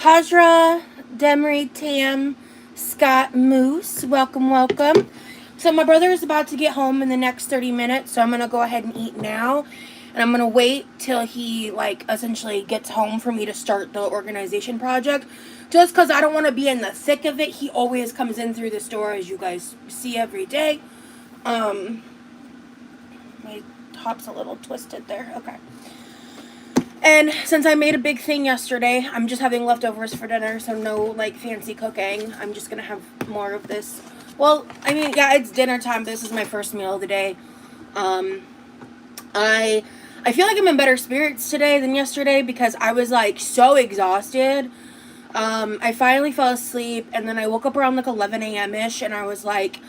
Hajra, Demery, Tam, Scott, Moose. Welcome, welcome. So my brother is about to get home in the next 30 minutes, so I'm going to go ahead and eat now. And I'm going to wait till he, essentially gets home for me to start the organization project. Just because I don't want to be in the thick of it. He always comes in through the store, as you guys see every day. My top's a little twisted there. Okay. And since I made a big thing yesterday, I'm just having leftovers for dinner, so no, fancy cooking. I'm just gonna have more of this. Well, I mean, yeah, it's dinner time. This is my first meal of the day. Um, I I feel like I'm in better spirits today than yesterday because I was, so exhausted. I finally fell asleep, and then I woke up around, 11 a.m.-ish, and I was like,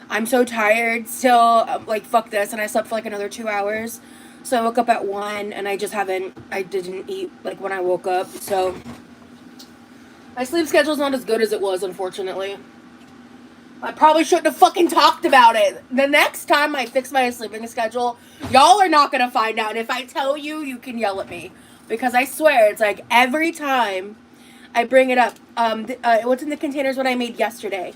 I'm so tired still, fuck this, and I slept for, another 2 hours. So I woke up at 1, and I didn't eat, when I woke up, so my sleep schedule's not as good as it was, unfortunately. I probably shouldn't have fucking talked about it. The next time I fix my sleeping schedule, y'all are not gonna find out. And if I tell you, you can yell at me. Because I swear, it's every time I bring it up. What's in the containers what I made yesterday?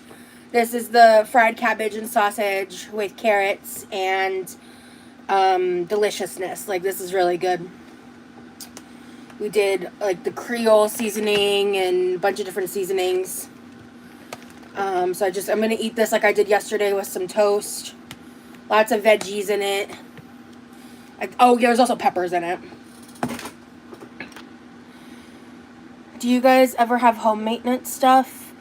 This is the fried cabbage and sausage with carrots and deliciousness. This is really good. We did the Creole seasoning and a bunch of different seasonings. So I'm gonna eat this like I did yesterday with some toast. Lots of veggies in it. There's also peppers in it. Do you guys ever have home maintenance stuff?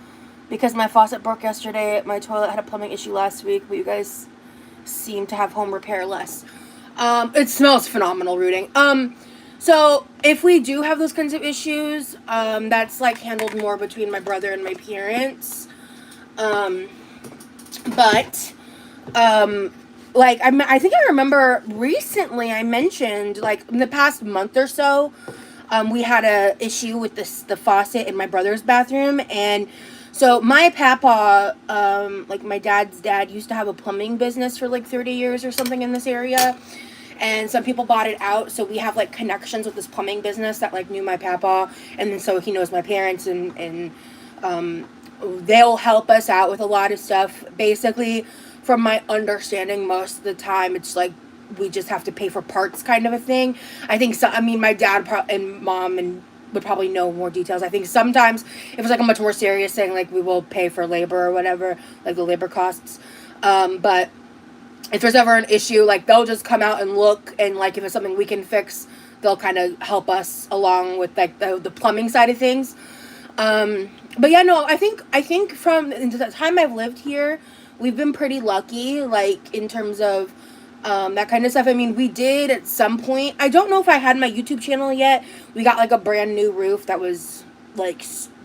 Because my faucet broke yesterday, my toilet had a plumbing issue last week, but you guys seem to have home repair less. It smells phenomenal, Rooting. So if we do have those kinds of issues, that's handled more between my brother and my parents. I think I remember recently I mentioned, in the past month or so, we had a issue with the faucet in my brother's bathroom, and so my papa, my dad's dad, used to have a plumbing business for 30 years or something in this area, and some people bought it out, so we have connections with this plumbing business that knew my papa, and then so he knows my parents, and they'll help us out with a lot of stuff. Basically, from my understanding, most of the time it's we just have to pay for parts kind of a thing. I think so. I mean, my dad and mom would probably know more details. I think sometimes if it's a much more serious thing, we will pay for labor or whatever, the labor costs. But if there's ever an issue, they'll just come out and look, and if it's something we can fix, they'll kind of help us along with the plumbing side of things. But yeah, no, I think from the time I've lived here, we've been pretty lucky, in terms of that kind of stuff. I mean, we did at some point. I don't know if I had my YouTube channel yet. We got a brand new roof that was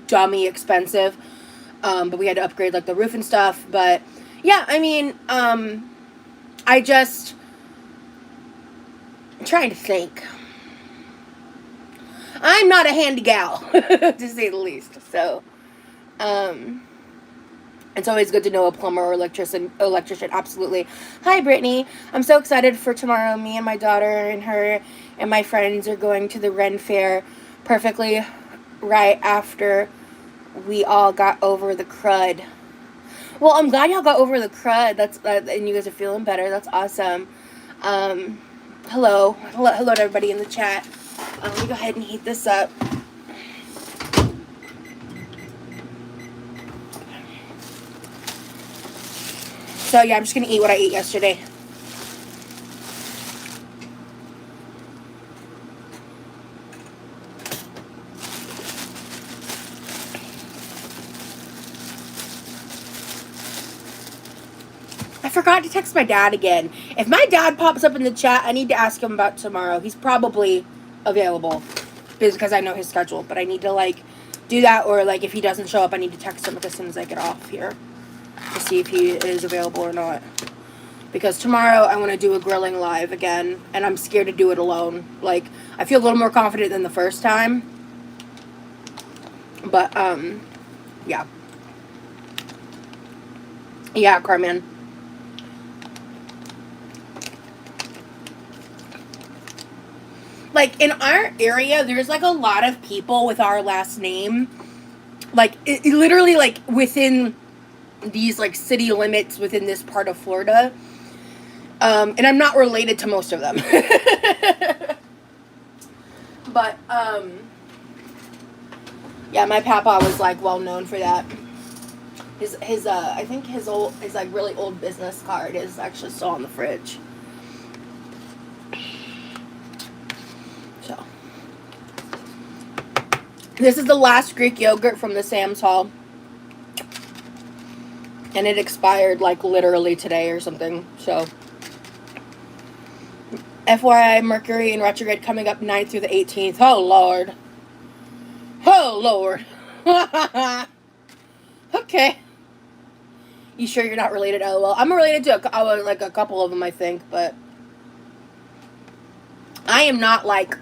dummy expensive. But we had to upgrade the roof and stuff. But yeah, I mean, I'm trying to think. I'm not a handy gal, to say the least. So, it's always good to know a plumber or electrician, absolutely. Hi, Brittany. I'm so excited for tomorrow. Me and my daughter and her and my friends are going to the Ren Fair perfectly right after we all got over the crud. Well, I'm glad y'all got over the crud. And you guys are feeling better. That's awesome. Hello to everybody in the chat. Let me go ahead and heat this up. So yeah, I'm just gonna eat what I ate yesterday. I forgot to text my dad again. If my dad pops up in the chat, I need to ask him about tomorrow. He's probably available because I know his schedule, but I need to do that, or if he doesn't show up, I need to text him as soon as I get off here to see if he is available or not. Because tomorrow I want to do a grilling live again, and I'm scared to do it alone. I feel a little more confident than the first time. But yeah. Yeah, Carmen. In our area, there's a lot of people with our last name. Like, it literally, like, within these, like, city limits within this part of Florida. And I'm not related to most of them. But, yeah, my papa was, like, well known for that. His I think his like, really old business card is actually still on the fridge. So, this is the last Greek yogurt from the Sam's haul. And it expired, like, literally today or something. So, FYI, Mercury in retrograde coming up 9th through the 18th. Oh, Lord. Oh, Lord. Okay. You sure you're not related? Oh, well, I'm related to like a couple of them, I think, but I am not, like,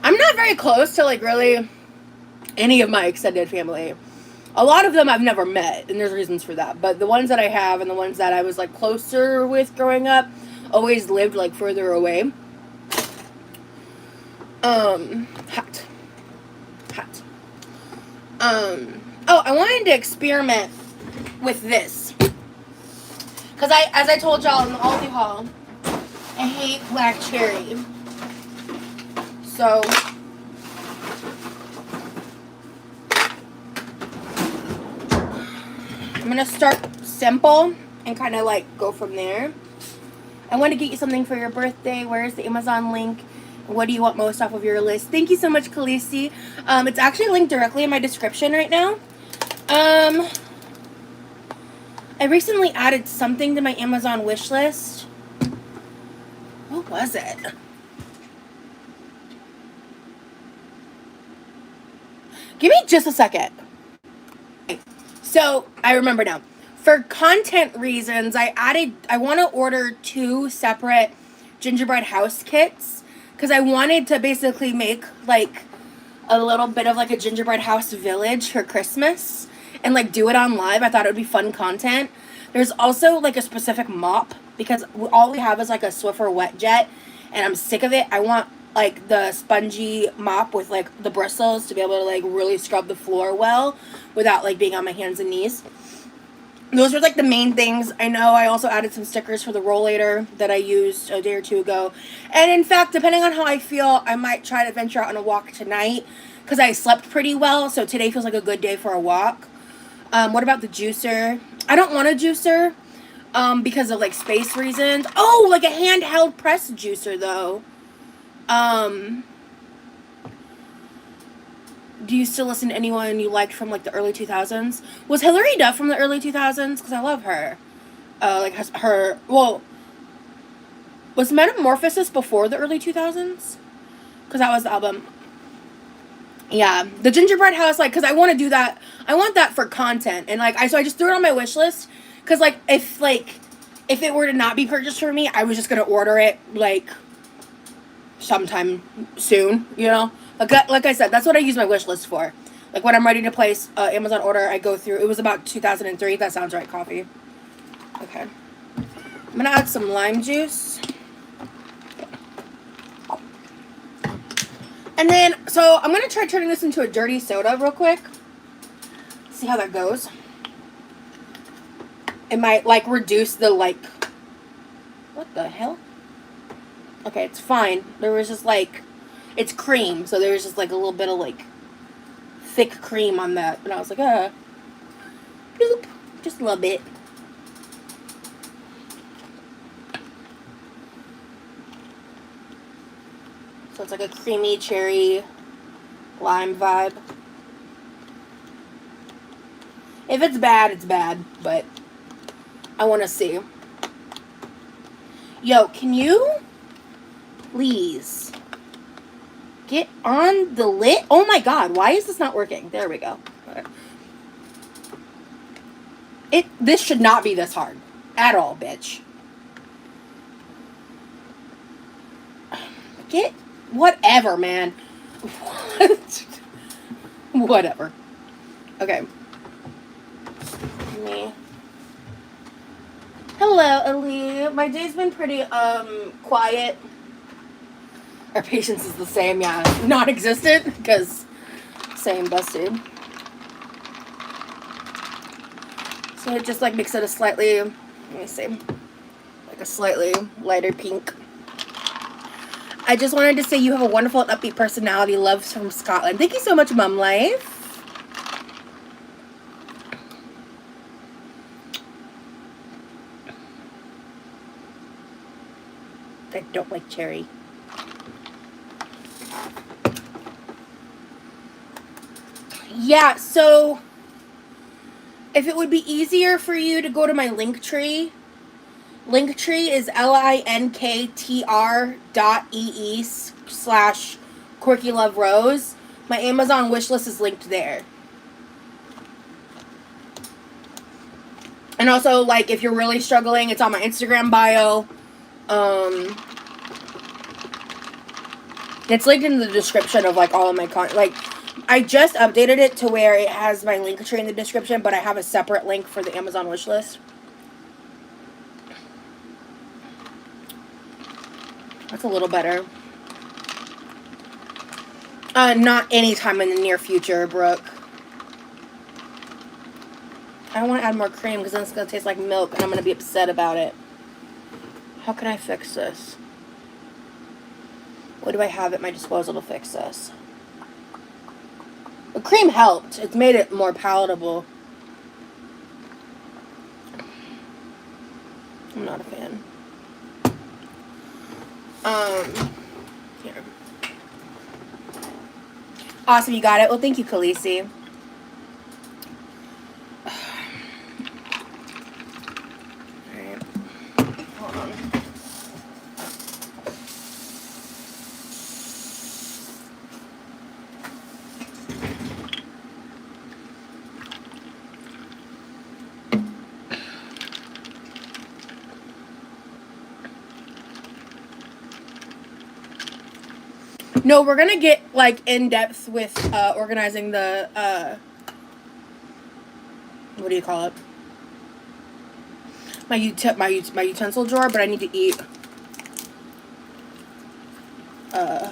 I'm not very close to, like, really any of my extended family. A lot of them I've never met, and there's reasons for that. But the ones that I have and the ones that I was, like, closer with growing up always lived, like, further away. Hot. Oh, I wanted to experiment with this. Because as I told y'all in the Aldi haul, I hate black cherry. So, I'm going to start simple and kind of, like, go from there. I want to get you something for your birthday. Where's the Amazon link? What do you want most off of your list? Thank you so much, Khaleesi. It's actually linked directly in my description right now. I recently added something to my Amazon wish list. What was it? Give me just a second. So, I remember now. For content reasons, I want to order 2 separate gingerbread house kits. Because I wanted to basically make, like, a little bit of, like, a gingerbread house village for Christmas. And, like, do it on live. I thought it would be fun content. There's also, like, a specific mop. Because all we have is, like, a Swiffer wet jet. And I'm sick of it. I want, like, the spongy mop with, like, the bristles to be able to, like, really scrub the floor well. Without, like, being on my hands and knees. Those were, like, the main things. I know I also added some stickers for the rollator that I used a day or two ago. And, in fact, depending on how I feel, I might try to venture out on a walk tonight. Because I slept pretty well, so today feels like a good day for a walk. What about the juicer? I don't want a juicer because of, like, space reasons. Oh, like a handheld press juicer, though. Do you still listen to anyone you liked from, like, the early 2000s? Was Hilary Duff from the early 2000s? Because I love her. Like, well, was Metamorphosis before the early 2000s? Because that was the album. Yeah, the gingerbread house, like, because I want to do that. I want that for content. And, like, so I just threw it on my wish list. Because, like, if it were to not be purchased for me, I was just going to order it, like, sometime soon, you know? Like I said, that's what I use my wish list for. Like, when I'm ready to place Amazon order, I go through. It was about 2003. That sounds right, coffee. Okay. I'm going to add some lime juice. And then, so I'm going to try turning this into a dirty soda real quick. See how that goes. It might, like, reduce the, like... What the hell? Okay, it's fine. There was just, like... It's cream, so there was just, like, a little bit of, like, thick cream on that. And I was like, bloop. Just a little bit. So it's like a creamy cherry lime vibe. If it's bad, it's bad. But I want to see. Yo, can you please get on the lid? Oh my god, why is this not working? There we go. This should not be this hard. At all, bitch. Get... Whatever, man. What? Whatever. Okay. Me. Hello, Ali. My day's been pretty, quiet. Our patience is the same, yeah. Non-existent, because Same, busted. So it just like makes it a slightly, let me see, like a slightly lighter pink. I just wanted to say you have a wonderful and upbeat personality. Loves from Scotland. Thank you so much, Mum Life. I don't like cherry. Yeah, so if it would be easier for you to go to my Linktree, Linktree is linktr.ee/QuirkyLoveRose. My Amazon wishlist is linked there. And also, like, if you're really struggling, it's on my Instagram bio. It's linked in the description of, like, all of my content. Like, I just updated it to where it has my Linktree in the description, but I have a separate link for the Amazon wishlist. That's a little better. Not anytime in the near future, Brooke. I don't want to add more cream because then it's going to taste like milk and I'm going to be upset about it. How can I fix this? What do I have at my disposal to fix this? The cream helped. It's made it more palatable. I'm not a fan. Here. Awesome, you got it. Well, thank you, Khaleesi. Alright. Hold on. No, we're gonna get like in depth with organizing the what do you call it? My utensil drawer, but I need to eat. I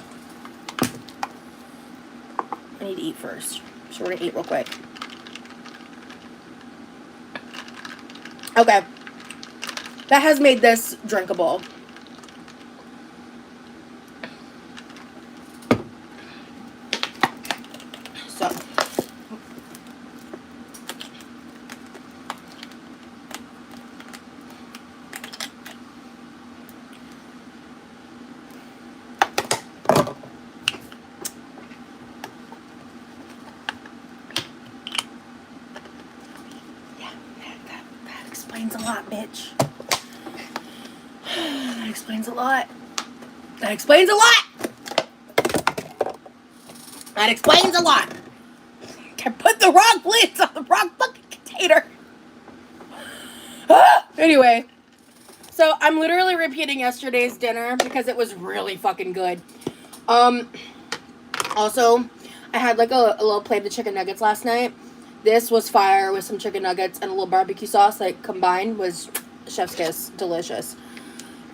need to eat first, so we're gonna eat real quick. Okay, that has made this drinkable. So. Yeah, that explains a lot, bitch. That explains a lot. That explains a lot! That explains a lot! I put the wrong lids on the wrong fucking container. Anyway, so I'm literally repeating yesterday's dinner because it was really fucking good. Also, I had like a little plate of chicken nuggets last night. This was fire with some chicken nuggets and a little barbecue sauce, like combined, was chef's kiss, delicious.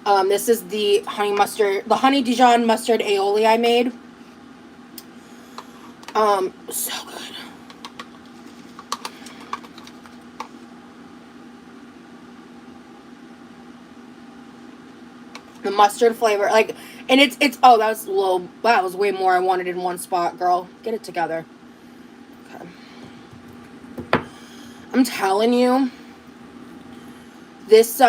This is the honey Dijon mustard aioli I made. So good. The mustard flavor, like, and it's oh, that was a little, that was way more I wanted in one spot, girl. Get it together. Okay. I'm telling you, this,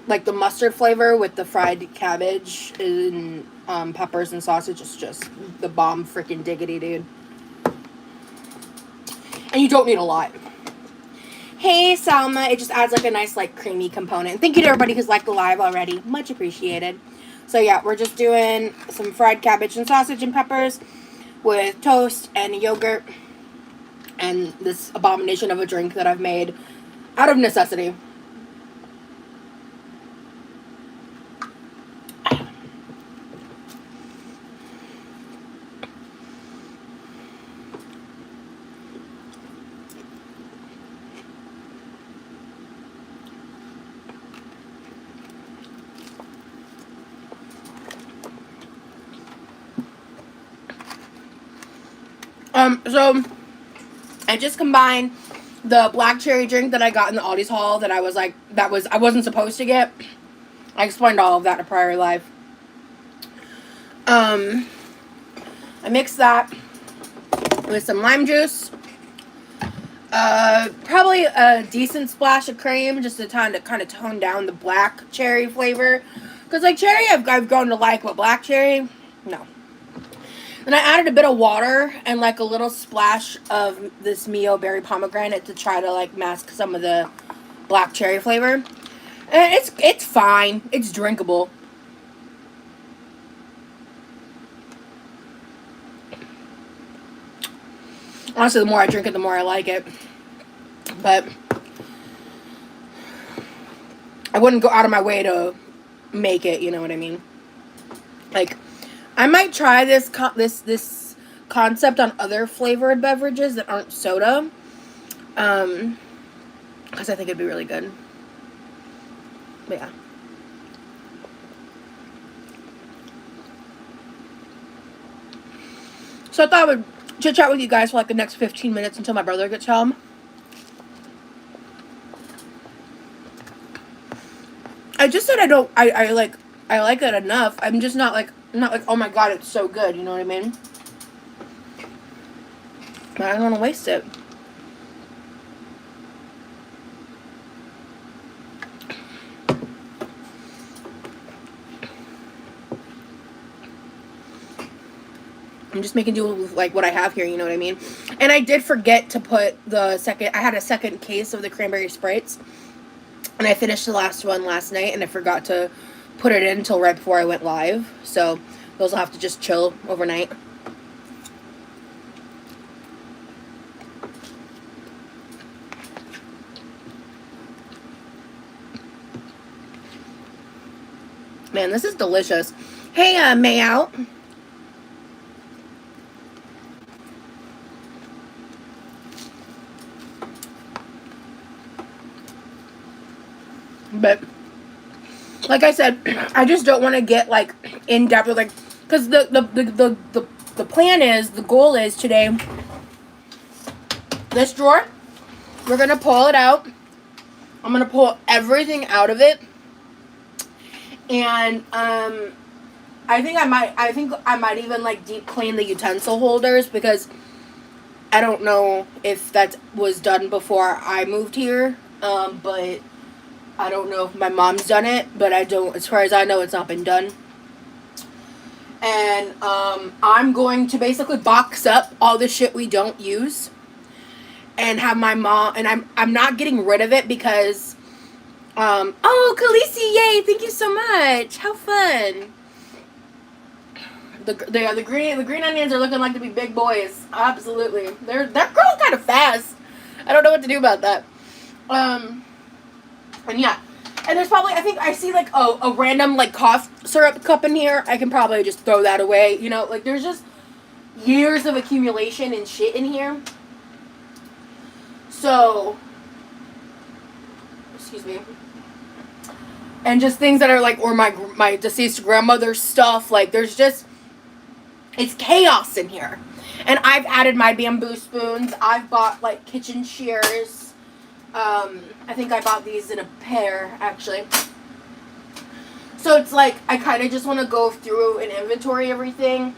like the mustard flavor with the fried cabbage and, peppers and sausage is just the bomb freaking diggity, dude. And you don't need a lot. Hey, Salma. It just adds like a nice like creamy component. Thank you to everybody who's liked the live already. Much appreciated. So yeah, we're just doing some fried cabbage and sausage and peppers with toast and yogurt and this abomination of a drink that I've made out of necessity. So I just combined the black cherry drink that I got in the Aldi's haul that I was like, I wasn't supposed to get. I explained all of that in a prior live. I mixed that with some lime juice. Probably a decent splash of cream just to kind of tone down the black cherry flavor. Because like cherry I've grown to like, but black cherry, no. And I added a bit of water and like a little splash of this Mio berry pomegranate to try to like mask some of the black cherry flavor. And it's fine. It's drinkable. Honestly, the more I drink it, the more I like it. But I wouldn't go out of my way to make it, you know what I mean? Like, I might try this concept on other flavored beverages that aren't soda. Because I think it'd be really good. But yeah. So I thought I would chit chat with you guys for like the next 15 minutes until my brother gets home. I just said I like it enough. I'm just not like oh my god, it's so good, you know what I mean? But I don't want to waste it. I'm just making do with like what I have here, you know what I mean? And I did forget to put I had a second case of the cranberry sprites. And I finished the last one last night, and I forgot to put it in until right before I went live. So those will have to just chill overnight. Man, this is delicious. Hey, May out. But like I said, I just don't want to get like in depth with like, because the plan is, the goal is today, this drawer, we're gonna pull it out. I'm gonna pull everything out of it, and I think I might even like deep clean the utensil holders, because I don't know if that was done before I moved here, but I don't know if my mom's done it, but as far as I know, it's not been done. And I'm going to basically box up all the shit we don't use and have my mom, and I'm not getting rid of it because oh, Khaleesi, yay, thank you so much. How fun. The green onions are looking like to be big boys. Absolutely. They're growing kind of fast. I don't know what to do about that. And yeah, and there's probably, I think I see like a random like cough syrup cup in here. I can probably just throw that away. You know, like there's just years of accumulation and shit in here. So, excuse me. And just things that are like, or my deceased grandmother's stuff. Like there's just, it's chaos in here. And I've added my bamboo spoons. I've bought like kitchen shears. I think I bought these in a pair, actually. So it's like, I kind of just want to go through and inventory everything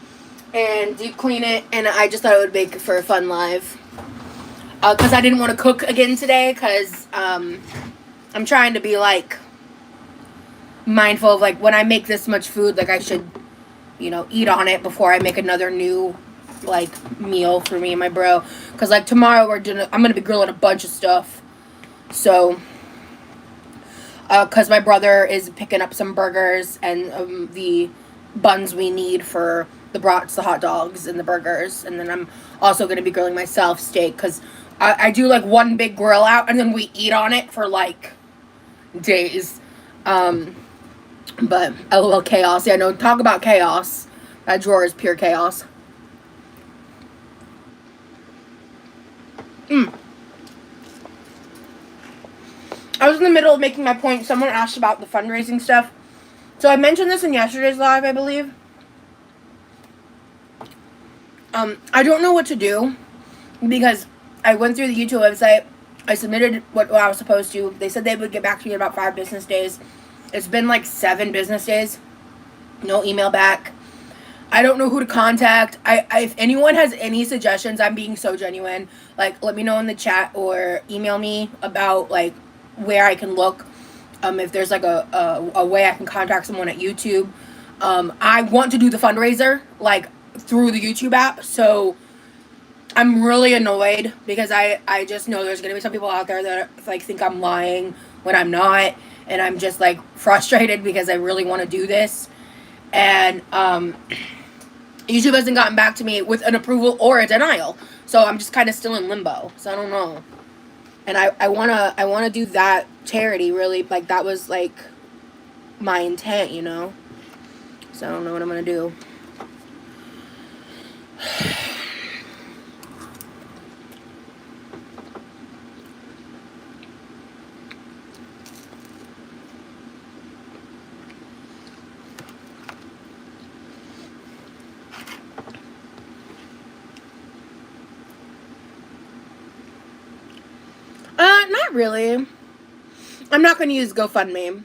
and deep clean it, and I just thought it would make it for a fun live. Because I didn't want to cook again today, because I'm trying to be, like, mindful of, like, when I make this much food, like, I should, you know, eat on it before I make another new, like, meal for me and my bro. Because, like, tomorrow I'm going to be grilling a bunch of stuff. So, because my brother is picking up some burgers and the buns we need for the brats, the hot dogs, and the burgers. And then I'm also going to be grilling myself steak, because I do, like, one big grill out, and then we eat on it for, like, days. But a little chaos. Yeah, no, talk about chaos. That drawer is pure chaos. I was in the middle of making my point. Someone asked about the fundraising stuff. So I mentioned this in yesterday's live, I believe. I don't know what to do because I went through the YouTube website. I submitted what I was supposed to. They said they would get back to me in about 5 business days. It's been like 7 business days. No email back. I don't know who to contact. If anyone has any suggestions, I'm being so genuine. Like, let me know in the chat or email me about like where I can look. If there's like a way I can contact someone at YouTube. I want to do the fundraiser like through the YouTube app. So I'm really annoyed because I just know there's gonna be some people out there that like think I'm lying when I'm not, and I'm just like frustrated because I really want to do this, and YouTube hasn't gotten back to me with an approval or a denial, so I'm just kind of still in limbo. So I don't know, and I wanna do that charity really, like that was like my intent, you know. So I don't know what I'm gonna do. Not really. I'm not going to use GoFundMe.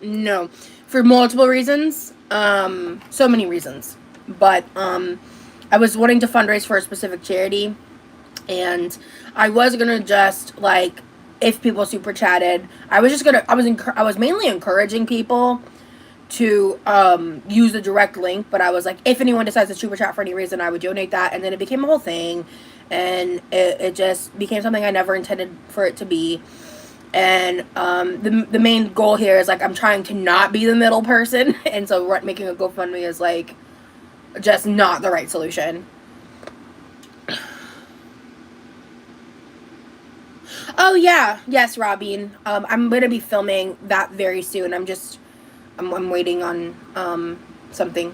No. For multiple reasons. So many reasons. But, I was wanting to fundraise for a specific charity. And I was going to just, like, if people super chatted, I was just going to, I was mainly encouraging people to, use the direct link. But I was like, if anyone decides to super chat for any reason, I would donate that. And then it became a whole thing. And it just became something I never intended for it to be. And the main goal here is like I'm trying to not be the middle person, and so making a GoFundMe is like just not the right solution. Oh yeah, yes, Robin. I'm gonna be filming that very soon. I'm waiting on something.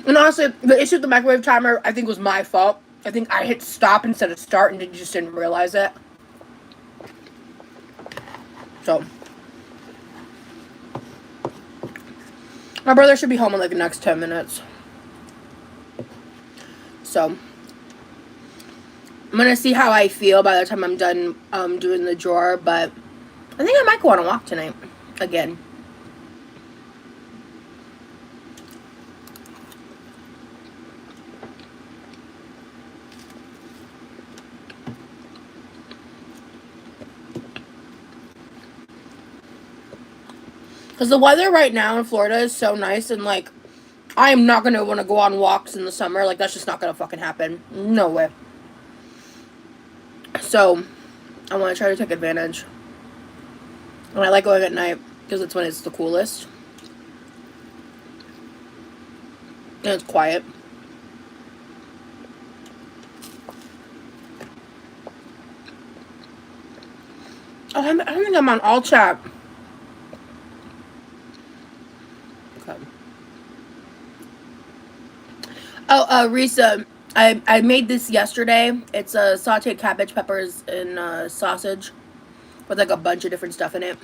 And honestly, the issue with the microwave timer, I think, was my fault. I think I hit stop instead of start and just didn't realize it. So, my brother should be home in like the next 10 minutes. So, I'm gonna see how I feel by the time I'm done doing the drawer, but I think I might go on a walk tonight again. Because the weather right now in Florida is so nice, and like, I am not going to want to go on walks in the summer. Like, that's just not going to fucking happen. No way. So, I want to try to take advantage. And I like going at night, because it's when it's the coolest. And it's quiet. Oh, I don't think I'm on all chat. Oh, Risa, I made this yesterday. It's a sauteed cabbage, peppers, and sausage with like a bunch of different stuff in it.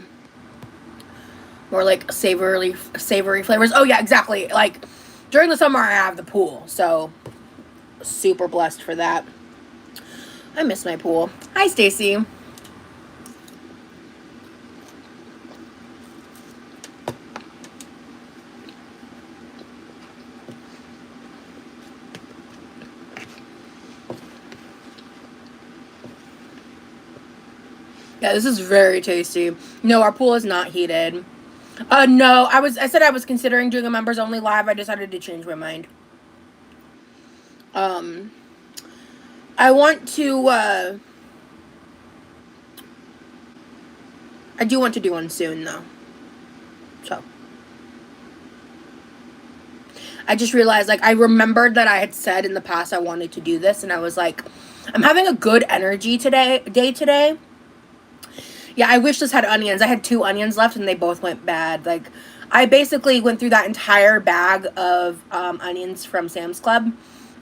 More like savory flavors. Oh yeah, exactly. Like during the summer, I have the pool, so super blessed for that. I miss my pool. Hi, Stacy. Yeah, this is very tasty. No, our pool is not heated. No, I said I was considering doing a members only live. I decided to change my mind. I want to, I do want to do one soon, though. So. I just realized, like, I remembered that I had said in the past I wanted to do this, and I was like, I'm having a good energy day today. Yeah, I wish this had onions. I had 2 onions left, and they both went bad. Like, I basically went through that entire bag of onions from Sam's Club,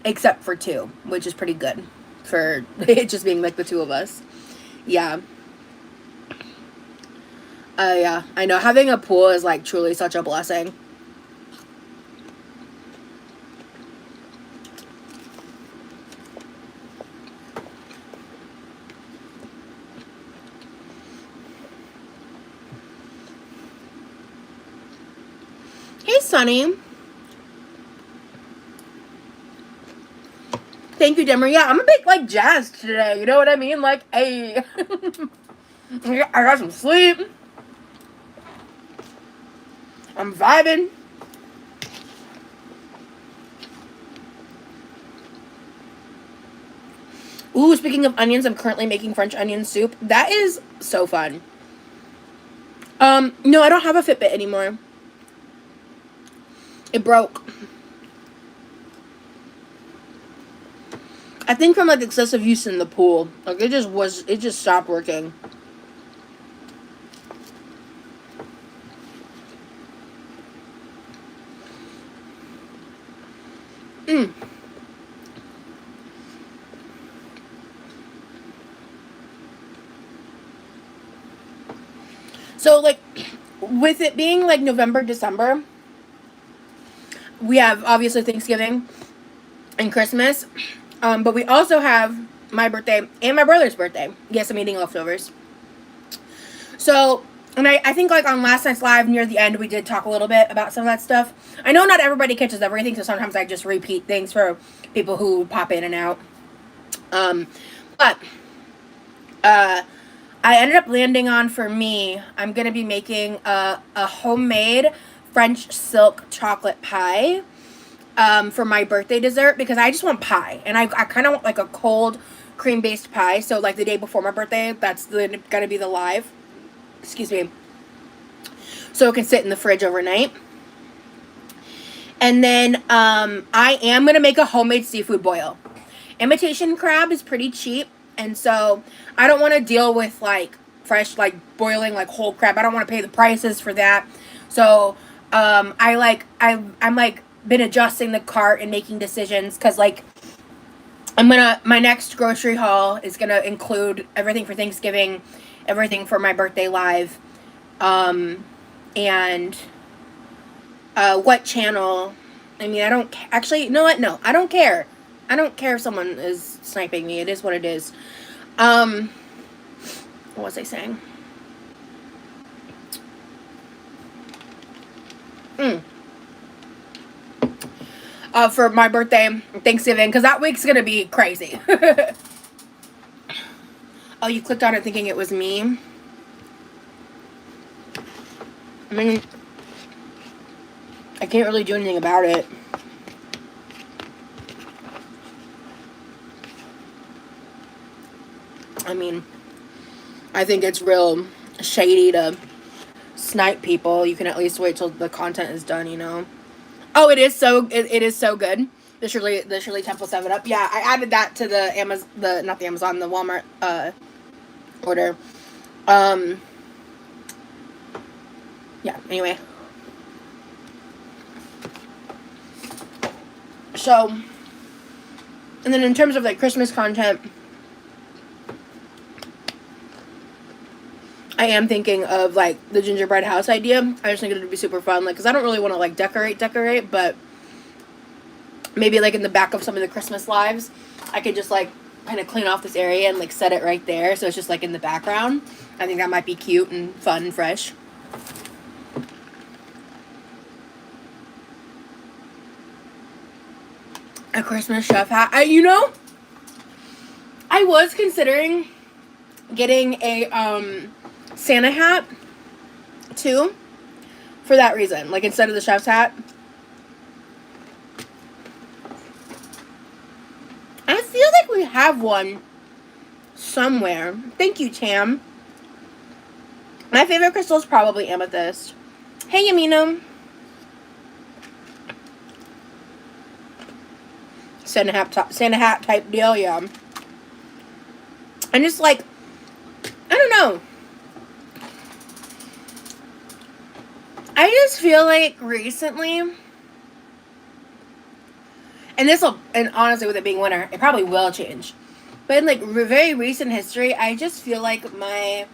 except for 2, which is pretty good for it just being, like, the 2 of us. Yeah. Yeah, I know. Having a pool is like truly such a blessing. Hey, Sunny. Thank you, Dimmer. Yeah, I'm a bit like jazzed today. You know what I mean? Like, hey, I got some sleep. I'm vibing. Ooh, speaking of onions, I'm currently making French onion soup. That is so fun. No, I don't have a Fitbit anymore. It broke. I think from like excessive use in the pool. Like it just stopped working. So like with it being like November, December, we have obviously Thanksgiving and Christmas. But we also have my birthday and my brother's birthday. Yes, I'm eating leftovers. So, and I think like on last night's live near the end, we did talk a little bit about some of that stuff. I know not everybody catches everything, so sometimes I just repeat things for people who pop in and out. But I ended up landing on, for me, I'm going to be making a homemade French silk chocolate pie for my birthday dessert, because I just want pie. And I kind of want like a cold cream-based pie. So like the day before my birthday, that's going to be the live. Excuse me. So it can sit in the fridge overnight. And then I am going to make a homemade seafood boil. Imitation crab is pretty cheap. And so I don't want to deal with like fresh, like boiling like whole crab. I don't want to pay the prices for that. So I'm like been adjusting the cart and making decisions, because like my next grocery haul is gonna include everything for Thanksgiving, everything for my birthday live, and what channel. I mean, I don't actually, you know what? No, I don't care. I don't care if someone is sniping me. It is what it is. What was I saying? For my birthday, Thanksgiving, because that week's gonna be crazy. Oh, you clicked on it thinking it was me? I mean, I can't really do anything about it. I mean, I think it's real shady to snipe people. You can at least wait till the content is done, you know? Oh, it is so good. The Shirley Temple 7-Up. Yeah, I added that to the not the Amazon, the Walmart order. Yeah, anyway. So, and then in terms of like Christmas content, I am thinking of like the gingerbread house idea. I just think it would be super fun, like, because I don't really want to like decorate, but maybe like in the back of some of the Christmas lives, I could just like kind of clean off this area and like set it right there, so it's just like in the background. I think that might be cute and fun and fresh. A Christmas chef hat. I was considering getting a Santa hat too, for that reason, like instead of the chef's hat. I feel like we have one somewhere. Thank you, Tam. My favorite crystal is probably amethyst. Hey, Yamina. Santa hat type deal, yeah. And just like, I don't know. I just feel like recently, and honestly, with it being winter, it probably will change. But in like very recent history, I just feel like my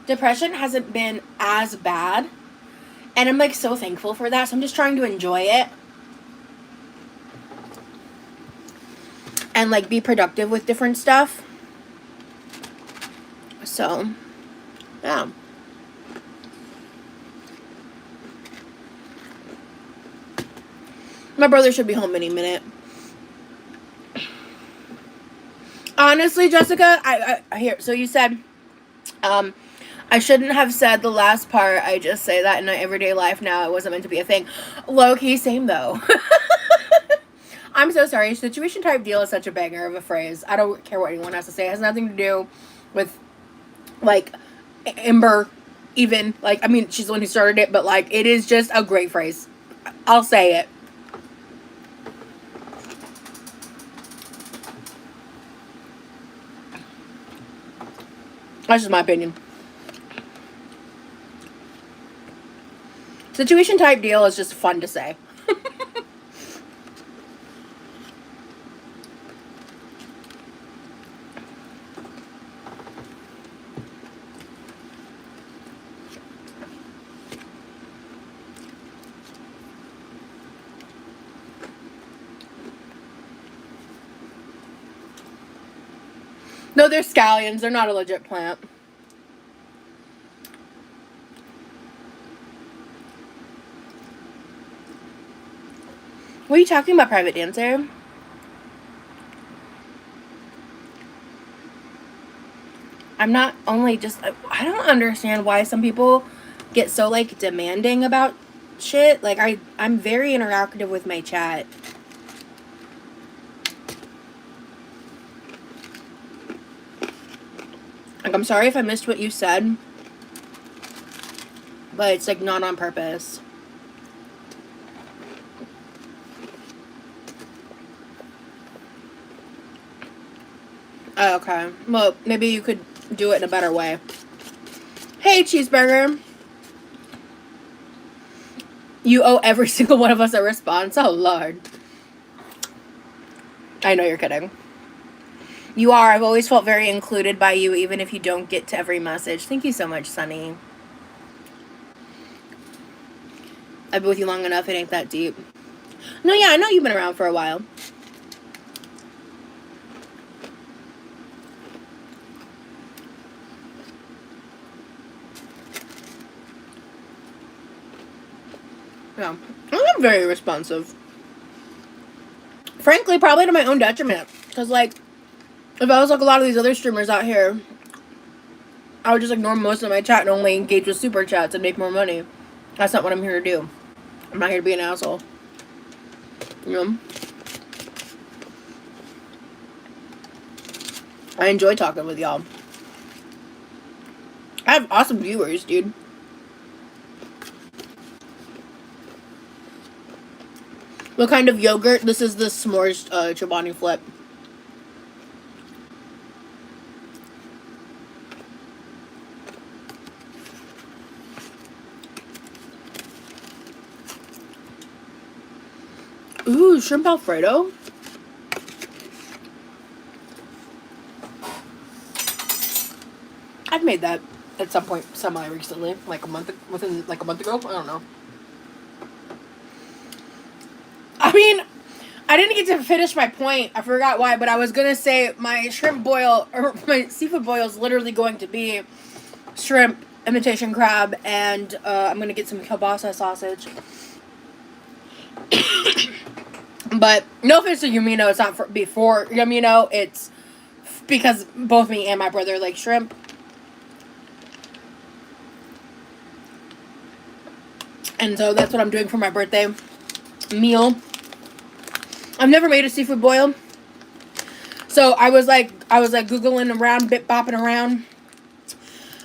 depression hasn't been as bad. And I'm like so thankful for that. So I'm just trying to enjoy it. And like be productive with different stuff. So, yeah. My brother should be home any minute. Honestly, Jessica, I hear. So you said, I shouldn't have said the last part. I just say that in my everyday life now. It wasn't meant to be a thing. Low key, same though. I'm so sorry. Situation type deal is such a banger of a phrase. I don't care what anyone has to say. It has nothing to do with, like, Ember, even. Like, I mean, she's the one who started it, but, like, it is just a great phrase. I'll say it. That's just my opinion. Situation type deal is just fun to say. No, they're scallions. They're not a legit plant. What are you talking about, private dancer? I'm not only just... I don't understand why some people get so, like, demanding about shit. Like, I'm very interactive with my chat. Like, I'm sorry if I missed what you said. But it's, like, not on purpose. Oh, okay. Well, maybe you could do it in a better way. Hey, Cheeseburger. You owe every single one of us a response. Oh, Lord. I know you're kidding. You are. I've always felt very included by you, even if you don't get to every message. Thank you so much, Sunny. I've been with you long enough. It ain't that deep. No, yeah, I know you've been around for a while. Yeah. I'm very responsive. Frankly, probably to my own detriment. Because, like, if I was like a lot of these other streamers out here, I would just ignore most of my chat and only engage with super chats and make more money. That's not what I'm here to do. I'm not here to be an asshole. You know? I enjoy talking with y'all. I have awesome viewers, dude. What kind of yogurt? This is the s'mores Chobani flip. Ooh, shrimp Alfredo. I've made that at some point semi-recently, like a month ago. I don't know. I mean, I didn't get to finish my point. I forgot why, but I was gonna say my shrimp boil, or my seafood boil is literally going to be shrimp, imitation crab, and I'm gonna get some kielbasa sausage. But no offense to Yumino, it's not before Yumino. It's because both me and my brother like shrimp. And so that's what I'm doing for my birthday meal. I've never made a seafood boil. So I was like Googling around, bopping around.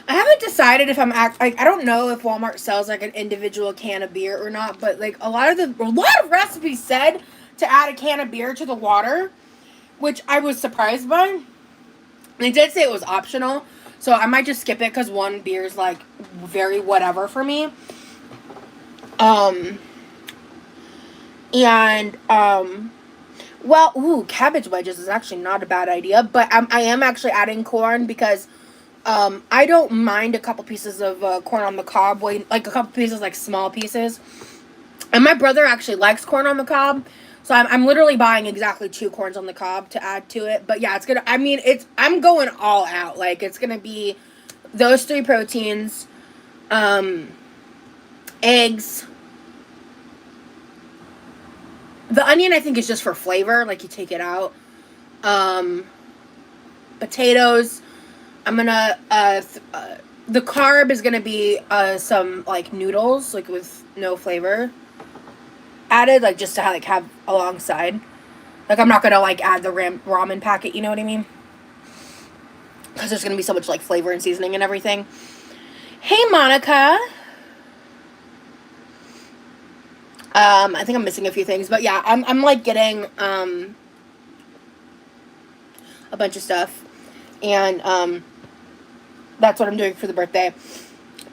I haven't decided if I don't know if Walmart sells like an individual can of beer or not, but like a lot of recipes said to add a can of beer to the water, which I was surprised by. They did say it was optional, so I might just skip it because one beer is like very whatever for me. Well, cabbage wedges is actually not a bad idea, but I am actually adding corn because I don't mind a couple pieces of corn on the cob, like a couple pieces, like small pieces. And my brother actually likes corn on the cob, so I'm literally buying exactly 2 corns on the cob to add to it. But yeah, it's gonna. I mean, I'm going all out. Like it's gonna be those 3 proteins, eggs. The onion I think is just for flavor, like you take it out. Um, Potatoes. I'm gonna the carb is gonna be some like noodles like with no flavor added, like just to have alongside. Like I'm not gonna like add the ramen packet, you know what I mean? Because there's gonna be so much like flavor and seasoning and everything. Hey Monica. I think I'm missing a few things, but yeah, I'm like getting a bunch of stuff, and that's what I'm doing for the birthday,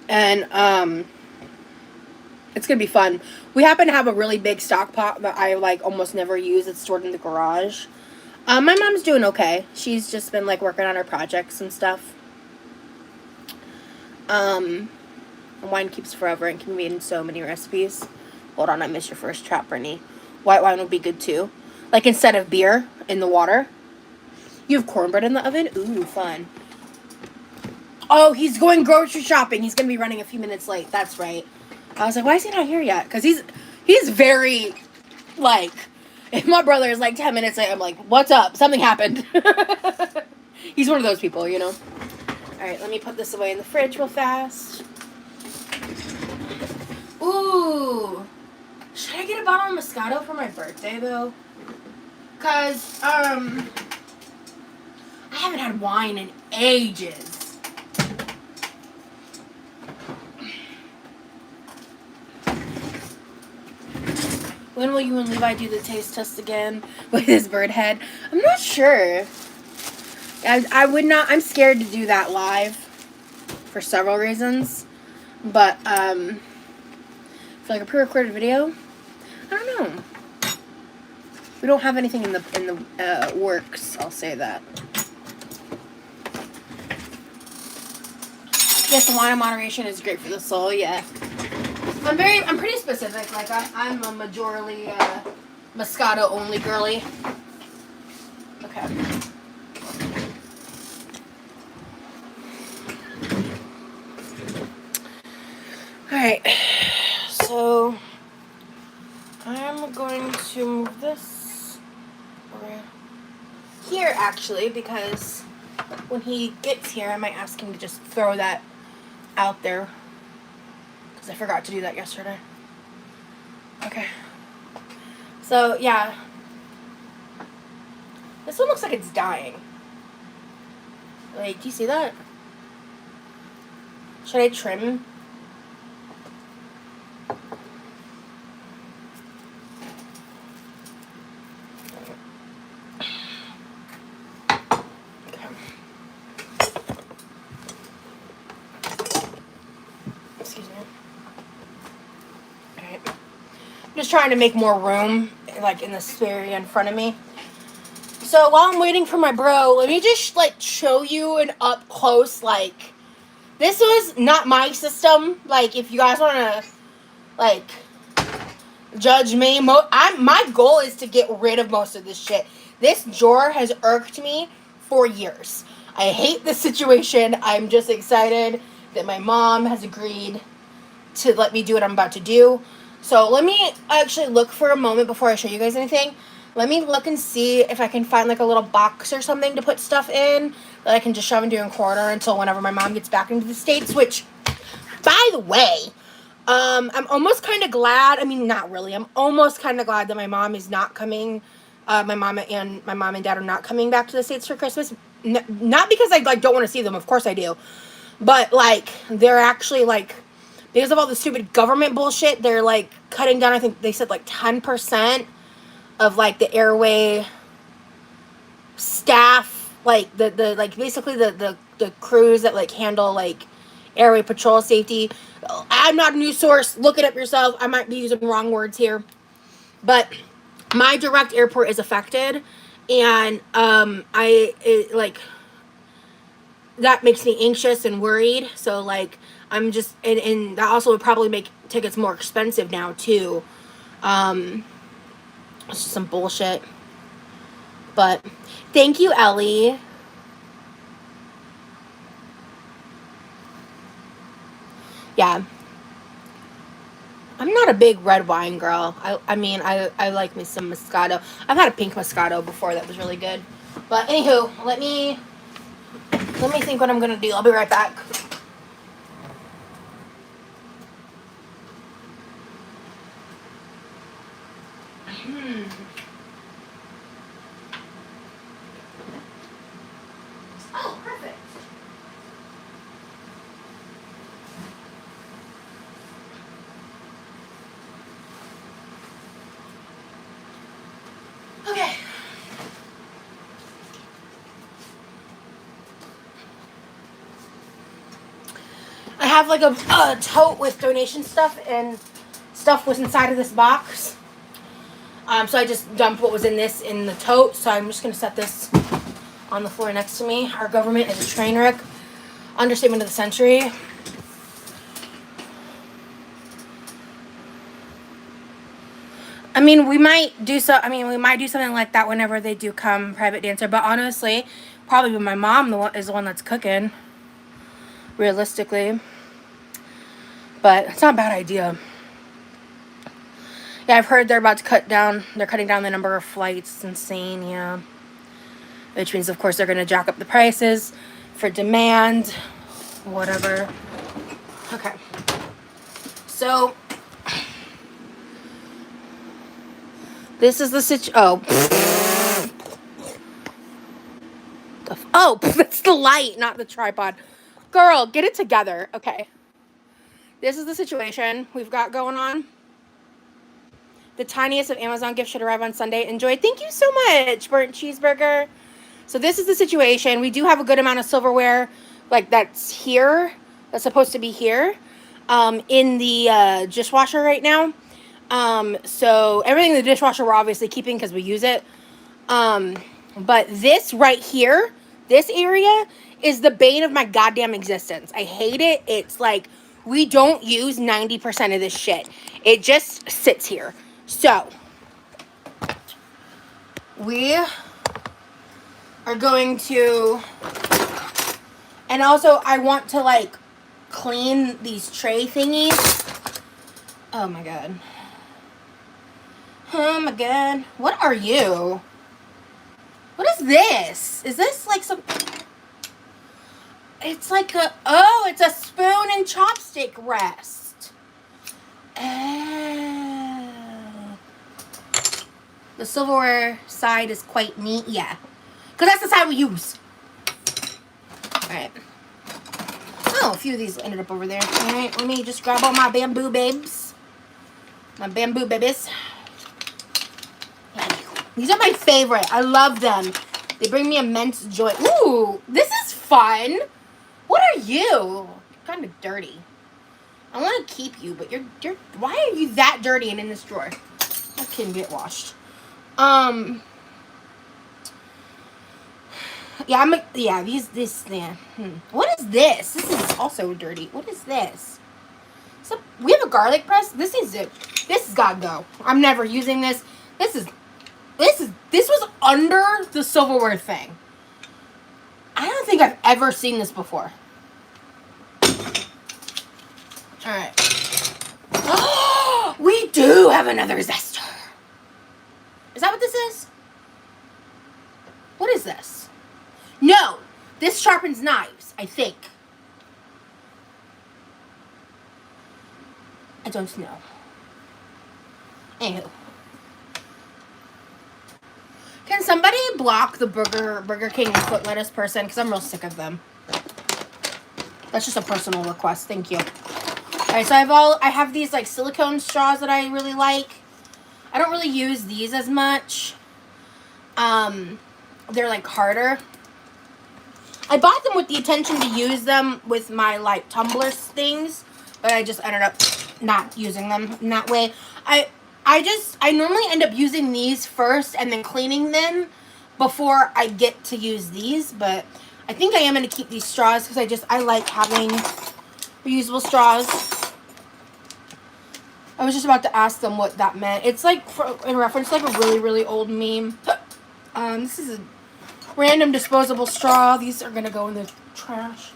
and it's gonna be fun. We happen to have a really big stock pot that I like almost never use. It's stored in the garage. My mom's doing okay. She's just been like working on her projects and stuff. Wine keeps forever and can be made in so many recipes. Hold on, I missed your first trap, Brittany. White wine would be good too. Like instead of beer in the water. You have cornbread in the oven? Ooh, fun. Oh, he's going grocery shopping. He's going to be running a few minutes late. That's right. I was like, why is he not here yet? Because he's very, like, if my brother is like 10 minutes late, I'm like, what's up? Something happened. He's one of those people, you know? All right, let me put this away in the fridge real fast. Ooh. Should I get a bottle of Moscato for my birthday, though? Because, I haven't had wine in ages. When will you and Levi do the taste test again with his bird head? I'm not sure. I would not. I'm scared to do that live for several reasons. But, for like a pre-recorded video, I don't know. We don't have anything in the works, I'll say that. Yes, the wine in moderation is great for the soul, yeah. I'm pretty specific. Like, I'm a majorly Moscato only girly. Okay. Alright. So, I'm going to move this over here, actually, because when he gets here, I might ask him to just throw that out there. I forgot to do that yesterday. Okay. So, yeah. This one looks like it's dying. Like, do you see that? Should I trim? Just trying to make more room, like, in the spare area in front of me. So, while I'm waiting for my bro, let me just, like, show you an up close, like, this was not my system. Like, if you guys want to, like, judge me, my goal is to get rid of most of this shit. This drawer has irked me for years. I hate this situation. I'm just excited that my mom has agreed to let me do what I'm about to do. So let me actually look for a moment before I show you guys anything. Let me look and see if I can find like a little box or something to put stuff in that I can just shove into a corner until whenever my mom gets back into the States, which, by the way, I'm almost kind of glad. I mean, not really. I'm almost kind of glad that my mom is not coming. My mom and dad are not coming back to the States for Christmas. Not because I like don't want to see them. Of course I do. But like they're actually like, because of all the stupid government bullshit, they're like cutting down, I think they said like 10% of like the airway staff, like the like basically the crews that like handle like airway patrol safety. I'm not a news source. Look it up yourself. I might be using wrong words here. But my direct airport is affected, and that makes me anxious and worried. So like I'm just and that also would probably make tickets more expensive now too. It's just some bullshit. But thank you, Ellie. Yeah. I'm not a big red wine girl. I mean, I like me some Moscato. I've had a pink Moscato before that was really good. But anywho, let me think what I'm gonna do. I'll be right back. Oh, perfect. Okay. I have like a tote with donation stuff, and stuff was inside of this box. So I just dumped what was in this in the tote. So I'm just gonna set this on the floor next to me. Our government is a train wreck. Understatement of the century. I mean, we might do something like that whenever they do come private dancer. But honestly, probably my mom is the one that's cooking. Realistically, but it's not a bad idea. Yeah, I've heard they're about to cut down. They're cutting down the number of flights. It's insane. Yeah, which means, of course, they're going to jack up the prices for demand. Whatever. Okay. So this is the oh. Oh, it's the light, not the tripod. Girl, get it together. Okay. This is the situation we've got going on. The tiniest of Amazon gifts should arrive on Sunday. Enjoy. Thank you so much, burnt cheeseburger. So this is the situation. We do have a good amount of silverware, like that's here, that's supposed to be here, in the dishwasher right now. So everything in the dishwasher we're obviously keeping because we use it. But this right here, this area, is the bane of my goddamn existence. I hate it. It's like we don't use 90% of this shit. It just sits here. So we are going to, and also I want to like clean these tray thingies. Oh my god. Oh my god. What are you? What is this? Is this like some... It's like a... Oh, it's a spoon and chopstick rest. Oh. The silverware side is quite neat. Yeah. Because that's the side we use. Alright. Oh, a few of these ended up over there. Alright, let me just grab all my bamboo babes. My bamboo babies. These are my favorite. I love them. They bring me immense joy. Ooh, this is fun. What are you? Kind of dirty. I want to keep you, but you're. Why are you that dirty and in this drawer? That can get washed. Yeah, What is this? This is also dirty. What is this? So we have a garlic press. This has gotta go. I'm never using this. This was under the silverware thing. I don't think I've ever seen this before. Alright. We do have another zester. Is that what this is? What is this? No. This sharpens knives, I think. I don't know. Anywho. Can somebody block the Burger King foot lettuce person? Because I'm real sick of them. That's just a personal request. Thank you. Alright, so I have these like silicone straws that I really like. I don't really use these as much. They're like harder. I bought them with the intention to use them with my like tumbler things, but I just ended up not using them in that way. I normally end up using these first and then cleaning them before I get to use these, but I think I am going to keep these straws because I like having reusable straws. I was just about to ask them what that meant. It's like in reference to like a really, really old meme. This is a random disposable straw. These are going to go in the trash.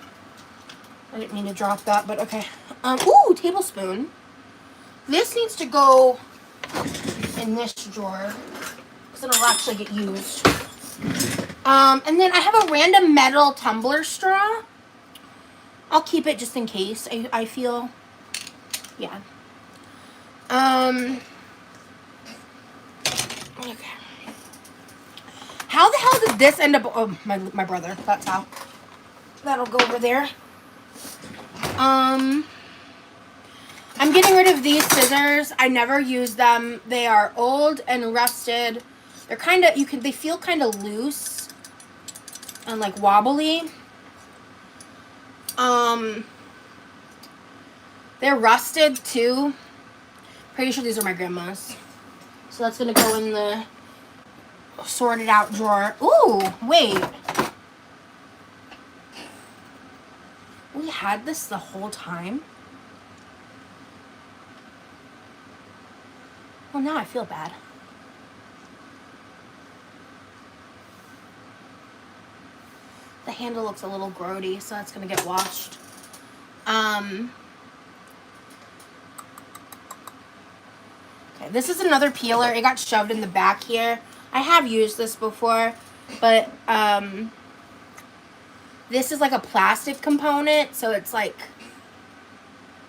I didn't mean to drop that, but okay. Ooh, tablespoon. This needs to go in this drawer because it'll actually get used. And then I have a random metal tumbler straw. I'll keep it just in case. I feel, yeah. Okay. How the hell did this end up? Oh, my brother. That's how. That'll go over there. I'm getting rid of these scissors. I never use them. They are old and rusted. They're kind of, they feel kind of loose and like wobbly. They're rusted too. Pretty sure these are my grandma's. So that's gonna go in the sorted out drawer. Ooh, wait. We had this the whole time? Well, now I feel bad. The handle looks a little grody, so that's gonna get washed. Okay, this is another peeler. It got shoved in the back here. I have used this before, but this is like a plastic component, so it's like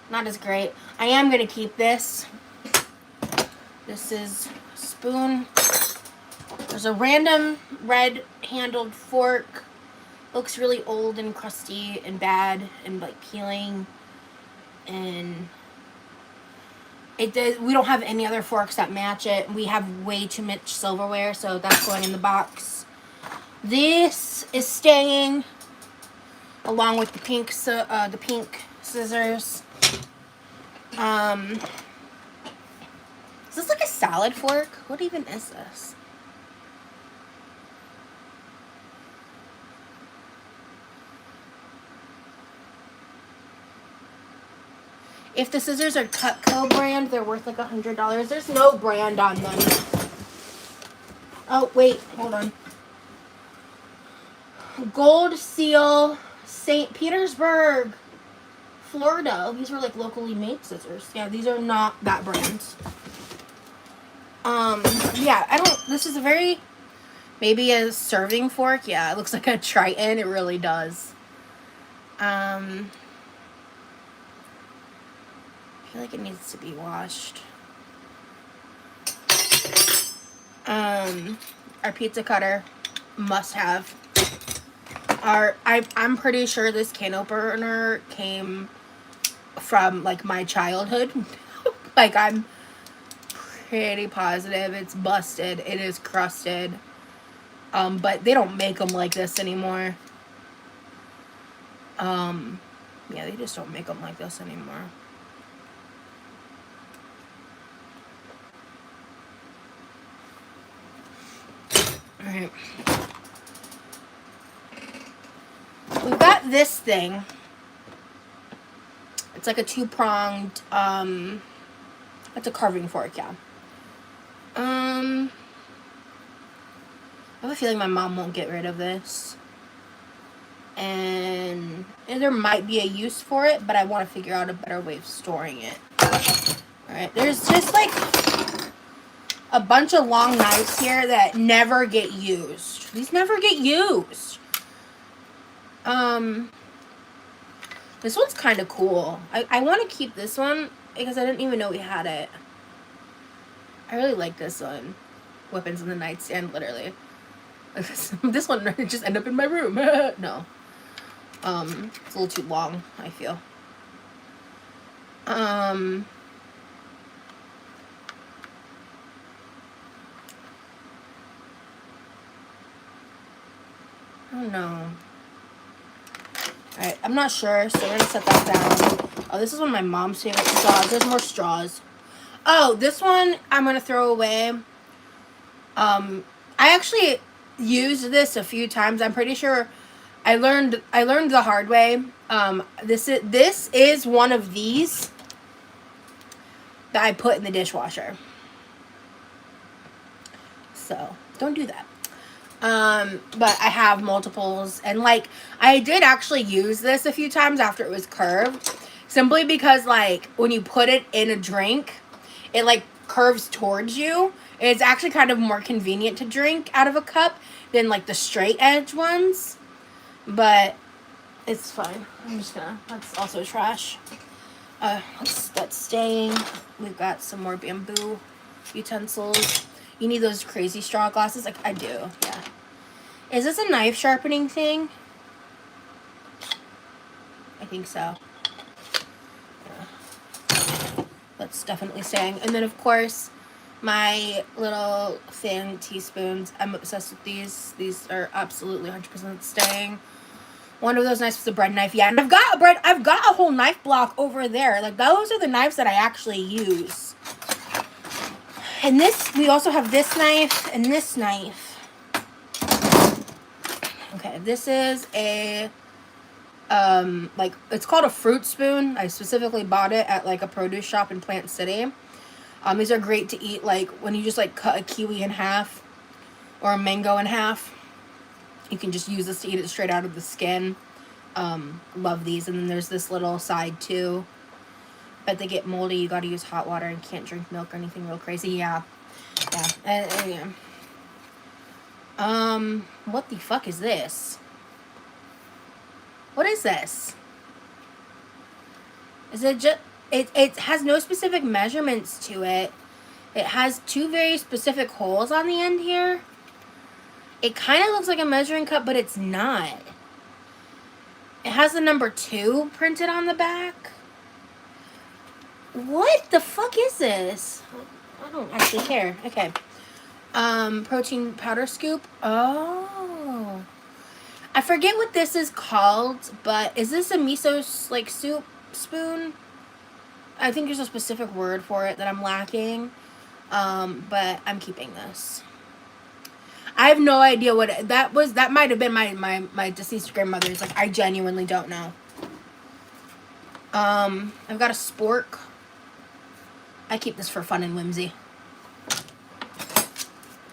not as great. I am gonna keep this. This is a spoon. There's a random red handled fork. Looks really old and crusty and bad and like peeling. And it does. We don't have any other forks that match it. We have way too much silverware, so that's going in the box. This is staying along with the pink scissors. Is this like a salad fork? What even is this? If the scissors are Cutco brand, they're worth like $100. There's no brand on them. Oh, wait. Hold on. Gold Seal, St. Petersburg, Florida. These were like locally made scissors. Yeah, these are not that brand. Yeah, this is a very, maybe a serving fork. Yeah, it looks like a Triton. It really does. I feel like it needs to be washed. Our pizza cutter, must have. I'm pretty sure this can opener came from like my childhood. Like I'm pretty positive it's busted. It is crusted. But they don't make them like this anymore. Yeah, they just don't make them like this anymore. Alright. We've got this thing. It's like a two-pronged, it's a carving fork, yeah. I have a feeling my mom won't get rid of this. And there might be a use for it, but I want to figure out a better way of storing it. Alright, there's just like a bunch of long knives here that never get used. These never get used. This one's kind of cool. I want to keep this one because I didn't even know we had it. I really like this one. Weapons in the nightstand, literally. This one just ended up in my room. No. It's a little too long, I feel. I don't know. Alright, I'm not sure, so we're gonna set that down. Oh, this is one of my mom's favorite straws. There's more straws. Oh, this one I'm gonna throw away. I actually used this a few times. I'm pretty sure I learned the hard way. This is one of these that I put in the dishwasher. So don't do that. But I have multiples, and like I did actually use this a few times after it was curved, simply because like when you put it in a drink, it like curves towards you. And it's actually kind of more convenient to drink out of a cup than like the straight edge ones. But it's fine. I'm just gonna. That's also trash. That's staying. We've got some more bamboo utensils. You need those crazy straw glasses? Like, I do, yeah. Is this a knife sharpening thing? I think so. Yeah. That's definitely staying. And then, of course, my little thin teaspoons. I'm obsessed with these. These are absolutely 100% staying. One of those knives was a bread knife. Yeah, and I've got a whole knife block over there. Like, those are the knives that I actually use. And this, we also have this knife and this knife. Okay, this is a, like, it's called a fruit spoon. I specifically bought it at, like, a produce shop in Plant City. These are great to eat, like, when you just, like, cut a kiwi in half or a mango in half. You can just use this to eat it straight out of the skin. Love these. And then there's this little side, too. But they get moldy. You gotta use hot water and can't drink milk or anything real crazy. Yeah. Yeah. What the fuck is this? What is this? Is it just... It has no specific measurements to it. It has two very specific holes on the end here. It kind of looks like a measuring cup, but it's not. It has the number 2 printed on the back. What the fuck is this? I don't actually care. Okay. Protein powder scoop. Oh. I forget what this is called, but is this a miso, like, soup spoon? I think there's a specific word for it that I'm lacking. But I'm keeping this. I have no idea what that was. That might have been my deceased grandmother's. Like, I genuinely don't know. I've got a spork. I keep this for fun and whimsy.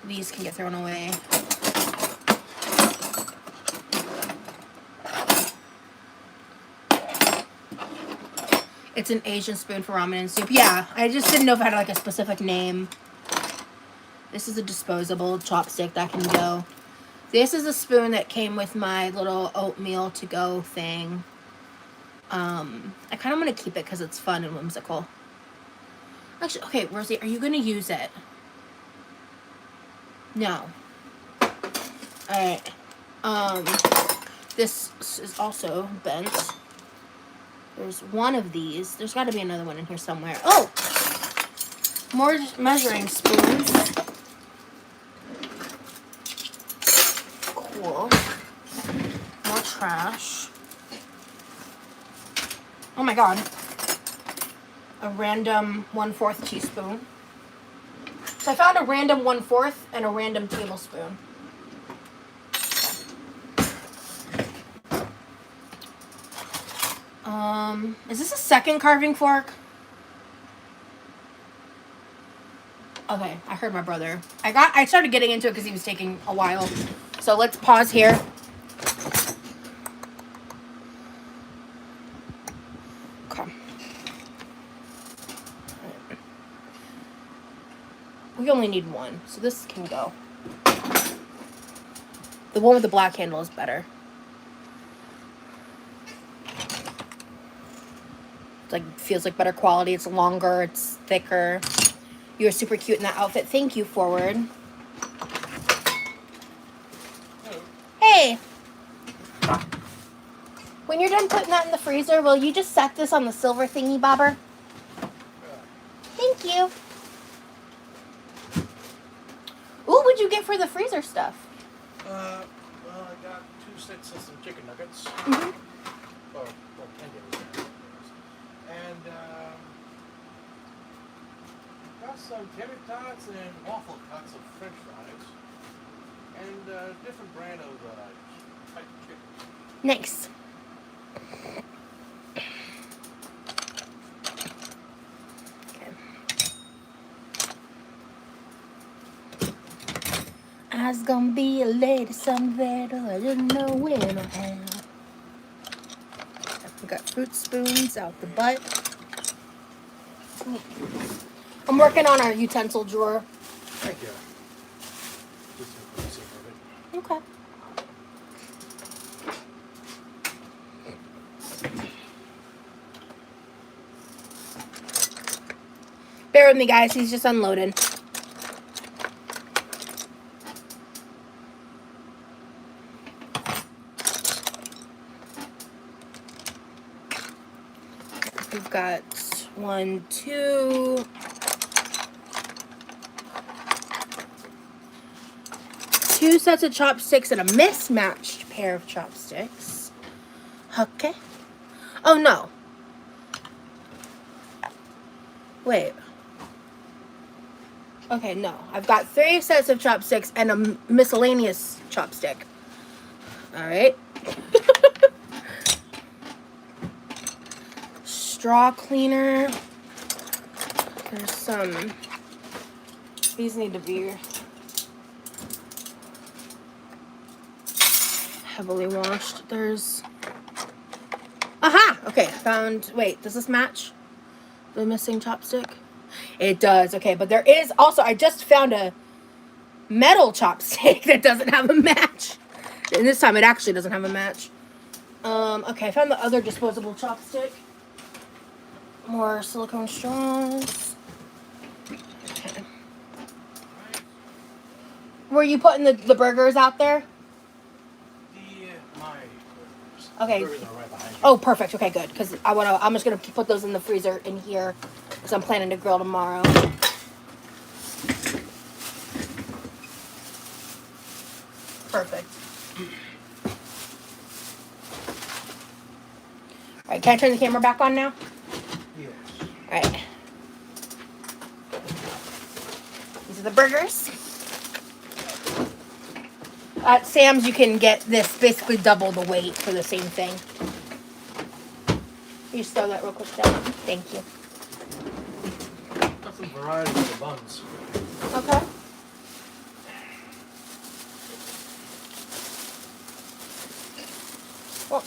These can get thrown away. It's an Asian spoon for ramen and soup. Yeah, I just didn't know if it had like a specific name. This is a disposable chopstick that can go. This is a spoon that came with my little oatmeal to go thing. I kind of want to keep it because it's fun and whimsical. Actually, okay, Rosie, are you going to use it? No. Alright. This is also bent. There's one of these. There's got to be another one in here somewhere. Oh! More measuring spoons. Cool. More trash. Oh my god. A random 1/4 teaspoon. So I found a random 1/4 and a random tablespoon. Is this a second carving fork? Okay, I heard my brother. I started getting into it because he was taking a while. So let's pause here. Okay. We only need one, so this can go. The one with the black handle is better. It's like, feels like better quality. It's longer. It's thicker. You're super cute in that outfit. Thank you, Forward. Hey. When you're done putting that in the freezer, will you just set this on the silver thingy bobber? Thank you. Ooh, what'd you get for the freezer stuff? Well, I got 2 sets of some chicken nuggets. Or 10 days. And got some tater tots and waffle cuts of French fries. And a different brand of fried chicken. Nice. Okay. I was gonna be a lady someday, though I didn't know when or how. We got fruit spoons out the butt. I'm working on our utensil drawer. Thank you. Just for the sake of it. Okay. Bear with me, guys. He's just unloading. We've got 1, 2, 2 sets of chopsticks and a mismatched pair of chopsticks. Okay. Oh, no. Wait. Okay, no. I've got 3 sets of chopsticks and a miscellaneous chopstick. All right. Straw cleaner. There's some. These need to be heavily washed. There's. Aha! Okay, found. Wait, does this match the missing chopstick? It does. Okay, but there is also. I just found a metal chopstick that doesn't have a match. And this time it actually doesn't have a match. Okay, I found the other disposable chopstick. More silicone straws. Okay. Were you putting the burgers out there? My burgers. Okay. The burgers are right behind you. Oh, perfect. Okay, good. Because I'm just gonna put those in the freezer in here, because I'm planning to grill tomorrow. Perfect. All right, can I turn the camera back on now? Yes. All right. These are the burgers. At Sam's, you can get this basically double the weight for the same thing. You just throw that real quick down. Thank you. Got some variety of the buns. Okay. Well,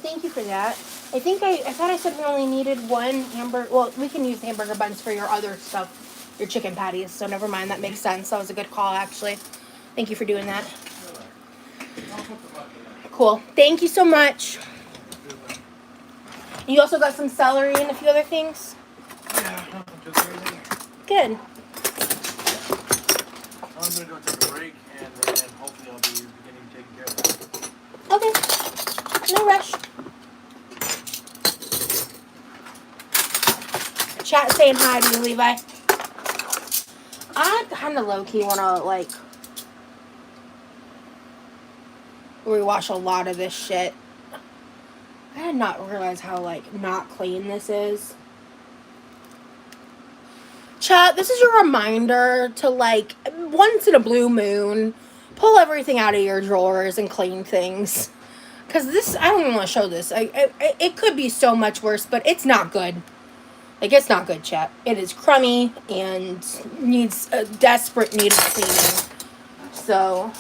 thank you for that. I thought I said we only needed 1 hamburger. Well, we can use hamburger buns for your other stuff, your chicken patties. So never mind. That makes sense. That was a good call, actually. Thank you for doing that. Cool. Thank you so much. You also got some celery and a few other things? Yeah, just everything. Good. I'm gonna go take a break and then hopefully I'll be beginning taking care of that. Okay. No rush. Chat saying hi to you, Levi. I kind of low-key want to, like, rewash a lot of this shit. I did not realize how, like, not clean this is. Chat, this is your reminder to, like, once in a blue moon, pull everything out of your drawers and clean things. Because this, I don't even want to show this. It could be so much worse, but it's not good. Like, it's not good, chat. It is crummy and needs a desperate need of cleaning. So,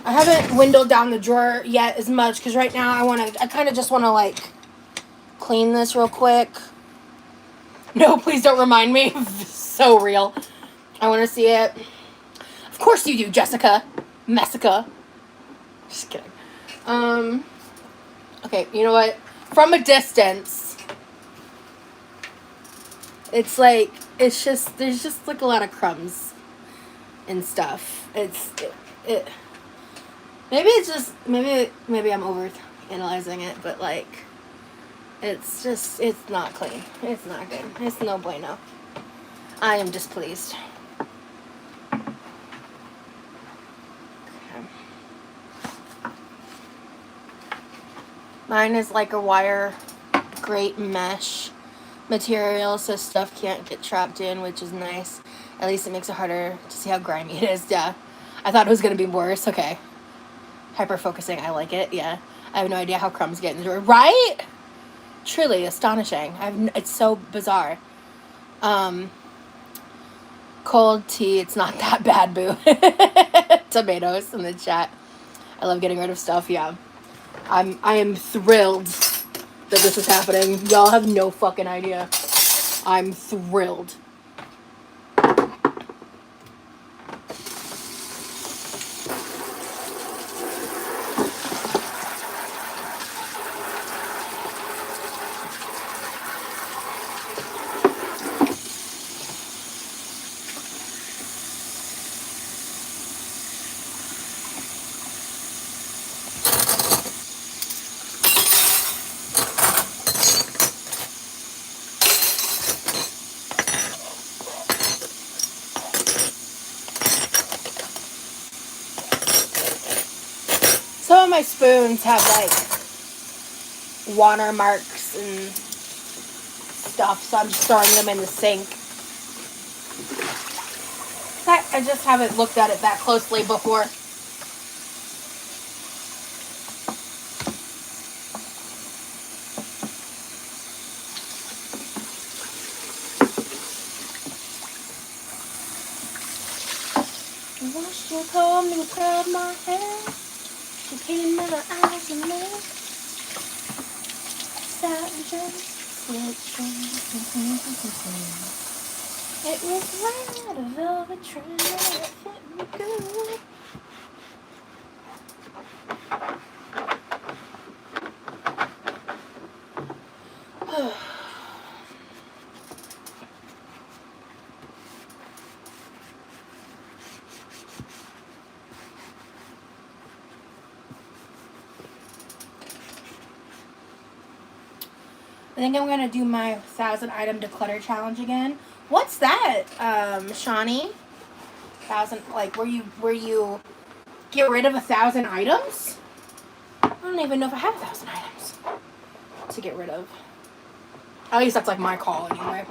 I haven't windowed down the drawer yet as much, because right now I kind of just want to, like, clean this real quick. No, please don't remind me. So real. I want to see it. Of course you do, Jessica. Messica. Just kidding. Okay, you know what? From a distance, it's like, there's just like a lot of crumbs and stuff. Maybe it's just, maybe I'm over analyzing it, but like, it's not clean. It's not good. It's no bueno. I am displeased. Okay. Mine is like a wire grate mesh material, so stuff can't get trapped in, which is nice. At least it makes it harder to see how grimy it is. Yeah. I thought it was going to be worse. Okay. Hyper-focusing, I like it, yeah. I have no idea how crumbs get in the drawer. Right? Truly astonishing. It's so bizarre. Cold tea, it's not that bad, boo. Tomatoes in the chat. I love getting rid of stuff, yeah. I am thrilled that this is happening. Y'all have no fucking idea. I'm thrilled. Some of my spoons have like watermarks and stuff, so I'm just throwing them in the sink. I just haven't looked at it that closely before. Wash your comb and curl my hair. You came in my eyes and lips. It was right out of velvet trim. It fit me good. I think I'm gonna do my 1,000 item declutter challenge again. What's that, Shawnee? 1,000, like where you get rid of 1,000 items? I don't even know if I have 1,000 items to get rid of. At least that's like my call anyway.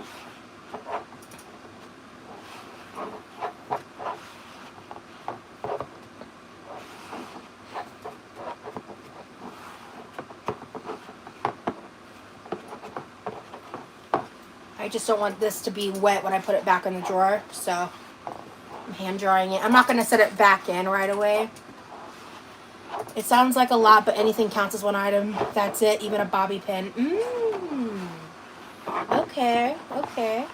I just don't want this to be wet when I put it back in the drawer, so I'm hand drying it. I'm not going to set it back in right away. It sounds like a lot, but anything counts as one item. That's it, even a bobby pin. Okay, okay.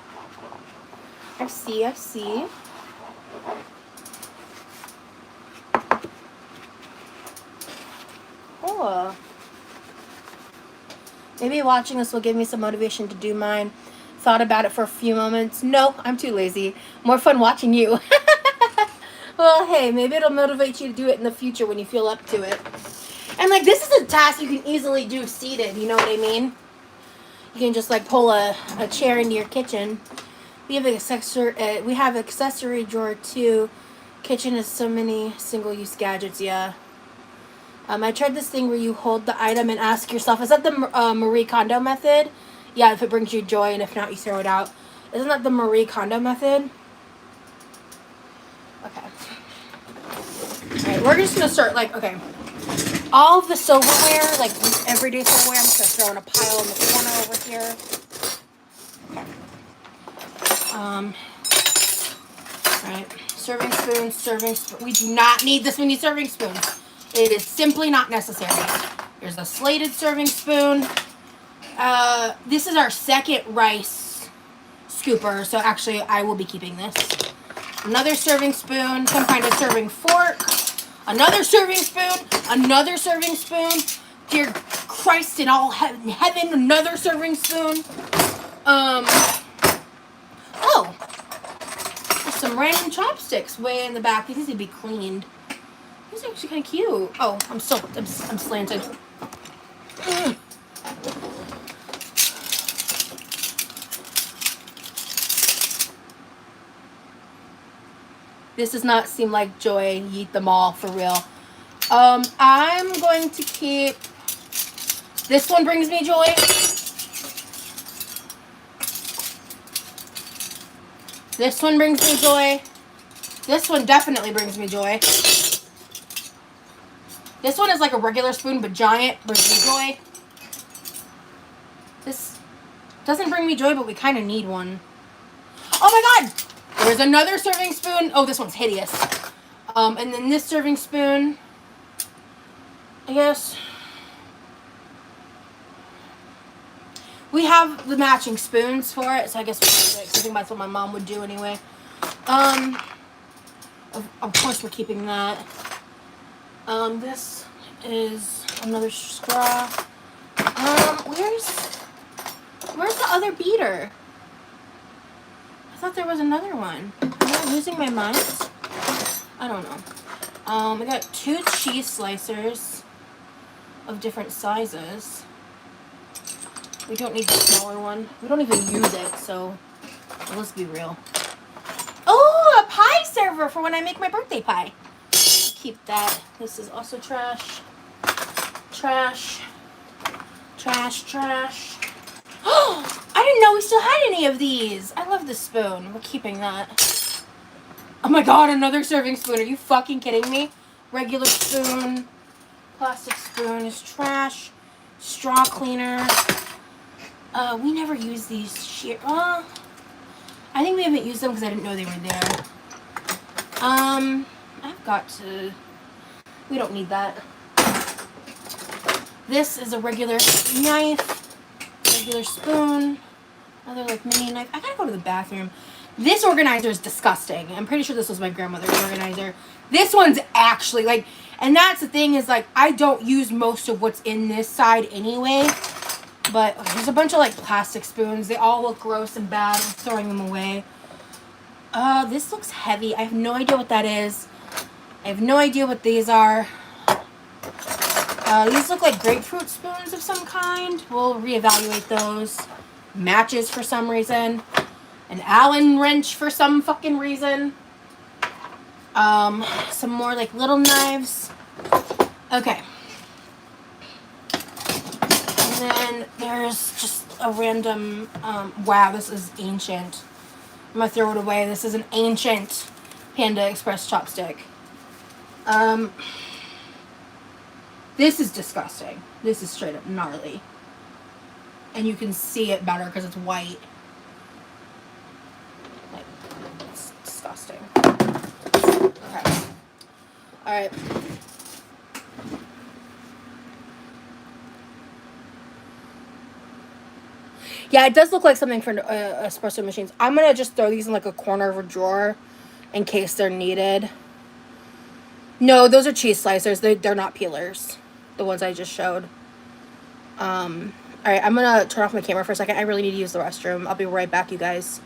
I see, I see. Cool. Maybe watching this will give me some motivation to do mine. Thought about it for a few moments. No, I'm too lazy. More fun watching you. Well, hey, maybe it'll motivate you to do it in the future when you feel up to it. And, like, this is a task you can easily do seated, you know what I mean? You can just, like, pull a chair into your kitchen. We have accessory drawer, too. Kitchen has so many single-use gadgets, yeah. I tried this thing where you hold the item and ask yourself, is that the Marie Kondo method? Yeah, if it brings you joy, and if not, you throw it out. Isn't that the Marie Kondo method? Okay. Alright, we're just going to start, like, okay. All of the silverware, like everyday silverware, I'm just going to throw in a pile in the corner over here. Alright. Serving spoons. We do not need this many serving spoons. It is simply not necessary. Here's a slated serving spoon. This is our second rice scooper, so actually I will be keeping this. Another serving spoon, some kind of serving fork, another serving spoon, dear Christ in all heaven, another serving spoon. Oh, there's some random chopsticks way in the back. These need to be cleaned. These are actually kind of cute. Oh, I'm slanted. This does not seem like joy. Yeet them all for real. I'm going to keep. This one brings me joy. This one brings me joy. This one definitely brings me joy. This one is like a regular spoon, but giant. Brings me joy. This doesn't bring me joy, but we kind of need one. Oh my god! There's another serving spoon. Oh, this one's hideous. And then this serving spoon, I guess. We have the matching spoons for it, so I guess we'll do it. I think that's what my mom would do anyway. Of course we're keeping that. This is another straw. Where's the other beater? I thought there was another one. Am I losing my mind? I don't know. I got 2 cheese slicers of different sizes. We don't need the smaller one. We don't even use it, so let's be real. Oh, a pie server for when I make my birthday pie. Keep that. This is also trash. Trash. Trash, trash. Oh, I didn't know we still had any of these. I love this spoon. We're keeping that. Oh my god, another serving spoon. Are you fucking kidding me? Regular spoon. Plastic spoon is trash. Straw cleaner. We never use these I think we haven't used them because I didn't know they were there. I've got to... We don't need that. This is a regular knife. Regular spoon. Another, like, mini knife. I gotta go to the bathroom. This organizer is disgusting. I'm pretty sure this was my grandmother's organizer. This one's actually, like... And that's the thing is, like, I don't use most of what's in this side anyway. But there's a bunch of, like, plastic spoons. They all look gross and bad. I'm throwing them away. This looks heavy. I have no idea what that is. I have no idea what these are. These look like grapefruit spoons of some kind. We'll reevaluate those. Matches for some reason. An Allen wrench for some fucking reason. Some more, like, little knives. Okay. And then there's just a random, wow, this is ancient. I'm gonna throw it away. This is an ancient Panda Express chopstick. This is disgusting. This is straight up gnarly. And you can see it better because it's white. Like, it's disgusting. Okay. Alright. Yeah, it does look like something for espresso machines. I'm going to just throw these in like a corner of a drawer in case they're needed. No, those are cheese slicers. They're not peelers. The ones I just showed. Alright, I'm going to turn off my camera for a second. I really need to use the restroom. I'll be right back, you guys.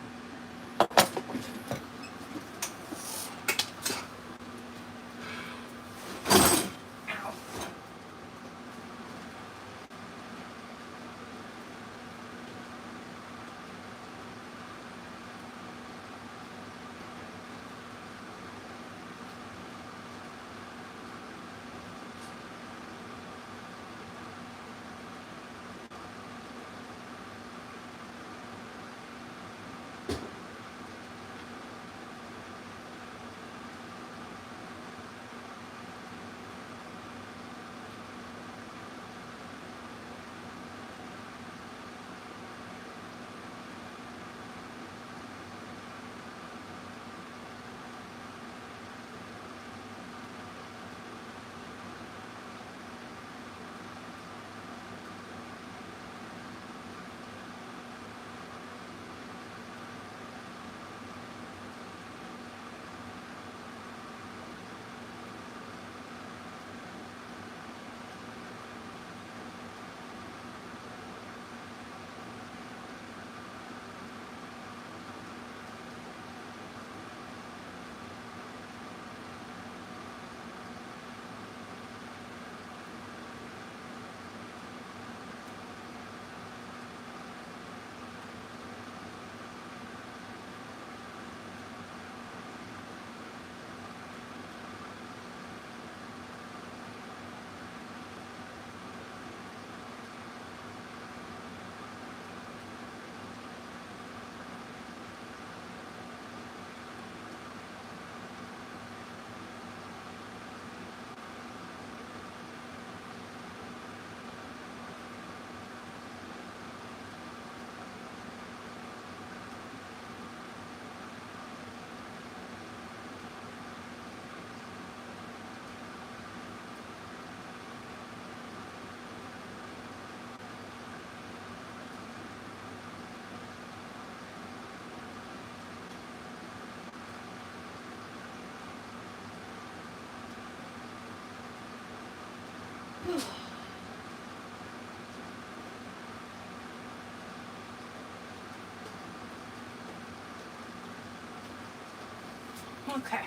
Okay.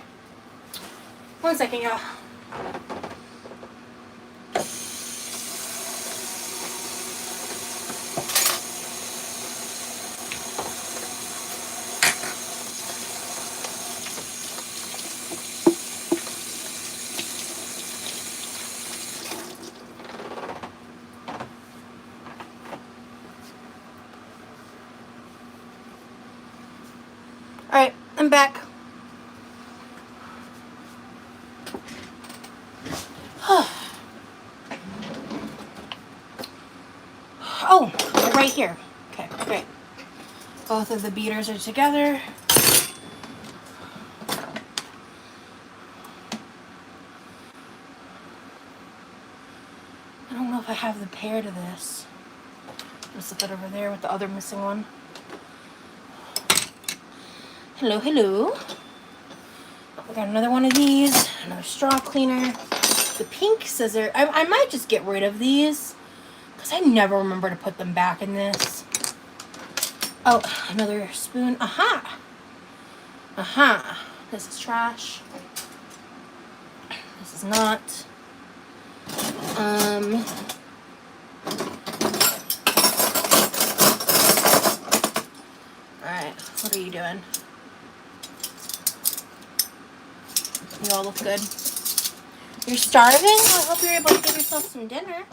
1 second, y'all. Alright, I'm back. Oh, they're right here. Okay, great. Both of the beaters are together. I don't know if I have the pair to this. Just put it over there with the other missing one. Hello, hello. We got another one of these. Another straw cleaner. The pink scissor. I might just get rid of these because I never remember to put them back in this. Oh, another spoon. Aha! Aha! This is trash. This is not. Alright, what are you doing? You all look good. You're starving? I hope you're able to give yourself some dinner.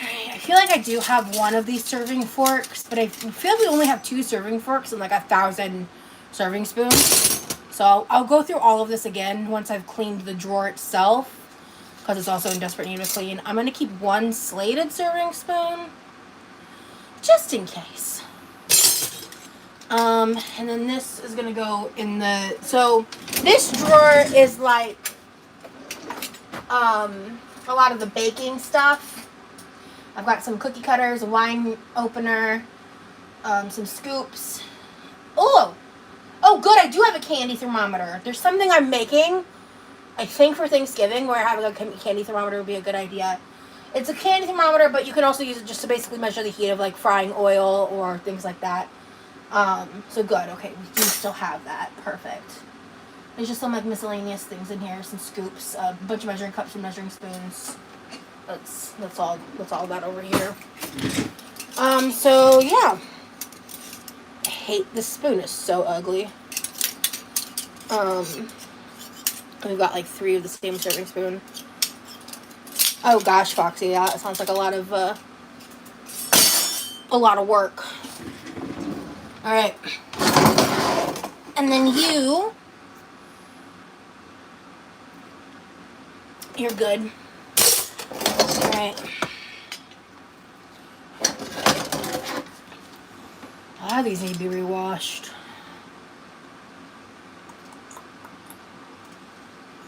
Alright, I feel like I do have one of these serving forks, but I feel like we only have 2 serving forks and like 1,000 serving spoons. So I'll go through all of this again once I've cleaned the drawer itself, because it's also in desperate need of clean. I'm going to keep 1 slated serving spoon, just in case. And then this is going to go in the... So this drawer is like a lot of the baking stuff. I've got some cookie cutters, a wine opener, some scoops. Oh, good. I do have a candy thermometer. There's something I'm making, I think, for Thanksgiving, where having a candy thermometer would be a good idea. It's a candy thermometer, but you can also use it just to basically measure the heat of like frying oil or things like that. So good. Okay, we do still have that. Perfect. There's just some like miscellaneous things in here, some scoops, a bunch of measuring cups and measuring spoons. That's all that over here. So yeah. I hate this spoon, is so ugly. We've got like 3 of the same serving spoon. Oh gosh, Foxy, yeah, it sounds like a lot of work. Alright. And then you're good. Alright. A lot of these need to be rewashed.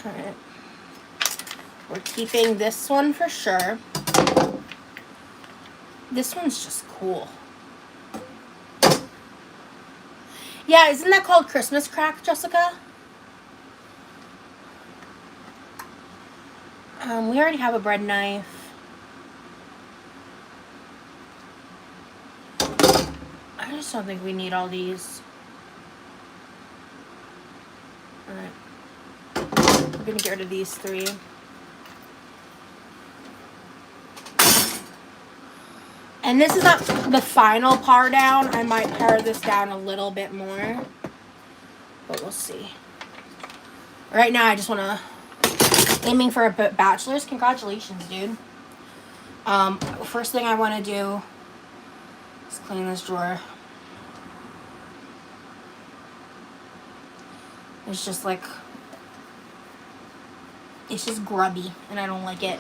Alright. We're keeping this one for sure. This one's just cool. Yeah, isn't that called Christmas crack, Jessica? We already have a bread knife. I just don't think we need all these. Alright. We're gonna get rid of these 3. And this is not the final par down. I might pare this down a little bit more. But we'll see. Right now, I just want to... Aiming for a bachelor's. Congratulations, dude. First thing I want to do is clean this drawer. It's just like... It's just grubby, and I don't like it.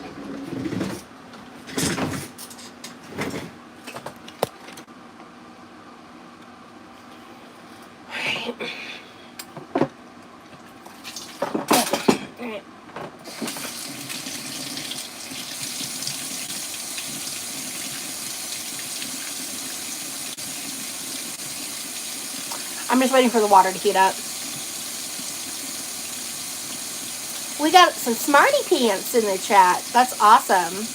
Alright. I'm just waiting for the water to heat up. We got some smarty pants in the chat. That's awesome.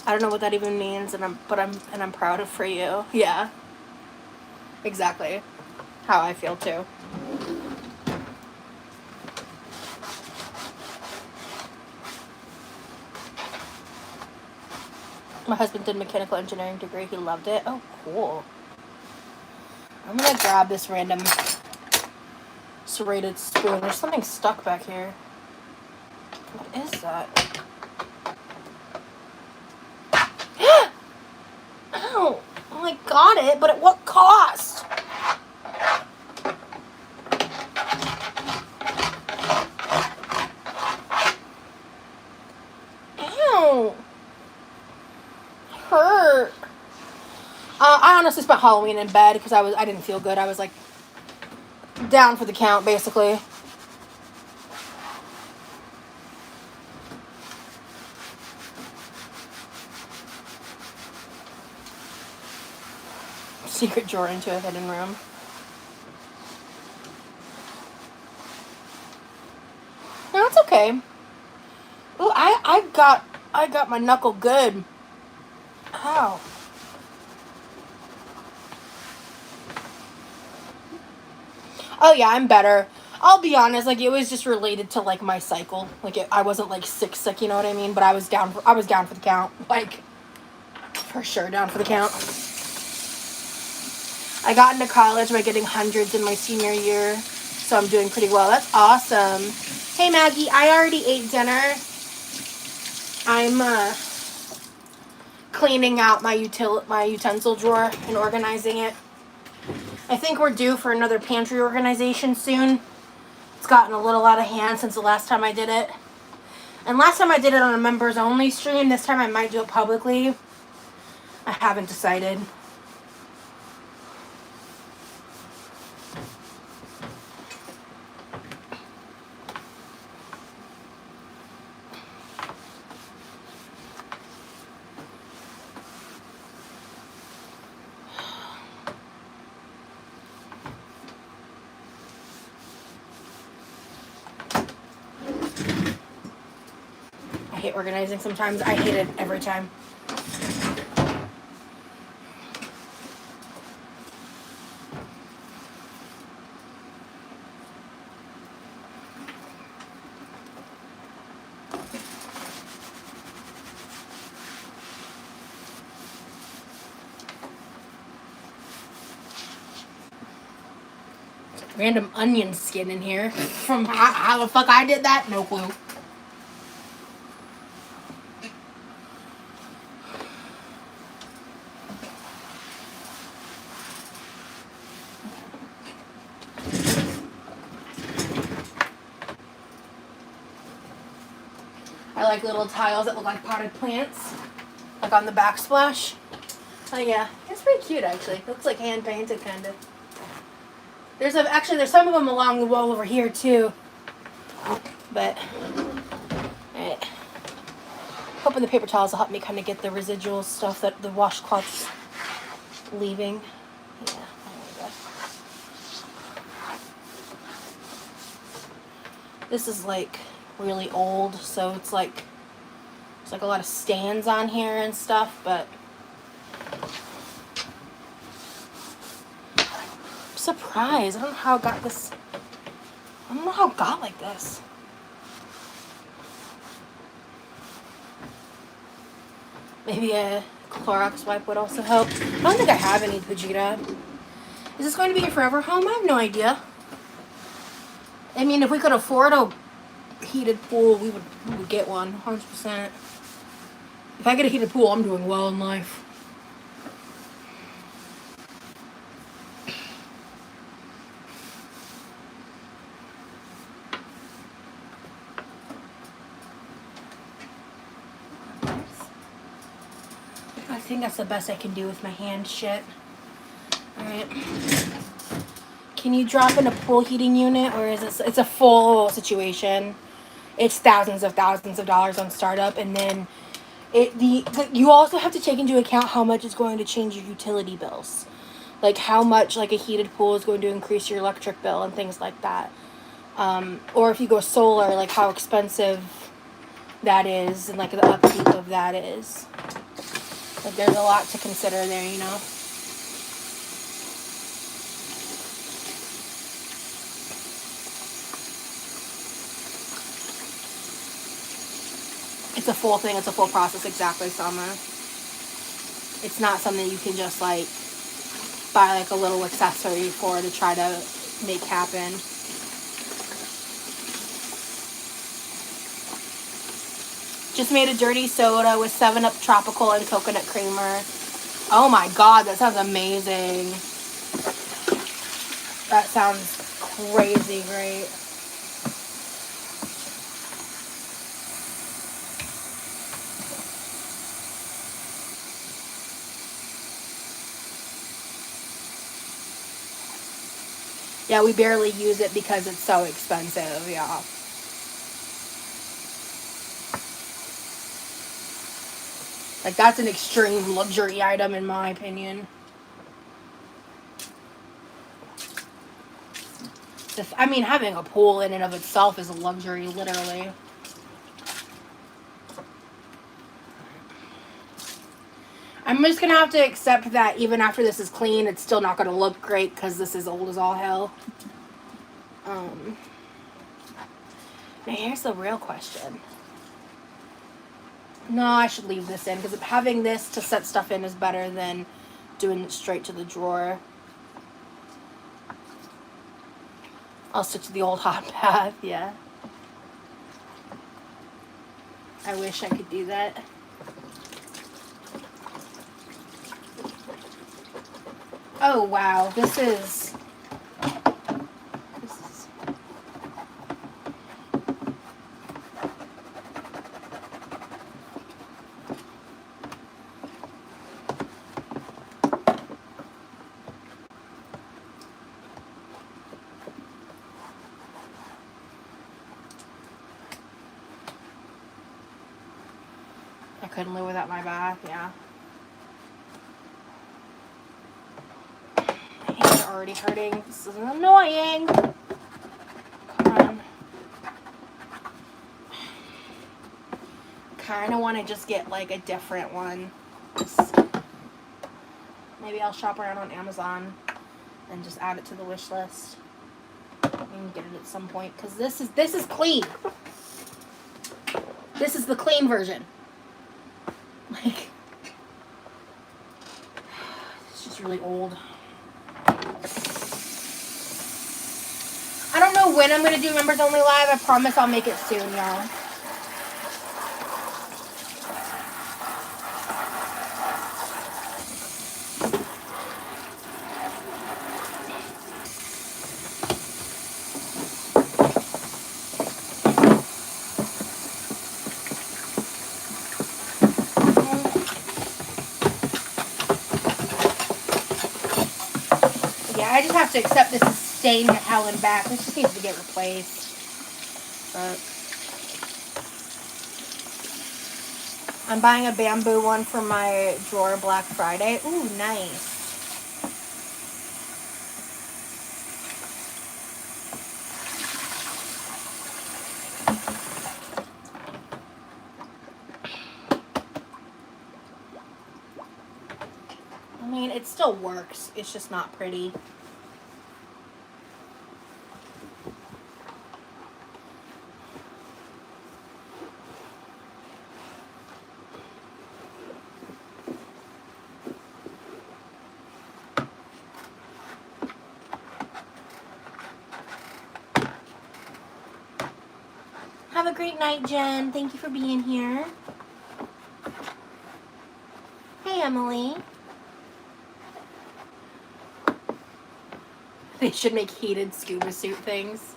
I don't know what that even means, and I'm proud of for you. Yeah. Exactly. How I feel too. My husband did mechanical engineering degree. He loved it. Oh, cool. I'm gonna grab this random serrated spoon. There's something stuck back here. What is that? Ow! I got it, but at what cost? Ow! Hurt. I honestly spent Halloween in bed because I didn't feel good. I was like down for the count, basically. Secret drawer into a hidden room. No, it's okay. Ooh, I got my knuckle good. Ow. Oh yeah, I'm better. I'll be honest, like it was just related to like my cycle. Like I wasn't like sick, you know what I mean? But I was down for the count. Like for sure down for the count. I got into college by getting hundreds in my senior year, so I'm doing pretty well. That's awesome. Hey Maggie, I already ate dinner. I'm cleaning out my utensil drawer and organizing it. I think we're due for another pantry organization soon. It's gotten a little out of hand since the last time I did it. And last time I did it on a members only stream. This time I might do it publicly. I haven't decided. I hate organizing sometimes. I hate it every time. Random onion skin in here. From how the fuck I did that? No clue. I like little tiles that look like potted plants. Like on the backsplash. Oh yeah, it's pretty cute actually. It looks like hand painted kind of. There's some of them along the wall over here too. But alright. Hoping the paper towels will help me kind of get the residual stuff that the washcloth's leaving. Yeah, there we go. This is like really old, so it's like a lot of stands on here and stuff, but I'm surprised. I don't know how it got this. I don't know how it got like this. Maybe a Clorox wipe would also help. I don't think I have any Vegeta. Is this going to be your forever home? I have no idea. I mean, if we could afford a heated pool, we would get one, 100%. If I get a heated pool, I'm doing well in life. I think that's the best I can do with my hand shit. Alright. Can you drop in a pool heating unit, or is it's a full situation? It's thousands of dollars on startup, and then you also have to take into account how much it's going to change your utility bills, like how much like a heated pool is going to increase your electric bill and things like that. Or if you go solar, like how expensive that is and like the upkeep of that is. Like there's a lot to consider there, you know. It's a full thing. It's a full process. Exactly, Summer. It's not something you can just like buy like a little accessory for to try to make happen. Just made a dirty soda with 7-Up Tropical and coconut creamer. Oh my god, that sounds amazing. That sounds crazy great. Yeah, we barely use it because it's so expensive, yeah. Like, that's an extreme luxury item in my opinion. I mean, having a pool in and of itself is a luxury, literally. I'm just gonna have to accept that even after this is clean, it's still not gonna look great because this is old as all hell. Now here's the real question. No, I should leave this in because having this to set stuff in is better than doing it straight to the drawer. I'll stick to the old hot bath, yeah. I wish I could do that. Oh wow, this is I couldn't live without my bath, yeah. My hands are already hurting. This is annoying. Come on. Kinda wanna just get like a different one. Maybe I'll shop around on Amazon and just add it to the wish list. And get it at some point. Because this is clean. This is the clean version. Like, it's just really old. I don't know when I'm going to do Members Only Live. I promise I'll make it soon, y'all. I just have to accept this is stained to hell and back. This just needs to get replaced. But I'm buying a bamboo one for my drawer Black Friday. Ooh, nice. I mean, it still works. It's just not pretty. Have a great night, Jen. Thank you for being here. Hey, Emily. They should make heated scuba suit things.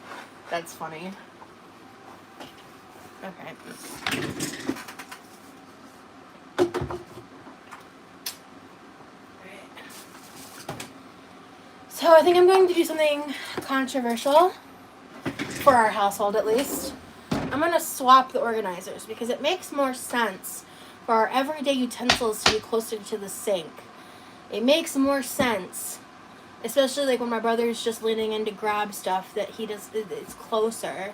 That's funny. Okay. So So I think I'm going to do something controversial for our household, at least. I'm going to swap the organizers because it makes more sense for our everyday utensils to be closer to the sink. It makes more sense, especially like when my brother's just leaning in to grab stuff that he does. It's closer,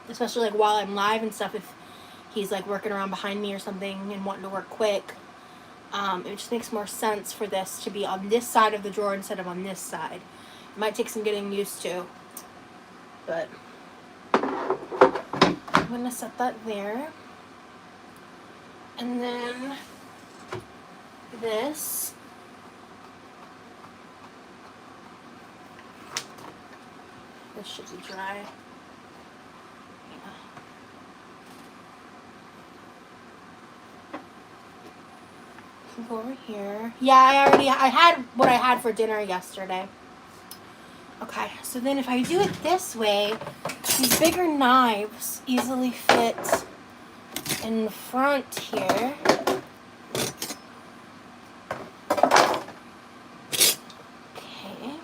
especially like while I'm live and stuff. If he's like working around behind me or something and wanting to work quick, it just makes more sense for this to be on this side of the drawer instead of on this side. It might take some getting used to, but I'm gonna set that there. And then this. This should be dry. Yeah. Can go over here. Yeah, I had what I had for dinner yesterday. Okay, so then if I do it this way, these bigger knives easily fit in the front here. Okay.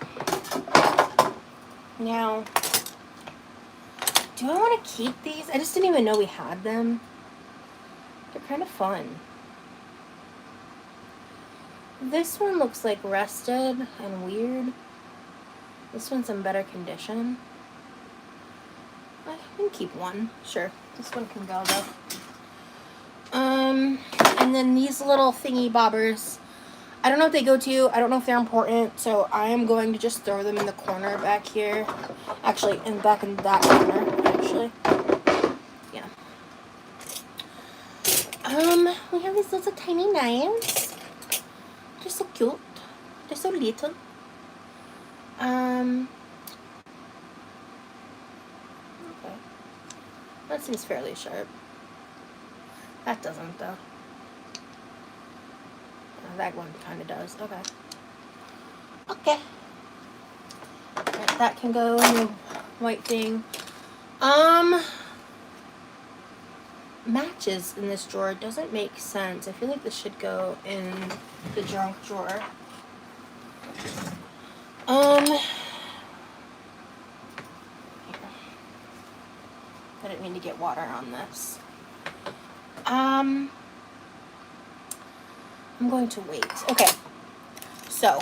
Now, do I want to keep these? I just didn't even know we had them. They're kind of fun. This one looks like rusted and weird. This one's in better condition. I can keep one. Sure. This one can go though. And then these little thingy bobbers. I don't know what they go to. I don't know if they're important. So I am going to just throw them in the corner back here. Actually, back in that corner, actually. Yeah. We have these little tiny knives. They're so cute. They're so little. Okay. That seems fairly sharp. That doesn't, though. That one kind of does. Okay. Okay. Right, that can go in the white thing. Matches in this drawer doesn't make sense. I feel like this should go in the junk drawer. Here. I didn't mean to get water on this. I'm going to wait. Okay. So,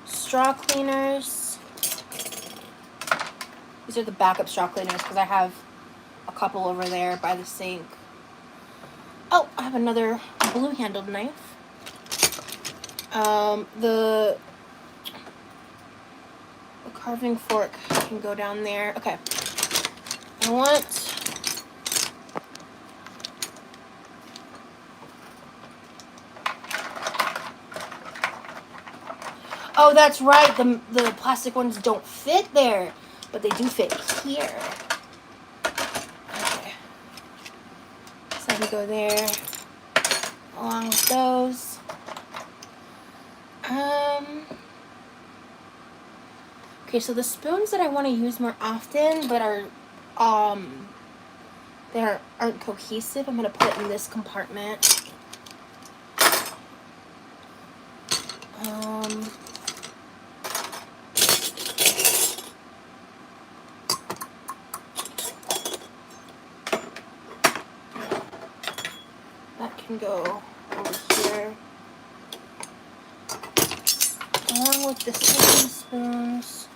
straw cleaners. These are the backup straw cleaners because I have a couple over there by the sink. Oh, I have another blue-handled knife. The carving fork can go down there. Okay. I want... Oh, that's right. The plastic ones don't fit there, but they do fit here. Okay. So I can go there along with those. Okay, so the spoons that I want to use more often, but are they aren't cohesive, I'm gonna put in this compartment. That can go over here. Along with the same spoons.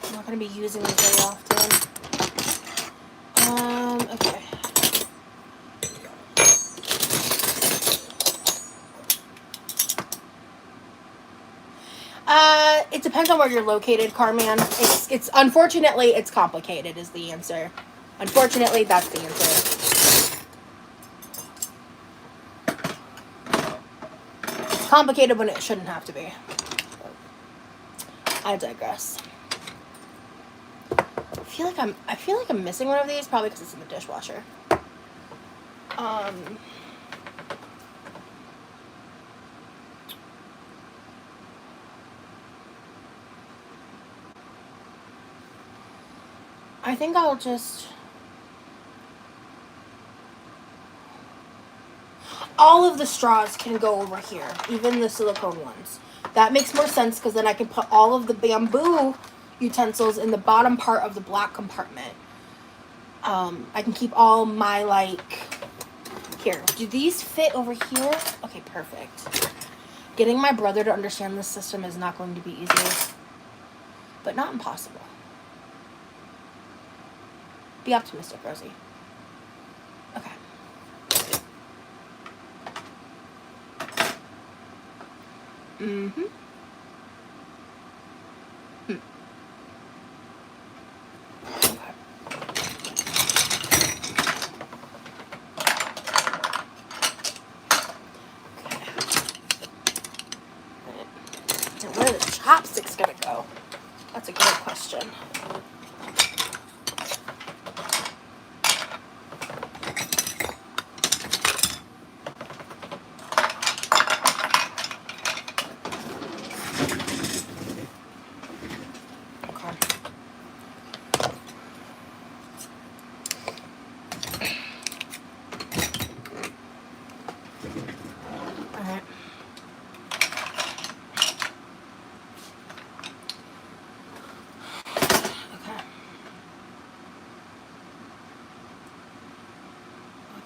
I'm not going to be using these very often. Okay. It depends on where you're located, Carman. It's unfortunately, it's complicated is the answer. Unfortunately, that's the answer. It's complicated when it shouldn't have to be. I digress. I feel like I'm missing one of these, probably because it's in the dishwasher. I think I'll just... all of the straws can go over here, even the silicone ones. That makes more sense because then I can put all of the bamboo utensils in the bottom part of the black compartment. I can keep all my, like, here. Do these fit over here? Okay, perfect. Getting my brother to understand this system is not going to be easy, but not impossible. Be optimistic, Rosie. Okay. Mm-hmm. Where are the chopsticks gonna go? That's a good question.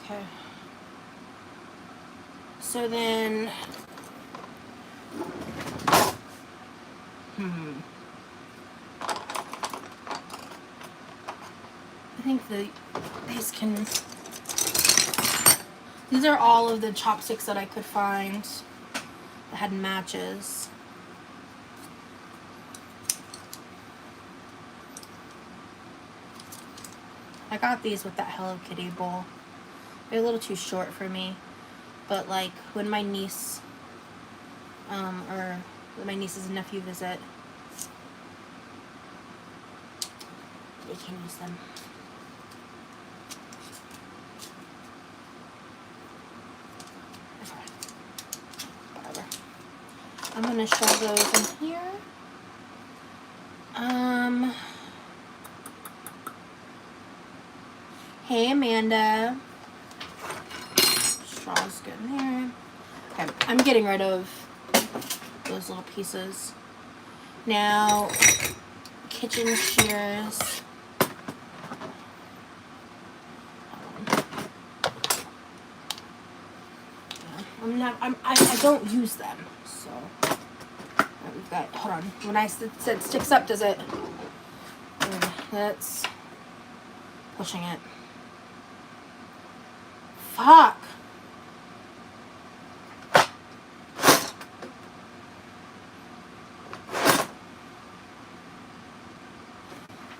Okay. So then, I think these can, these are all of the chopsticks that I could find that had matches. I got these with that Hello Kitty bowl. They're a little too short for me, but like when my niece, or when my nieces and nephew visit, they can use them. Okay. Whatever. I'm gonna shove those in here. Hey Amanda. Straw's good in there. Okay, I'm getting rid of those little pieces. Now, kitchen shears. I don't use them, so we've got, hold on, when I said sticks up, does it, that's pushing it. Fuck.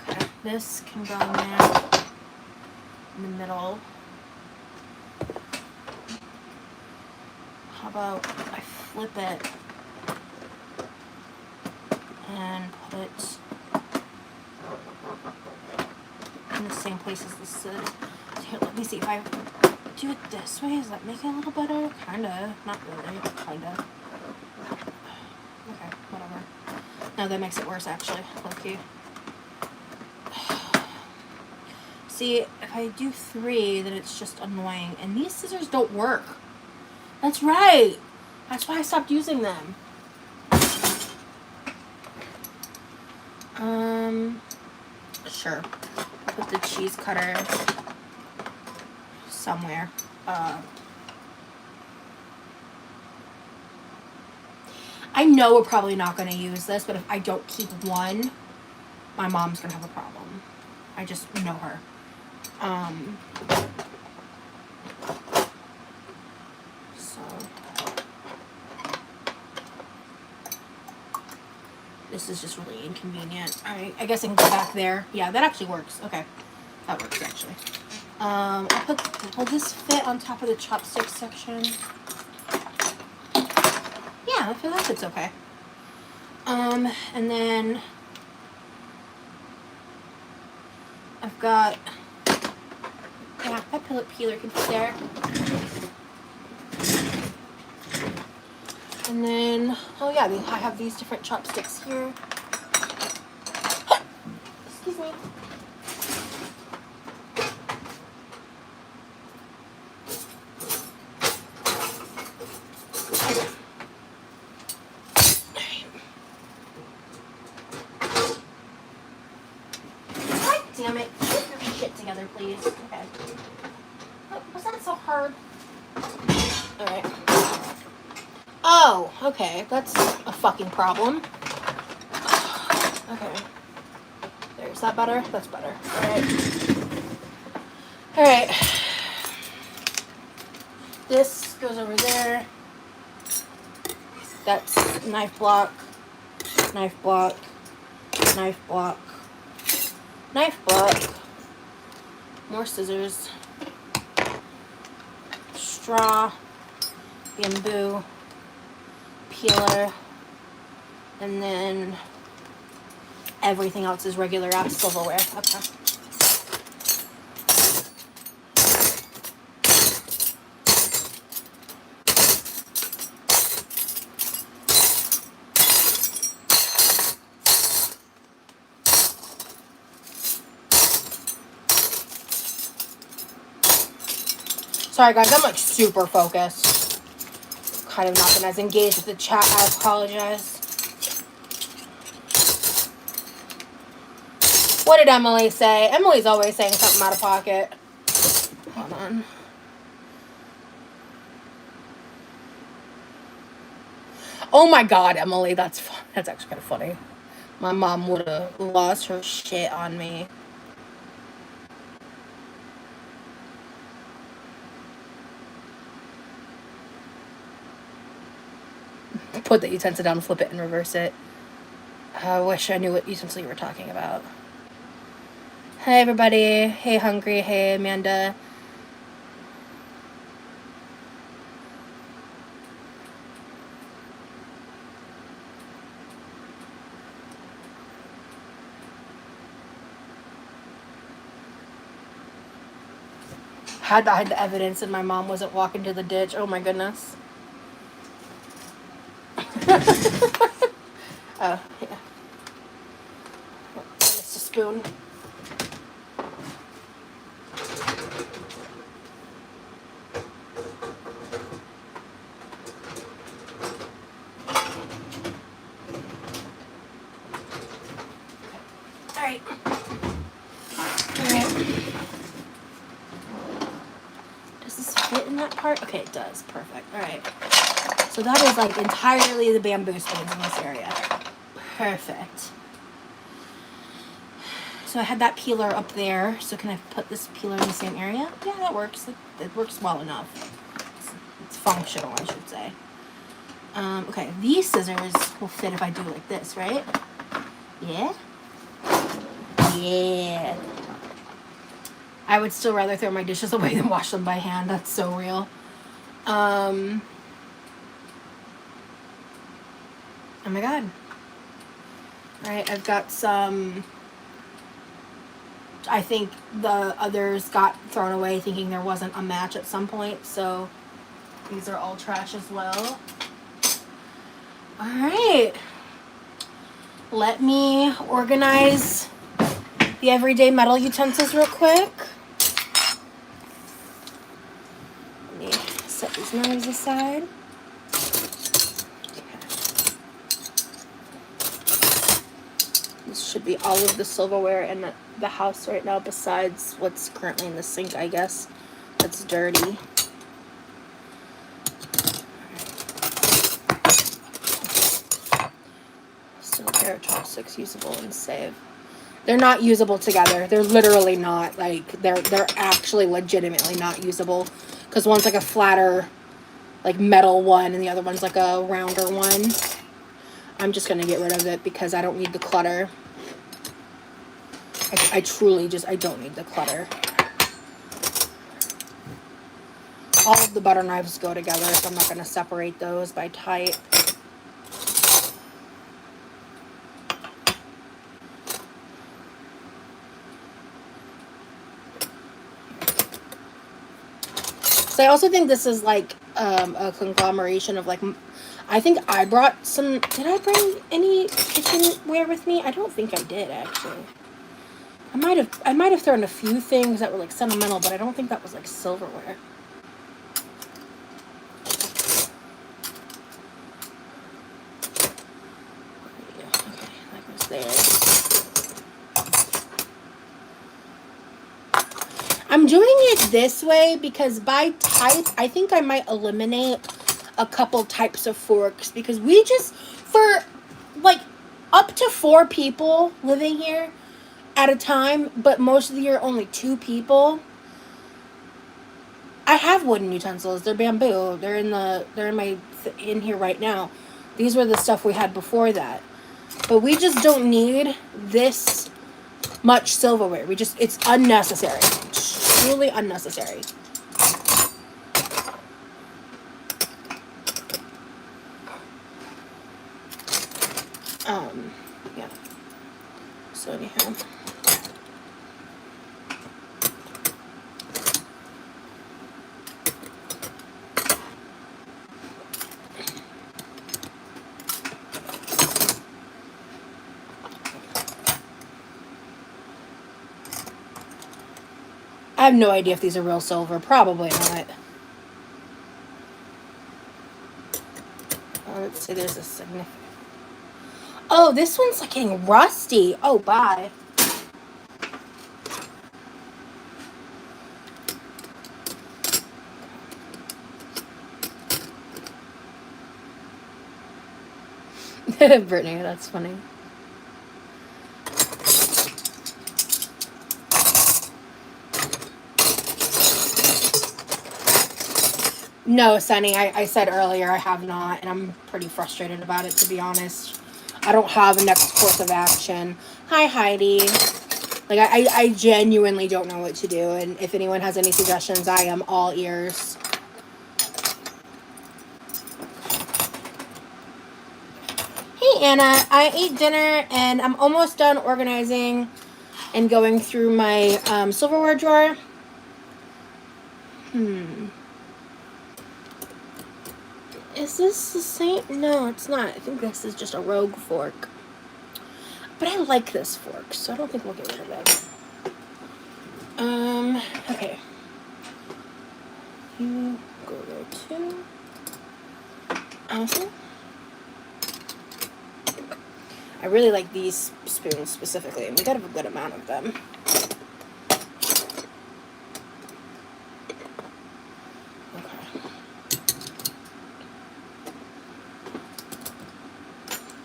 Okay, this can go in there in the middle. How about I flip it and put it in the same place as this is. Here, let me see if I do it this way. Does that make it a little better? Kinda. Not really. Kinda. Okay, whatever. No, that makes it worse actually. Low-key. See, if I do 3, then it's just annoying. And these scissors don't work. That's right. That's why I stopped using them. Sure. Put the cheese cutter somewhere. I know we're probably not going to use this, but if I don't keep one, my mom's going to have a problem. I just know her. This is just really inconvenient. I guess I can go back there. Yeah, that actually works. Okay. That works, actually. Will this fit on top of the chopsticks section? Yeah, I feel like it's okay. And then I've got, yeah, that pellet peeler can fit there. And then, oh yeah, I have these different chopsticks here. Excuse me. Okay. Was that so hard? Alright. Oh, okay. That's a fucking problem. Okay. There, is that better? That's better. Alright. Alright. This goes over there. That's knife block, knife block, knife block, knife block, more scissors, straw, bamboo, peeler, and then everything else is regular ass silverware. Okay. Sorry guys, I'm like super focused. Kind of not been as engaged with the chat. I apologize. What did Emily say? Emily's always saying something out of pocket. Hold on. Oh my god, Emily, that's fun. That's actually kind of funny. My mom would have lost her shit on me. Put the utensil down, flip it, and reverse it. I wish I knew what utensil you were talking about. Hi, everybody. Hey, Hungry. Hey, Amanda. Had to hide the evidence and my mom wasn't walking to the ditch. Oh, my goodness. Oh, yeah. It's a spoon. Alright. Does this fit in that part? Okay, it does. Perfect. Alright. So that is like entirely the bamboo spoons in this area. Perfect. So I had that peeler up there. So can I put this peeler in the same area? Yeah, that works. It works well enough. It's functional, I should say. Okay, these scissors will fit if I do like this, right? Yeah? Yeah. I would still rather throw my dishes away than wash them by hand. That's so real. Oh my god. Alright, I've got some... I think the others got thrown away thinking there wasn't a match at some point, so these are all trash as well. Alright. Let me organize the everyday metal utensils real quick. Let me set these knives aside. This should be all of the silverware in the house right now besides what's currently in the sink, I guess. That's dirty. Still a pair of chopsticks usable and save. They're not usable together. They're literally not. Like, they're actually legitimately not usable. Because one's like a flatter, like, metal one, and the other one's like a rounder one. I'm just going to get rid of it because I don't need the clutter. I truly just, I don't need the clutter. All of the butter knives go together, so I'm not going to separate those by type. So I also think this is like a conglomeration of like, I think I brought some, did I bring any kitchenware with me? I don't think I did actually. I might have thrown a few things that were like sentimental, but I don't think that was like silverware. Yeah, okay, that goes there. I'm doing it this way because by type, I think I might eliminate a couple types of forks because we just, for like up to 4 people living here at a time, but most of the year only 2 people. I have wooden utensils. They're bamboo. They're in here right now. These were the stuff we had before that. But we just don't need this much silverware. It's unnecessary. It's truly unnecessary. Yeah. So anyhow. I have no idea if these are real silver. Probably not. Let's see, there's a significant... Oh, this one's like getting rusty. Oh, bye. Brittany, that's funny. No, Sunny, I said earlier I have not, and I'm pretty frustrated about it, to be honest. I don't have a next course of action. Hi, Heidi. Like, I genuinely don't know what to do, and if anyone has any suggestions, I am all ears. Hey, Anna. I ate dinner, and I'm almost done organizing and going through my silverware drawer. Is this the same? No, it's not. I think this is just a rogue fork. But I like this fork, so I don't think we'll get rid of it. Okay. You go there too. I really like these spoons specifically, and we got a good amount of them.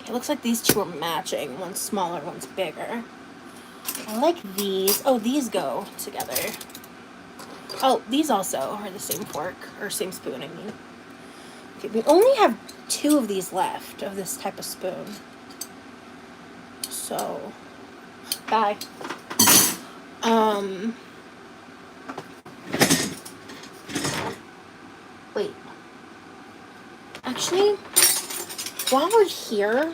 It looks like these two are matching. One's smaller, one's bigger. I like these. Oh, these go together. Oh, these also are the same fork, or same spoon, I mean. Okay, we only have 2 of these left, of this type of spoon. So, bye. Wait. Actually, while we're here,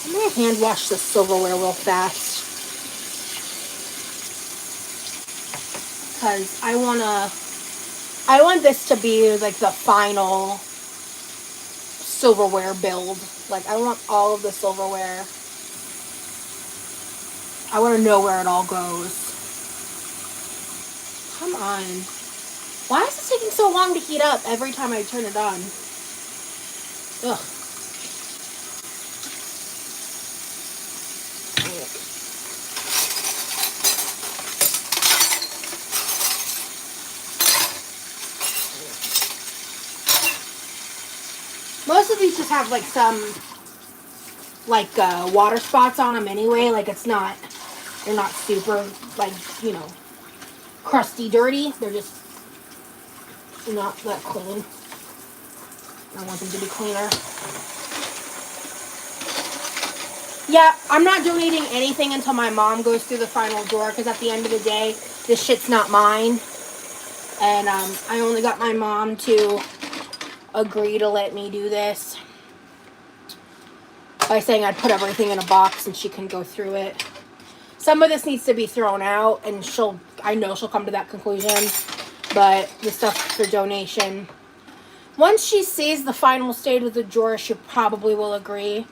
I'm gonna hand wash the silverware real fast. Because I want this to be like the final silverware build. Like, I want all of the silverware. I want to know where it all goes. Come on. Why is this taking so long to heat up every time I turn it on? Ugh. Most of these just have like some water spots on them anyway. Like, they're not super like, crusty dirty. They're just not that clean. I want them to be cleaner. Yeah, I'm not donating anything until my mom goes through the final drawer, because at the end of the day, this shit's not mine. And I only got my mom to agree to let me do this by saying I'd put everything in a box and she can go through it. Some of this needs to be thrown out, and I know she'll come to that conclusion, but the stuff for donation, once she sees the final state of the drawer, she probably will agree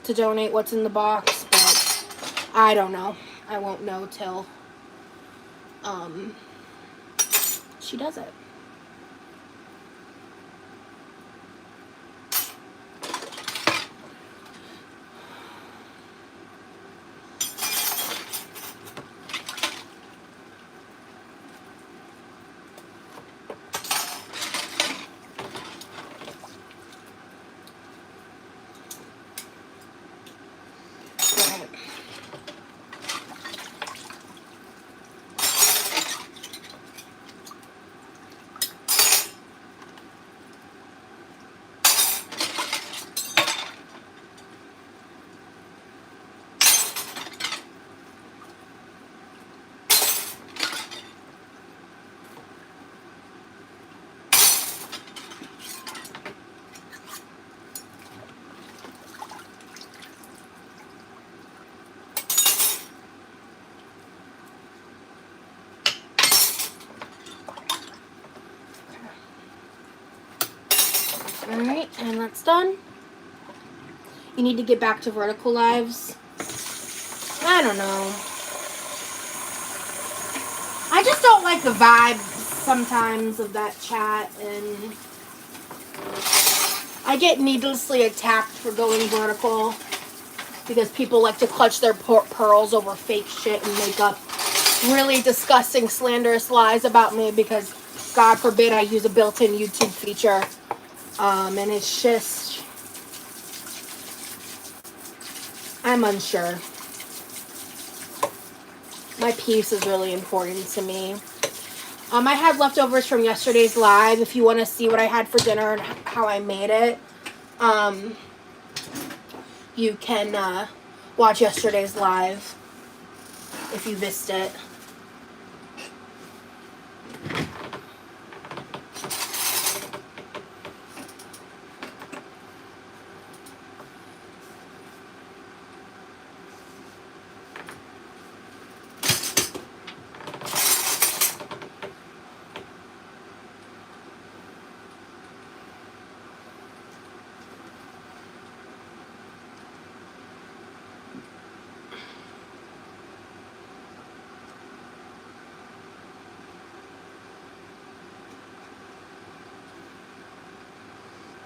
to donate what's in the box, but I don't know. I won't know till she does it. that's done. You need to get back to vertical lives. I don't know. I just don't like the vibe sometimes of that chat, and I get needlessly attacked for going vertical because people like to clutch their pearls over fake shit and make up really disgusting, slanderous lies about me because, God forbid, I use a built-in YouTube feature. And it's just, I'm unsure. My peace is really important to me. I had leftovers from yesterday's live. If you want to see what I had for dinner and how I made it, you can watch yesterday's live if you missed it.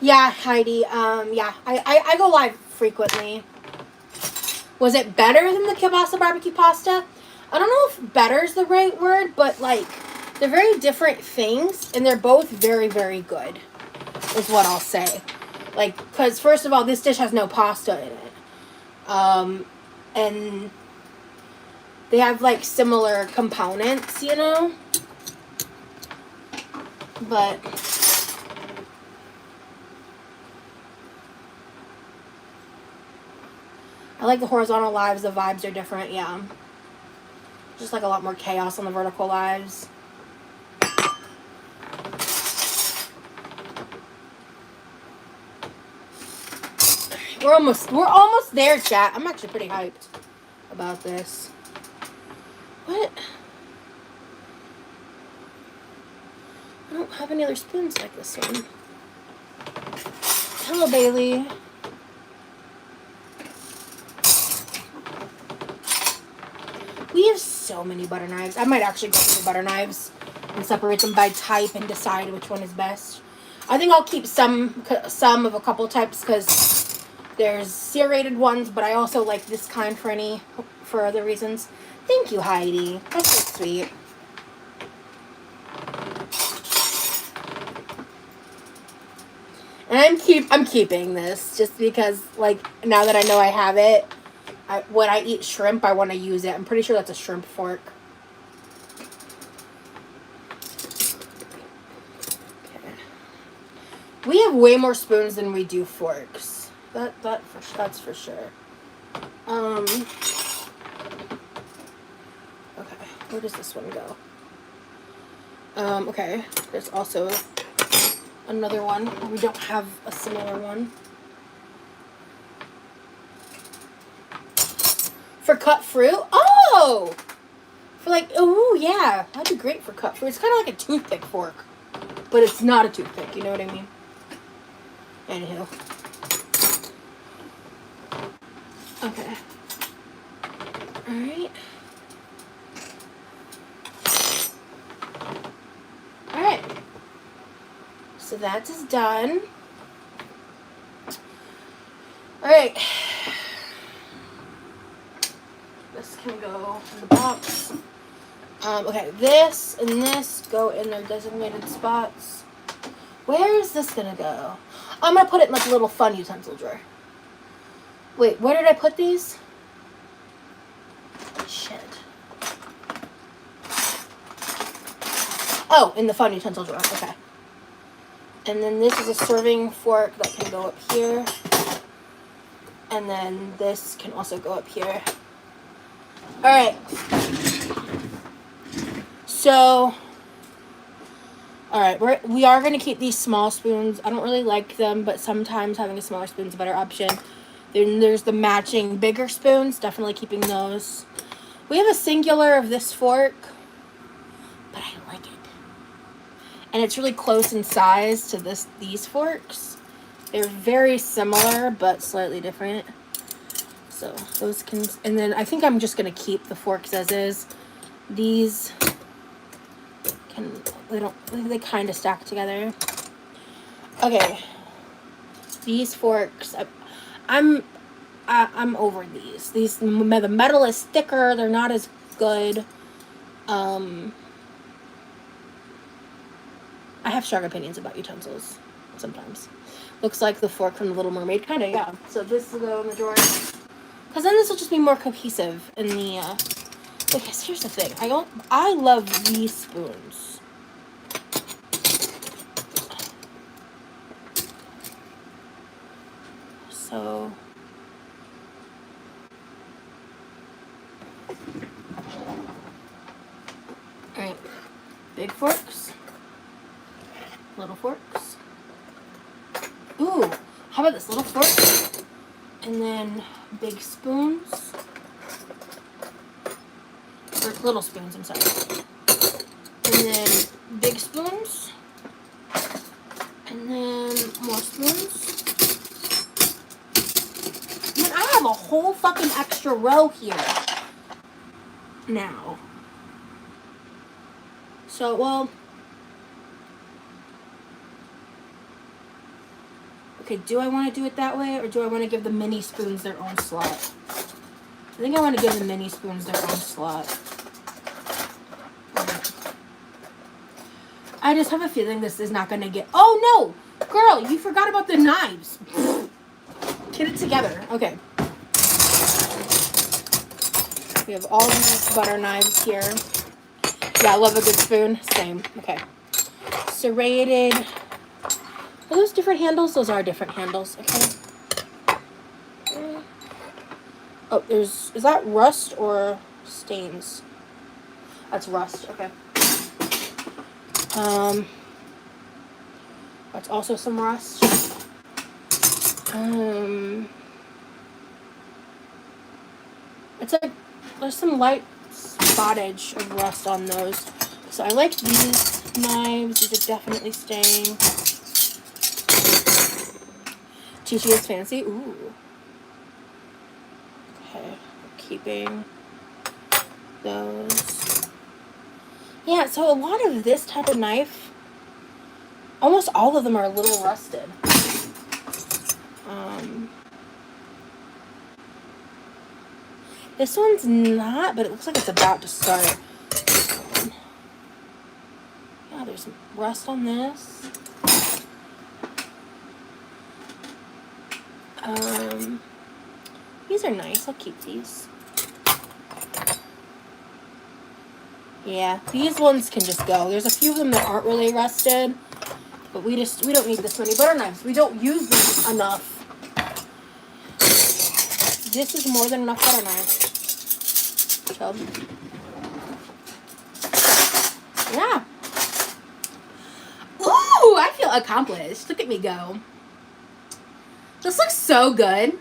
Yeah, Heidi. Yeah, I go live frequently. Was it better than the kielbasa barbecue pasta? I don't know if better is the right word, but like they're very different things, and they're both very, very good. Is what I'll say. Like, because first of all, this dish has no pasta in it, and they have like similar components, you know. But I like the horizontal lives. The vibes are different, yeah. Just like a lot more chaos on the vertical lives. We're almost there, chat. I'm actually pretty hyped about this. What? I don't have any other spoons like this one. Hello, Bailey. We have so many butter knives. I might actually go through the butter knives and separate them by type and decide which one is best. I think I'll keep some of a couple types because there's serrated ones, but I also like this kind for other reasons. Thank you, Heidi. That's so sweet. And I'm keeping this just because, like, now that I know I have it, when I eat shrimp, I want to use it. I'm pretty sure that's a shrimp fork. Okay. We have way more spoons than we do forks. That's for sure. Okay, where does this one go? Okay, there's also another one. We don't have a similar one. For cut fruit? Oh! For like, oh yeah, that'd be great for cut fruit. It's kind of like a toothpick fork, but it's not a toothpick, you know what I mean? Anywho. Okay. Alright. Alright. So that is done. Alright. This can go in the box. Okay, this and this go in their designated spots. Where is this gonna go? I'm gonna put it in like a little fun utensil drawer. Wait, where did I put these? Shit. Oh, in the fun utensil drawer. Okay. And then this is a serving fork that can go up here. And then this can also go up here. Alright. So, alright, we are going to keep these small spoons. I don't really like them, but sometimes having a smaller spoon is a better option. Then there's the matching bigger spoons. Definitely keeping those. We have a singular of this fork, but I like it. And it's really close in size to these forks. They're very similar, but slightly different. So those can, and then I think I'm just gonna keep the forks as is. These can, they kind of stack together. Okay, these forks, I'm over these. The metal is thicker. They're not as good. I have strong opinions about utensils sometimes. Looks like the fork from The Little Mermaid, kind of, yeah. So this will go in the drawer. Because then this will just be more cohesive in the, okay, so here's the thing. I love these spoons. So, alright, big forks, little forks. Ooh, how about this little fork? And then big spoons. Or little spoons, I'm sorry. And then big spoons. And then more spoons. And then I have a whole fucking extra row here now. So, well, okay, do I want to do it that way, or do I want to give the mini spoons their own slot? I think I want to give the mini spoons their own slot. I just have a feeling this is not going to get... Oh, no! Girl, you forgot about the knives. Get it together. Okay. We have all these butter knives here. Yeah, I love a good spoon. Same. Okay. Serrated. Are those different handles? Those are different handles. Okay. Oh, is that rust or stains? That's rust. Okay. That's also some rust. It's like there's some light spottage of rust on those. So I like these knives. These are definitely staying. Chi is fancy. Ooh. Okay, keeping those. Yeah, so a lot of this type of knife, almost all of them are a little rusted. This one's not, but it looks like it's about to start. Yeah, there's some rust on this. These are nice. I'll keep these. Yeah, these ones can just go. There's a few of them that aren't really rusted, but we don't need this many butter knives. We don't use them enough. This is more than enough butter knives. So, yeah. Ooh, I feel accomplished. Look at me go. This looks so good.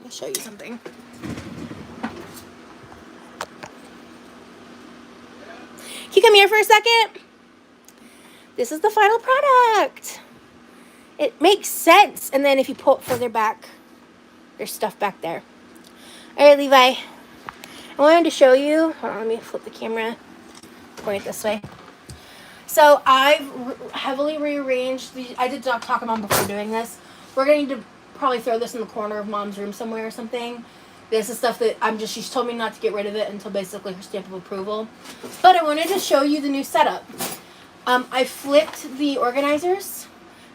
I'll show you something. Can you come here for a second? This is the final product. It makes sense. And then if you pull it further back, there's stuff back there. All right, Levi. I wanted to show you. Hold on, let me flip the camera. Point it this way. So I've heavily rearranged these. I did talk to Mom before doing this. We're going to probably throw this in the corner of Mom's room somewhere or something. This is stuff that she's told me not to get rid of it until basically her stamp of approval. But I wanted to show you the new setup. I flipped the organizers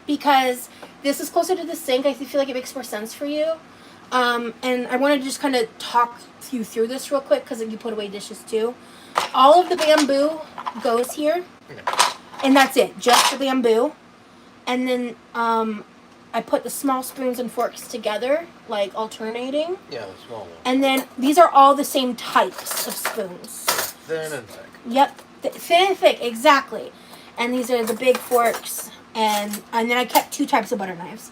because this is closer to the sink. I feel like it makes more sense for you. And I wanted to just kind of talk you through this real quick because you put away dishes too. All of the bamboo goes here. And that's it. Just the bamboo. And then I put the small spoons and forks together, like alternating. Yeah, the small one. And then these are all the same types of spoons. Thin and thick. Yep. Thin and thick, exactly. And these are the big forks. And then I kept 2 types of butter knives.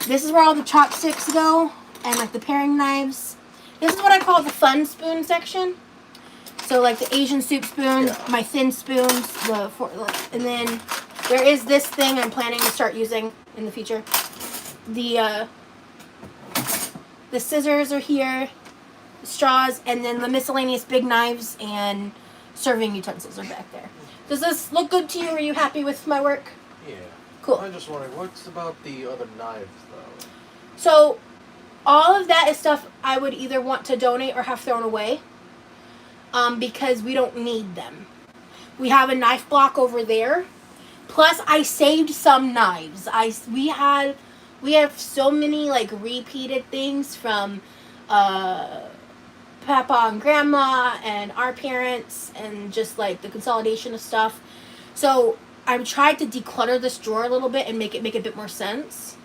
This is where all the chopsticks go. And like the paring knives. This is what I call the fun spoon section. So like the Asian soup spoon, my thin spoons, and then there is this thing I'm planning to start using in the future. The scissors are here, straws, and then the miscellaneous big knives and serving utensils are back there. Does this look good to you? Are you happy with my work? Yeah. Cool. I'm just wondering, what's about the other knives, though? So, all of that is stuff I would either want to donate or have thrown away, because we don't need them. We have a knife block over there. Plus, I saved some knives. We have so many like repeated things from Papa and Grandma and our parents, and just like the consolidation of stuff. So I'm trying to declutter this drawer a little bit and make a bit more sense.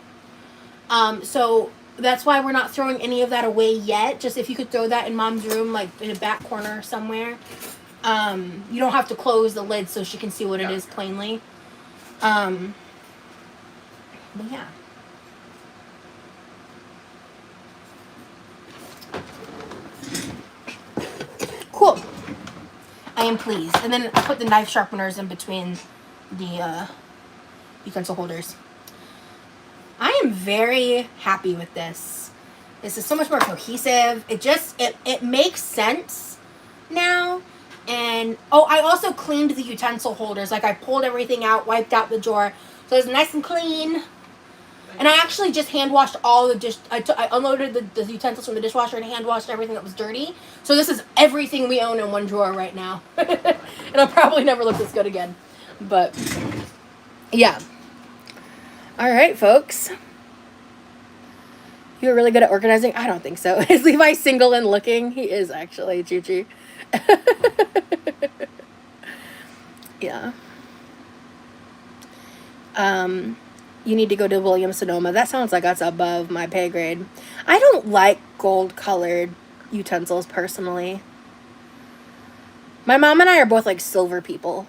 So that's why we're not throwing any of that away yet. Just if you could throw that in Mom's room, like in a back corner somewhere. You don't have to close the lid so she can see what it is plainly. But yeah. Cool. I am pleased. And then I put the knife sharpeners in between the utensil holders. I am very happy with this. This is so much more cohesive. It makes sense now. And I also cleaned the utensil holders. Like I pulled everything out, wiped out the drawer, so it's nice and clean. And I actually just hand washed all the dish. I unloaded the utensils from the dishwasher and hand washed everything that was dirty. So this is everything we own in one drawer right now. And I'll probably never look this good again. But yeah. All right, folks. You're really good at organizing? I don't think so. Is Levi single and looking? He is actually, Chi-Chi. Yeah. You need to go to Williams-Sonoma. That sounds like that's above my pay grade. I don't like gold-colored utensils, personally. My mom and I are both, like, silver people.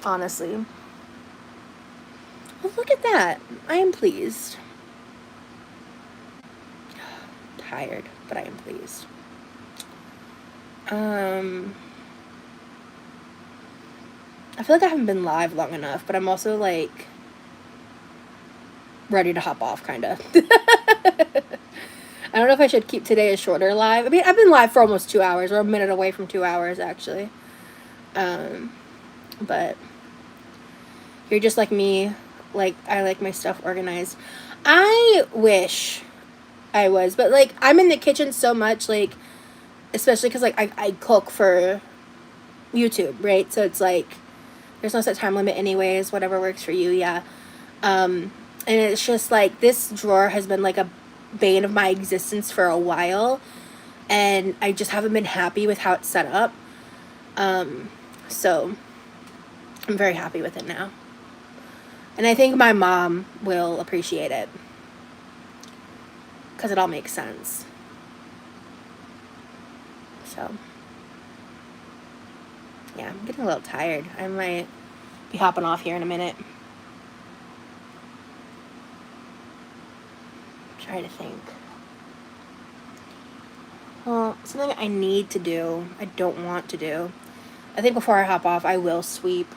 Honestly. Well, look at that. I am pleased. Tired, but I am pleased. I feel like I haven't been live long enough, but I'm also, like, ready to hop off, kind of. I don't know if I should keep today a shorter live. I mean, I've been live for almost 2 hours. We're a minute away from 2 hours, actually. But you're just like me. Like, I like my stuff organized. I wish I was, but, like, I'm in the kitchen so much, like, especially because, like, I cook for YouTube, right? So it's, like, there's no set time limit anyways, whatever works for you, yeah. And it's just, like, this drawer has been, like, a bane of my existence for a while, and I just haven't been happy with how it's set up. So I'm very happy with it now. And I think my mom will appreciate it, because it all makes sense. So, yeah, I'm getting a little tired. I might be hopping off here in a minute. Try to think. Well, something I need to do, I don't want to do. I think before I hop off, I will sweep.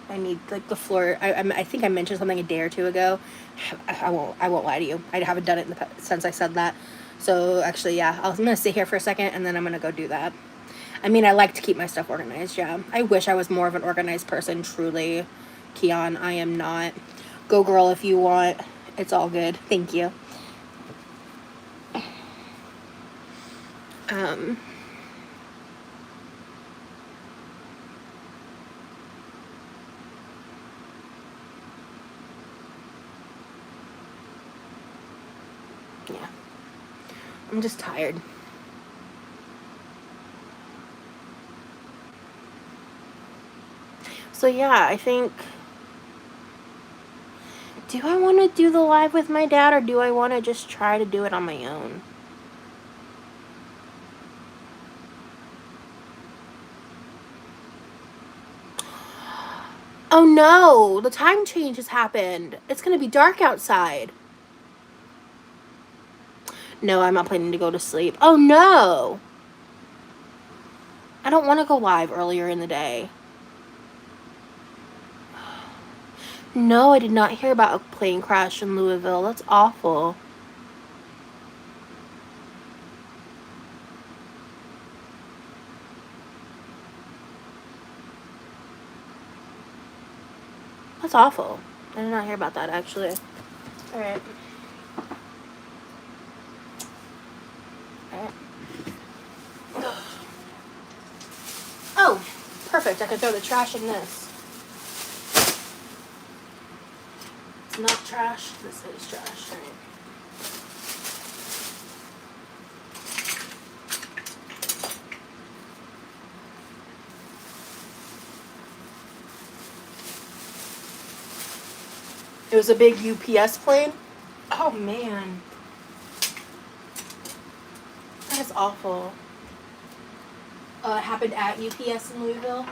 I need, like, the floor. I think I mentioned something a day or two ago. I won't lie to you. I haven't done it since I said that. So, actually, yeah, I'm going to sit here for a second, and then I'm going to go do that. I mean, I like to keep my stuff organized, yeah. I wish I was more of an organized person, truly. Keon, I am not. Go girl if you want. It's all good. Thank you. Yeah. I'm just tired. So yeah, I think, do I want to do the live with my dad, or do I want to just try to do it on my own? Oh no, the time change has happened. It's going to be dark outside. No, I'm not planning to go to sleep. Oh no. I don't want to go live earlier in the day. No, I did not hear about a plane crash in Louisville. That's awful. That's awful. I did not hear about that, actually. Alright. Alright. Oh, perfect. I can throw the trash in this. It's not trash. This is trash. Alright. It was a big UPS plane. Oh, man. That is awful. It happened at UPS in Louisville.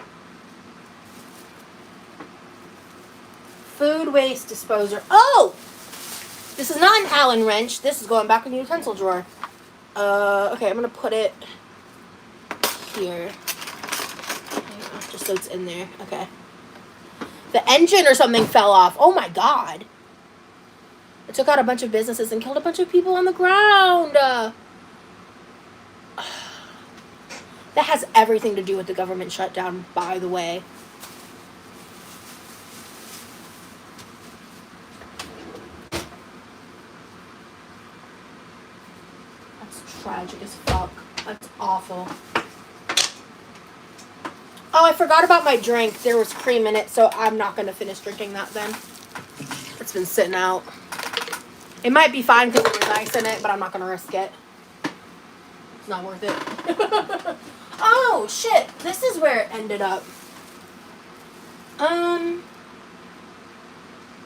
Food waste disposer. Oh! This is not an Allen wrench. This is going back in the utensil drawer. Okay, I'm going to put it here. Just so it's in there. Okay. The engine or something fell off. Oh my god. It took out a bunch of businesses and killed a bunch of people on the ground. That has everything to do with the government shutdown, by the way. That's tragic as fuck. That's awful. Oh, I forgot about my drink. There was cream in it, so I'm not going to finish drinking that then. It's been sitting out. It might be fine because there was ice in it, but I'm not going to risk it. It's not worth it. Oh, shit. This is where it ended up. You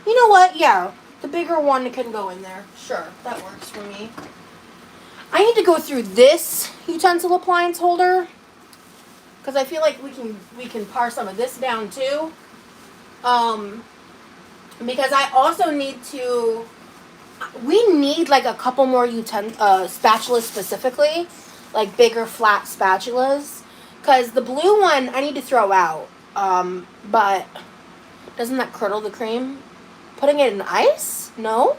know what? Yeah. The bigger one can go in there. Sure. That works for me. I need to go through this utensil appliance holder. Because I feel like we can par some of this down too. Because I also need to... We need like a couple more spatulas specifically. Like bigger flat spatulas. Because the blue one I need to throw out. But doesn't that curdle the cream? Putting it in ice? No?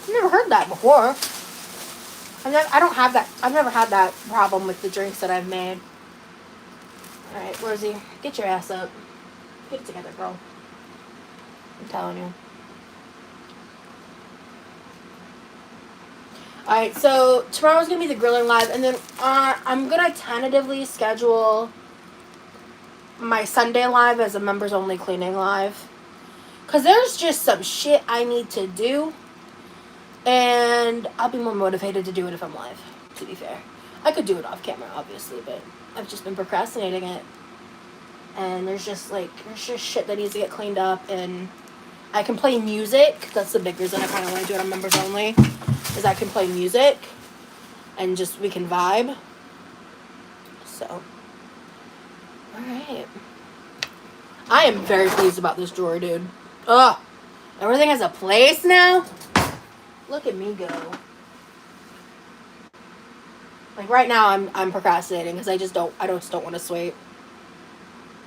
I've never heard that before. I don't have that. I've never had that problem with the drinks that I've made. Alright, Rosie, get your ass up. Get it together, girl. I'm telling you. Alright, so tomorrow's going to be the grilling live, and then I'm going to tentatively schedule my Sunday live as a members only cleaning live. Because there's just some shit I need to do. And I'll be more motivated to do it if I'm live, to be fair. I could do it off camera, obviously, but I've just been procrastinating it. And there's just shit that needs to get cleaned up, and I can play music. That's the big reason I kind of want to do it on members only, is I can play music, and just, we can vibe. So, alright. I am very pleased about this drawer, dude. Ugh. Everything has a place now. Look at me go. Like right now I'm procrastinating because I just don't want to sweep.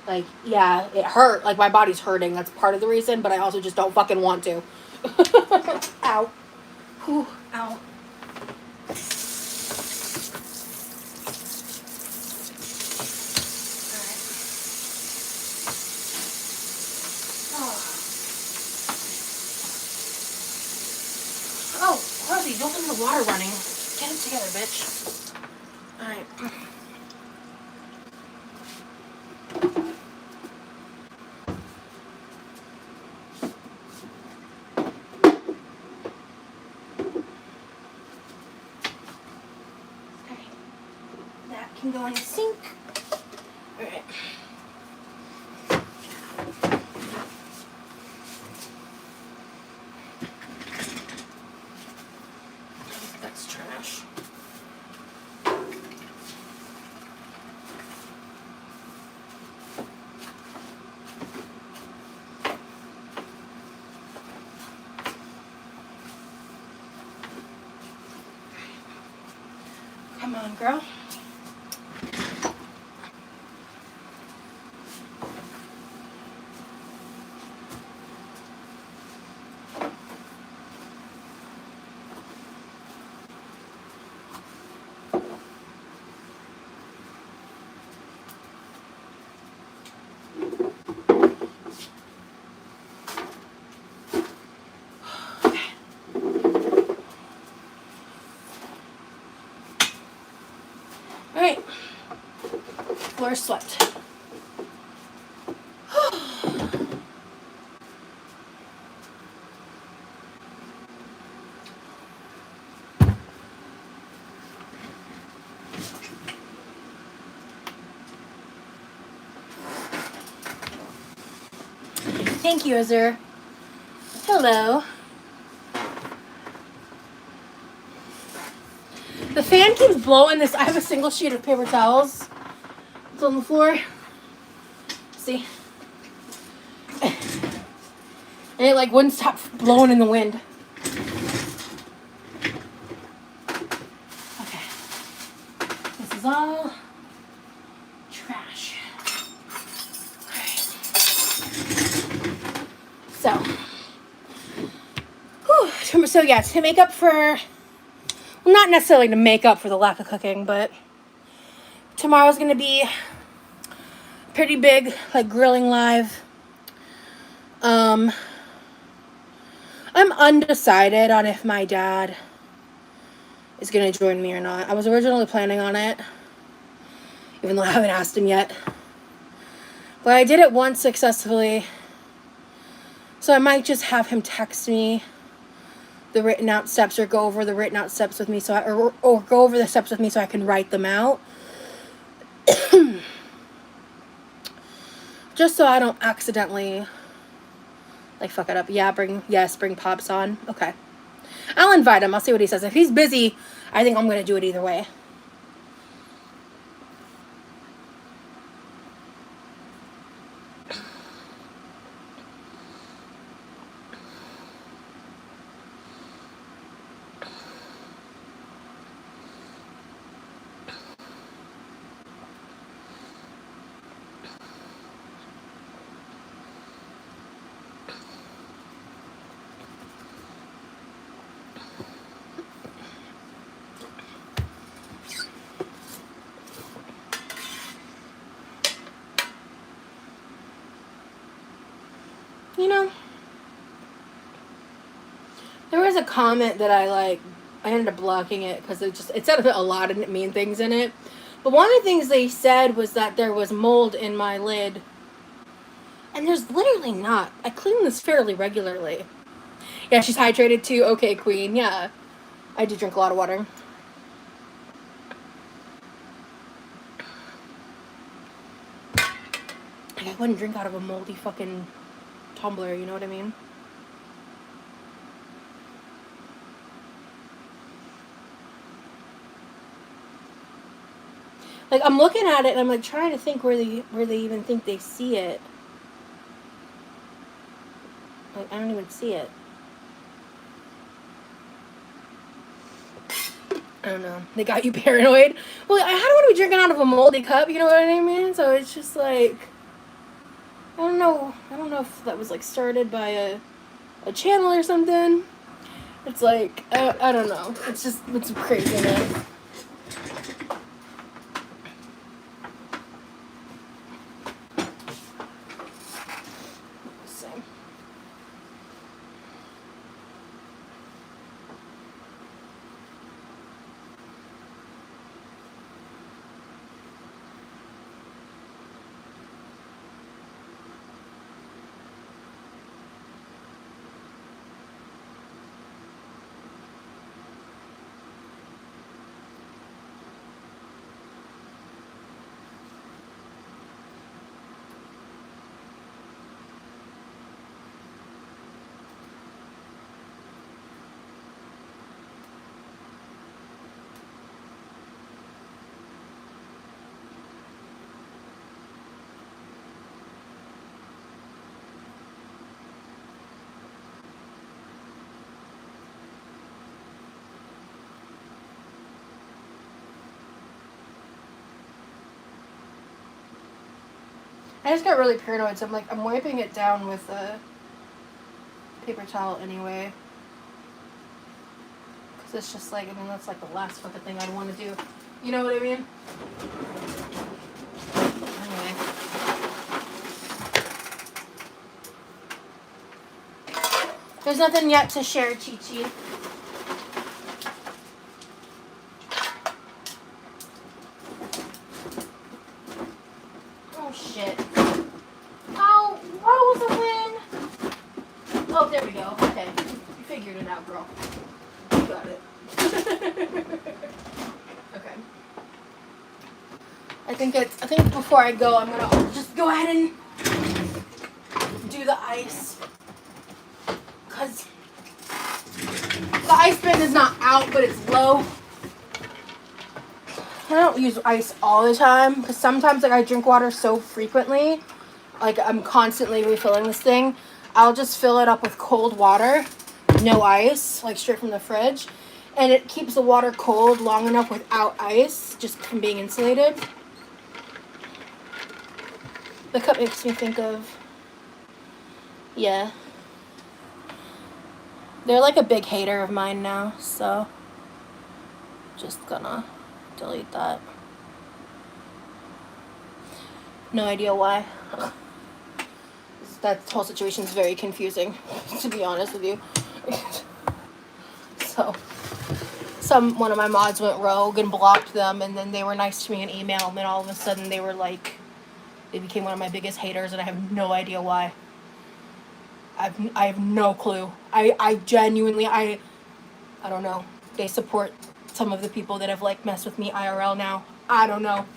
Like, yeah, it hurt. Like my body's hurting. That's part of the reason, but I also just don't fucking want to. Ow. Whew. Ow. Oh, Rosie, don't leave the water running. Get it together, bitch. Alright. Alright. That can go in the sink. Alright. That's trash. girl. All right, floor is swept. Thank you, Azur. Hello. The fan keeps blowing this. I have a single sheet of paper towels. It's on the floor. See? And it like wouldn't stop blowing in the wind. Okay. This is all trash. Alright. So yeah, to make up for, well, not necessarily to make up for the lack of cooking, but tomorrow's gonna be pretty big, like grilling live. I'm undecided on if my dad is gonna join me or not. I was originally planning on it, even though I haven't asked him yet. But I did it once successfully, so I might just have him text me the written out steps, or go over the written out steps with me, so or go over the steps with me so I can write them out. Just so I don't accidentally like fuck it up. Yeah, bring Pops on. Okay. I'll invite him. I'll see what he says. If he's busy, I think I'm gonna do it either way. You know, there was a comment that I ended up blocking it because it said a lot of mean things in it. But one of the things they said was that there was mold in my lid. And there's literally not. I clean this fairly regularly. Yeah, she's hydrated too. Okay, queen. Yeah. I do drink a lot of water. Like, I wouldn't drink out of a moldy fucking tumbler, you know what I mean? Like, I'm looking at it and I'm like trying to think where they even think they see it. Like, I don't even see it. I don't know. They got you paranoid. Well, I don't want to be drinking out of a moldy cup, you know what I mean? So it's just like, I don't know if that was like started by a channel or something. It's like, I don't know. It's crazy, man. I just got really paranoid, so I'm like, I'm wiping it down with a paper towel anyway. Because it's just like, I mean, that's like the last fucking thing I'd want to do. You know what I mean? Anyway. There's nothing yet to share, Chi-Chi. Oh, shit. Oh, Rosalind! Oh, there we go. Okay. You figured it out, girl. You got it. Okay. I think before I go, I'm gonna just go ahead and do the ice. Because the ice bin is not out, but it's low. I don't use ice all the time because sometimes like I drink water so frequently, like I'm constantly refilling this thing. I'll just fill it up with cold water, no ice, like straight from the fridge, and it keeps the water cold long enough without ice, just from being insulated. The cup makes me think of, yeah. They're like a big hater of mine now, so just gonna delete that. No idea why. That whole situation is very confusing, to be honest with you. So, one of my mods went rogue and blocked them, and then they were nice to me in email, and then all of a sudden they were like, they became one of my biggest haters, and I have no idea why. I have no clue. I genuinely, I don't know. They support some of the people that have like messed with me IRL now. I don't know.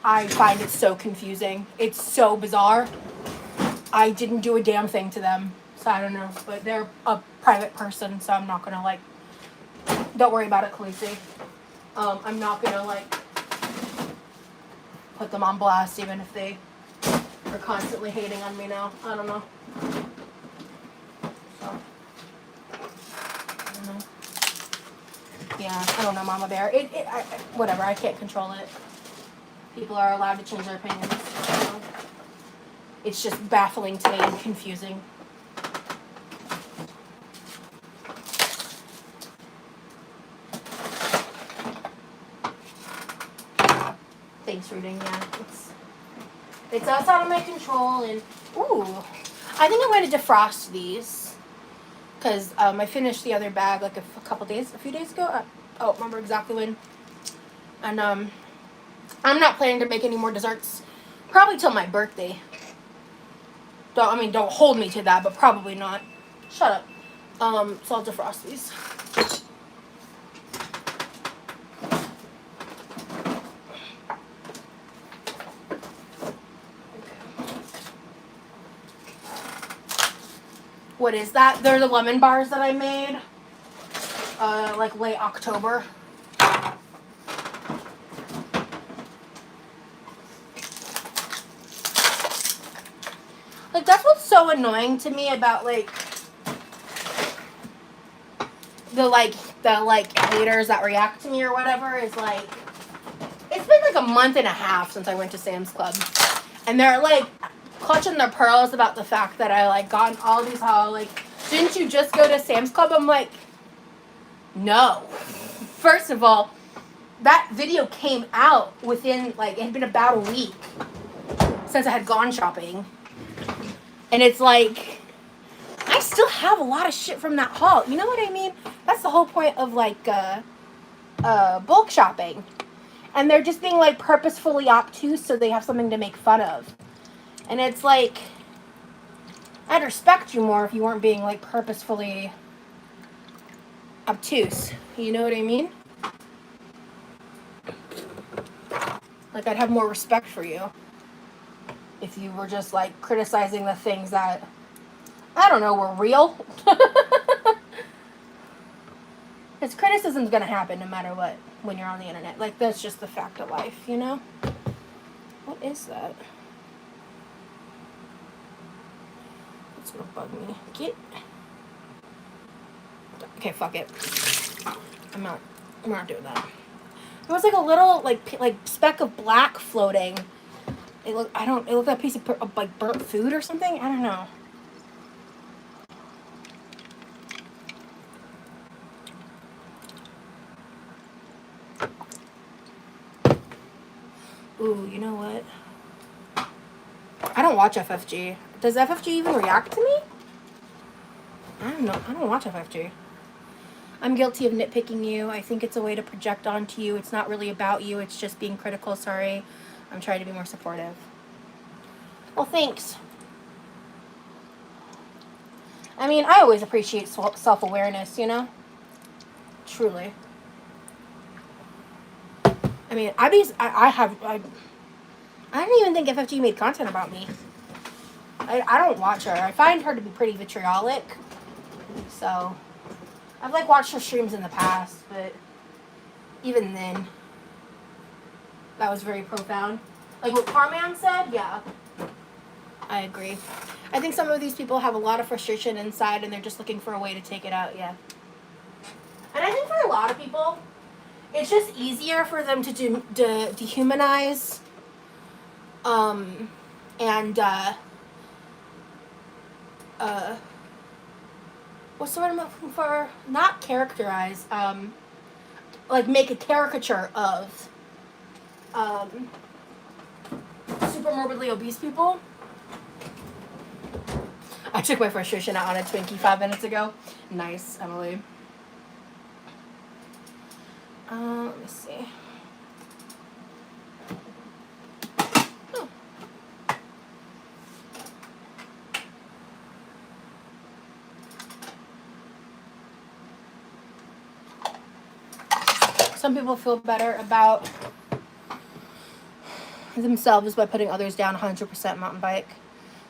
I find it so confusing. It's so bizarre. I didn't do a damn thing to them, so I don't know. But they're a private person, so I'm not gonna like. Don't worry about it, Khaleesi. I'm not gonna like put them on blast, even if they are constantly hating on me now. I don't know. So, I don't know. Yeah, I don't know, Mama Bear. Whatever. I can't control it. People are allowed to change their opinions. So. It's just baffling to me and confusing. Thanks, reading. Yeah, it's outside of my control, and ooh, I think I'm going to defrost these because I finished the other bag like a few days ago. I don't remember exactly when, and I'm not planning to make any more desserts probably till my birthday. Don't hold me to that, but probably not. Shut up. So I'll defrost these. What is that? They're the lemon bars that I made, like late October. Like, that's what's so annoying to me about, like, the haters that react to me or whatever is, like, it's been, like, a month and a half since I went to Sam's Club. And they're, like, clutching their pearls about the fact that I, like, got all these, didn't you just go to Sam's Club? I'm like, no. First of all, that video came out within, like, it had been about a week since I had gone shopping. And it's like, I still have a lot of shit from that haul. You know what I mean? That's the whole point of, like, bulk shopping. And they're just being, like, purposefully obtuse so they have something to make fun of. And it's like, I'd respect you more if you weren't being, like, purposefully obtuse. You know what I mean? Like, I'd have more respect for you if you were just, like, criticizing the things that, I don't know, were real. Because criticism's gonna happen no matter what when you're on the internet. Like, that's just the fact of life, you know? What is that? It's gonna bug me. Okay, fuck it. I'm not doing that. There was, like, a little, like speck of black floating It looked like a piece of like burnt food or something. I don't know. Ooh, you know what? I don't watch FFG. Does FFG even react to me? I don't know. I don't watch FFG. I'm guilty of nitpicking you. I think it's a way to project onto you. It's not really about you. It's just being critical. Sorry. I'm trying to be more supportive. Well, thanks. I mean, I always appreciate self-awareness, you know? Truly. I mean, I didn't even think FFG made content about me. I don't watch her. I find her to be pretty vitriolic. So, I've like watched her streams in the past, but even then, that was very profound. Like what Carman said, yeah. I agree. I think some of these people have a lot of frustration inside and they're just looking for a way to take it out, yeah. And I think for a lot of people, it's just easier for them to dehumanize and what's the word I'm looking for? Not characterize, like make a caricature of super morbidly obese people. I took my frustration out on a Twinkie 5 minutes ago. Nice, Emily. Let me see. Oh. Some people feel better about themselves by putting others down 100% mountain bike.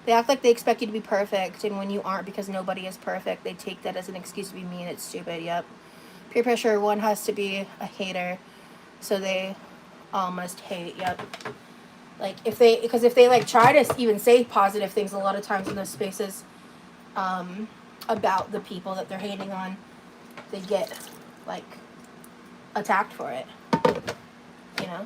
They act like they expect you to be perfect, and when you aren't because nobody is perfect, they take that as an excuse to be mean. It's stupid, yep. Peer pressure, one has to be a hater, so they all must hate, yep. Like, if they like try to even say positive things a lot of times in those spaces about the people that they're hating on, they get, like, attacked for it, you know?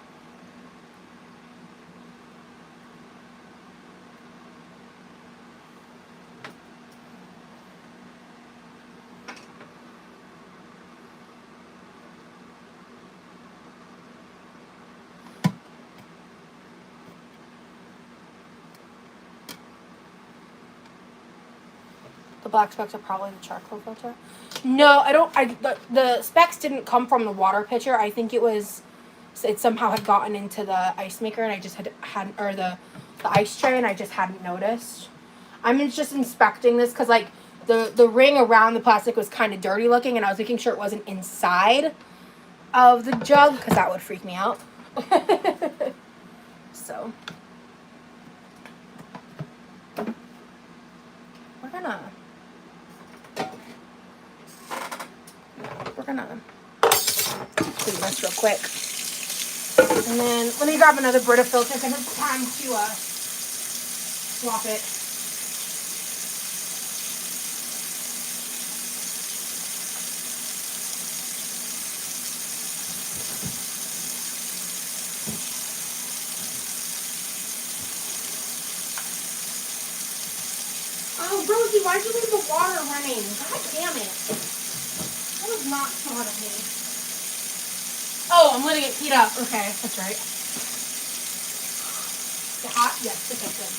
The black specks are probably the charcoal filter. No, I don't. The specks didn't come from the water pitcher. I think it somehow had gotten into the ice maker, and I just hadn't, or the ice tray, and I just hadn't noticed. I'm just inspecting this because like the ring around the plastic was kind of dirty looking, and I was making sure it wasn't inside of the jug because that would freak me out. So we're gonna clean this real quick. And then let me grab another Brita filter because it's time to swap it. Oh, Rosie, why'd you leave the water running? God damn it. That was not smart of me. Oh, I'm letting it heat up. Okay, that's right. Is it hot? Yes, okay, good.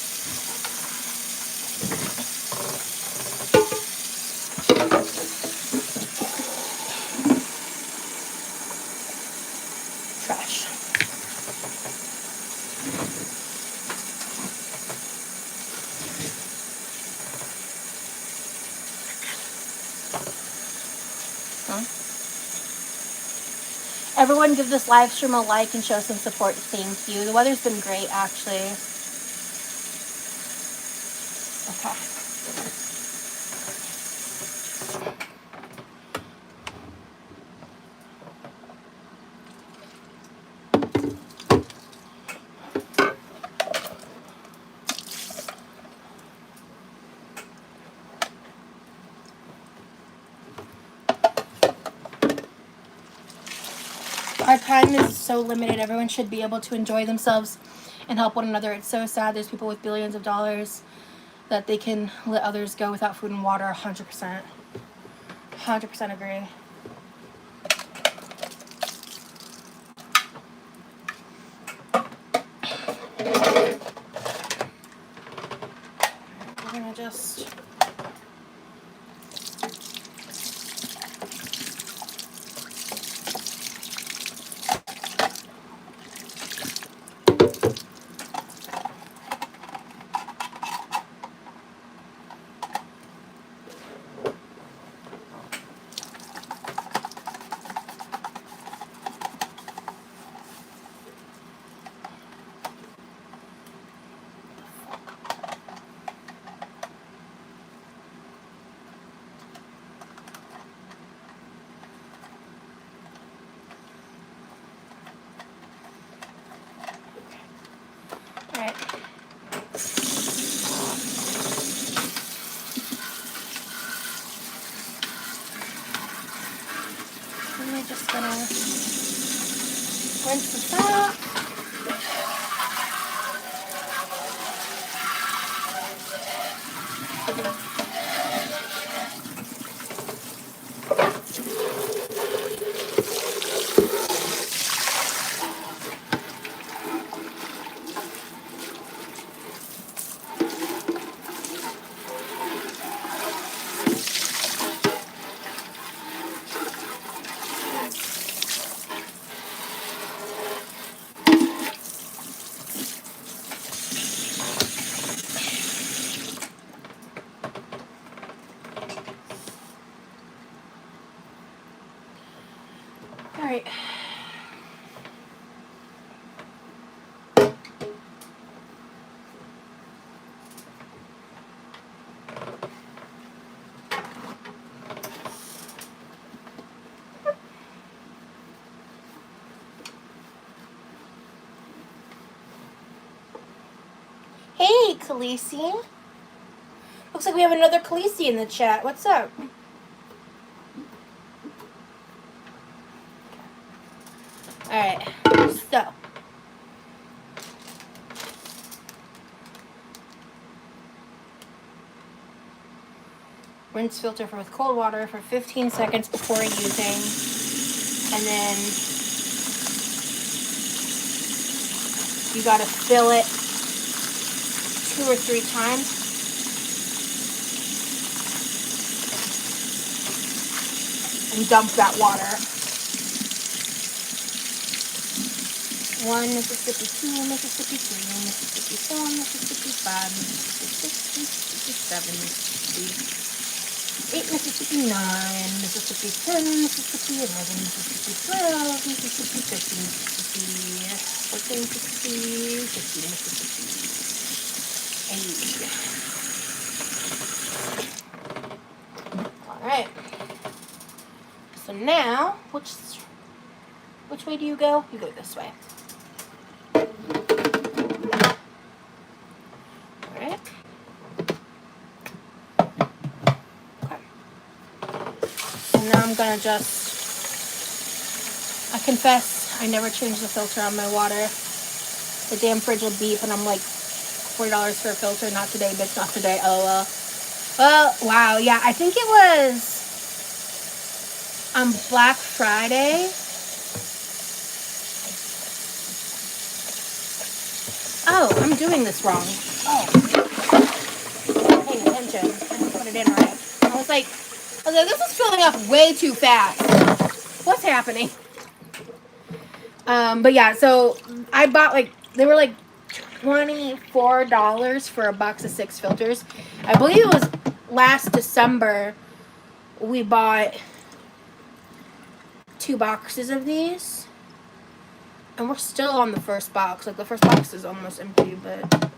Trash. Everyone give this live stream a like and show some support. Thank you. The weather's been great, actually. Okay. Our time is so limited. Everyone should be able to enjoy themselves and help one another. It's so sad. There's people with billions of dollars that they can let others go without food and water. 100%. 100% agree. We're gonna just Alright. And we're just gonna rinse this out. Alright. Hey, Khaleesi. Looks like we have another Khaleesi in the chat. What's up? Alright, so. Rinse filter with cold water for 15 seconds before using. And then you gotta fill it 2 or 3 times. And dump that water. 1 Mississippi, 2 Mississippi, 3 Mississippi, 4 Mississippi, 5 Mississippi, 6 Mississippi, 7 Mississippi, 8 Mississippi, 9 Mississippi, 10 Mississippi, 11 Mississippi, 12 Mississippi, 13 Mississippi, 14 Mississippi, 15 Mississippi, 8. Alright. So now, which way do you go? You go this way. Alright. Okay. And now I'm gonna I confess, I never change the filter on my water. The damn fridge will beep and I'm like, $40 for a filter. Not today, bitch, not today. LOL. Well, wow, yeah, I think it was on Black Friday. Oh, I'm doing this wrong. Oh. I'm paying attention. I didn't put it in right. I was like, this is filling up way too fast. What's happening? But yeah, so I bought they were like $24 for a box of 6 filters. I believe it was last December we bought 2 boxes of these. And we're still on the first box. Like, the first box is almost empty, but...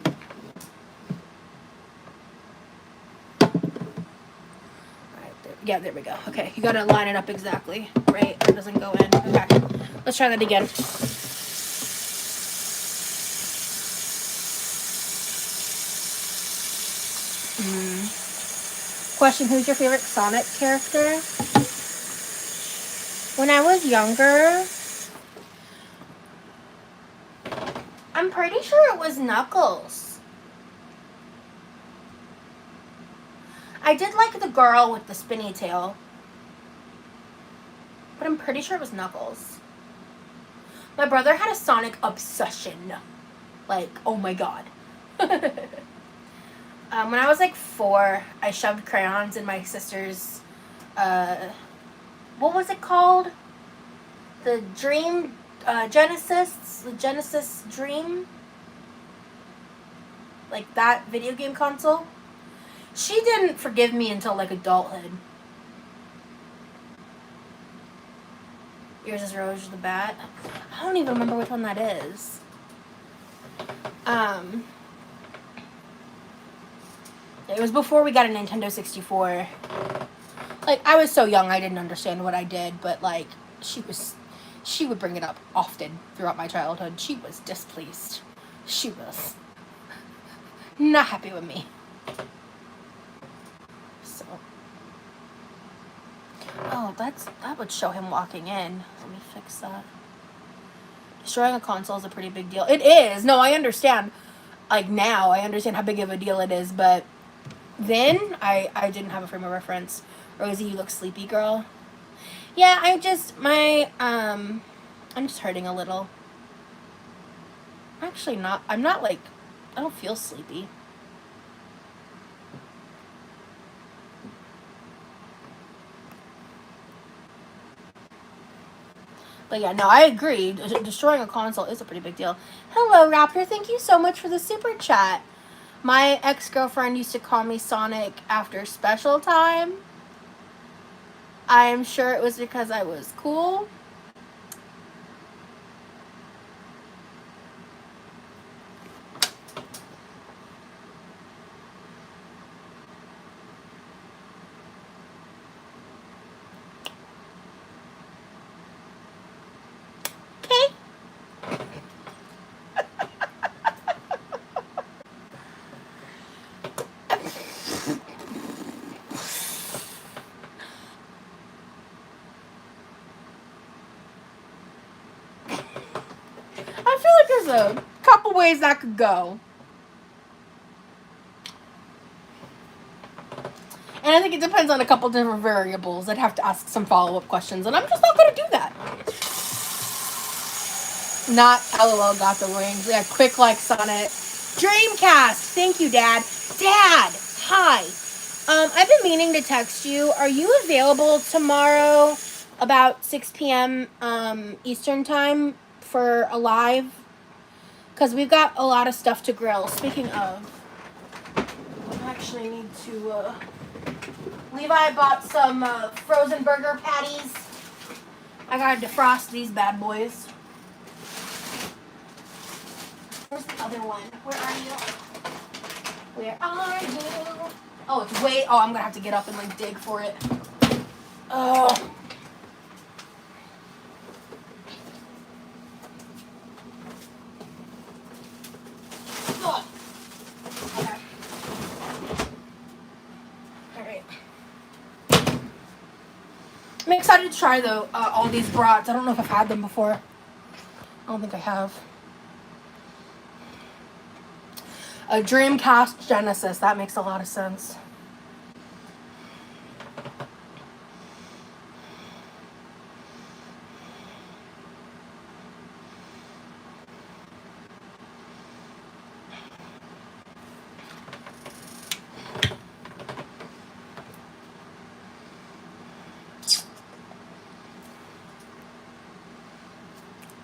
Yeah, there we go. Okay, you gotta line it up exactly, right? It doesn't go in. Okay, let's try that again. Question, who's your favorite Sonic character? When I was younger, I'm pretty sure it was Knuckles. I did like the girl with the spinny tail. But I'm pretty sure it was Knuckles. My brother had a Sonic obsession. Like, oh my god. When I was like 4, I shoved crayons in my sister's, what was it called? The Dream, Genesis? The Genesis Dream? Like that video game console? She didn't forgive me until like adulthood. Yours is Rose the Bat. I don't even remember which one that is. It was before we got a Nintendo 64. Like, I was so young I didn't understand what I did, but like, she would bring it up often throughout my childhood. She was displeased. She was not happy with me. So, oh, that would show him walking in. Let me fix that. Destroying a console is a pretty big deal. It is. No, I understand. Like, now, I understand how big of a deal it is, but then I didn't have a frame of reference. Rosie, you look sleepy, girl. Yeah, I'm just hurting a little. Actually not. I'm not like, I don't feel sleepy. But yeah, no, I agree. Destroying a console is a pretty big deal. Hello, Raptor. Thank you so much for the super chat. My ex-girlfriend used to call me Sonic after special time. I am sure it was because I was cool. Okay. I feel like there's a couple ways that could go. And I think it depends on a couple different variables. I'd have to ask some follow-up questions, and I'm just not going to do that. Not LOL got the wings. Yeah, quick like Sonic. Dreamcast. Thank you, Dad. Dad, hi. I've been meaning to text you. Are you available tomorrow about 6 p.m. Eastern time for a live? Because we've got a lot of stuff to grill. Speaking of, I actually need to... Levi bought some frozen burger patties. I gotta defrost these bad boys. Where's the other one? Where are you? Where are you? Oh, it's way... Oh, I'm gonna have to get up and like dig for it. Oh. Okay. Alright. I'm excited to try though all these brats. I don't know if I've had them before. I don't think I have. A Dreamcast Genesis. That makes a lot of sense.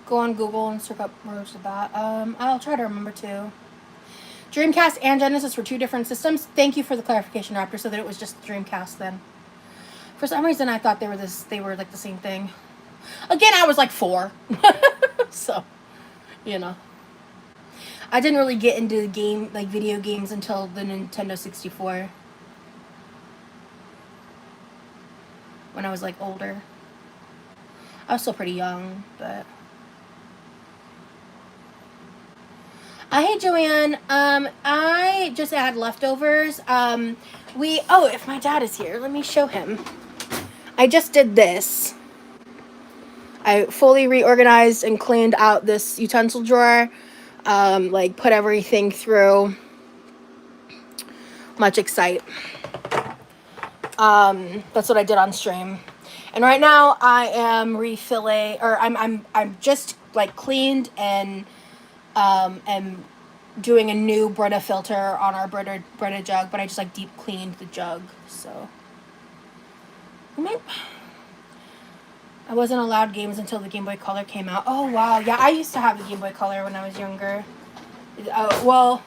Go on Google and search up Rose the Bat. I'll try to remember to. Dreamcast and Genesis were two different systems. Thank you for the clarification, Raptor, so that it was just Dreamcast then. For some reason, I thought they were like the same thing. Again, I was like 4. So, you know. I didn't really get into video games until the Nintendo 64. When I was like older. I was still pretty young, but... Hey, Joanne. I just had leftovers. If my dad is here, let me show him. I just did this. I fully reorganized and cleaned out this utensil drawer. like put everything through. Much excite. That's what I did on stream. And right now I am refilling, or I'm just like cleaned and doing a new Brita filter on our Brita jug, but I just like deep cleaned the jug. So I wasn't allowed games until the Game Boy Color came out. Oh wow, yeah, I used to have a Game Boy Color when I was younger. Well,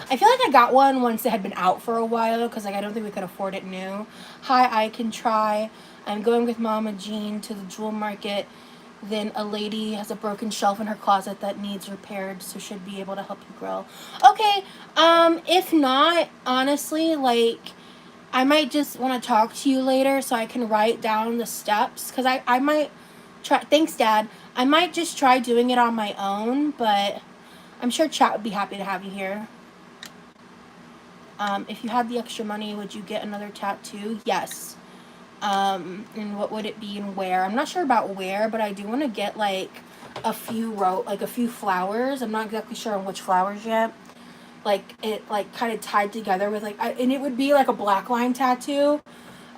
I feel like I got one once it had been out for a while, because like I don't think we could afford it new. Hi, I can try. I'm going with Mama Jean to the jewel market. Then a lady has a broken shelf in her closet that needs repaired, so should be able to help you grill. Okay, if not, honestly, like, I might just want to talk to you later so I can write down the steps, because I might try. Thanks, Dad. I might just try doing it on my own, but I'm sure chat would be happy to have you here. If you had the extra money, would you get another tattoo? Yes. And what would it be and where? I'm not sure about where, but I do want to get like a few flowers. I'm not exactly sure on which flowers yet. Like it like kind of tied together with like and it would be like a black line tattoo.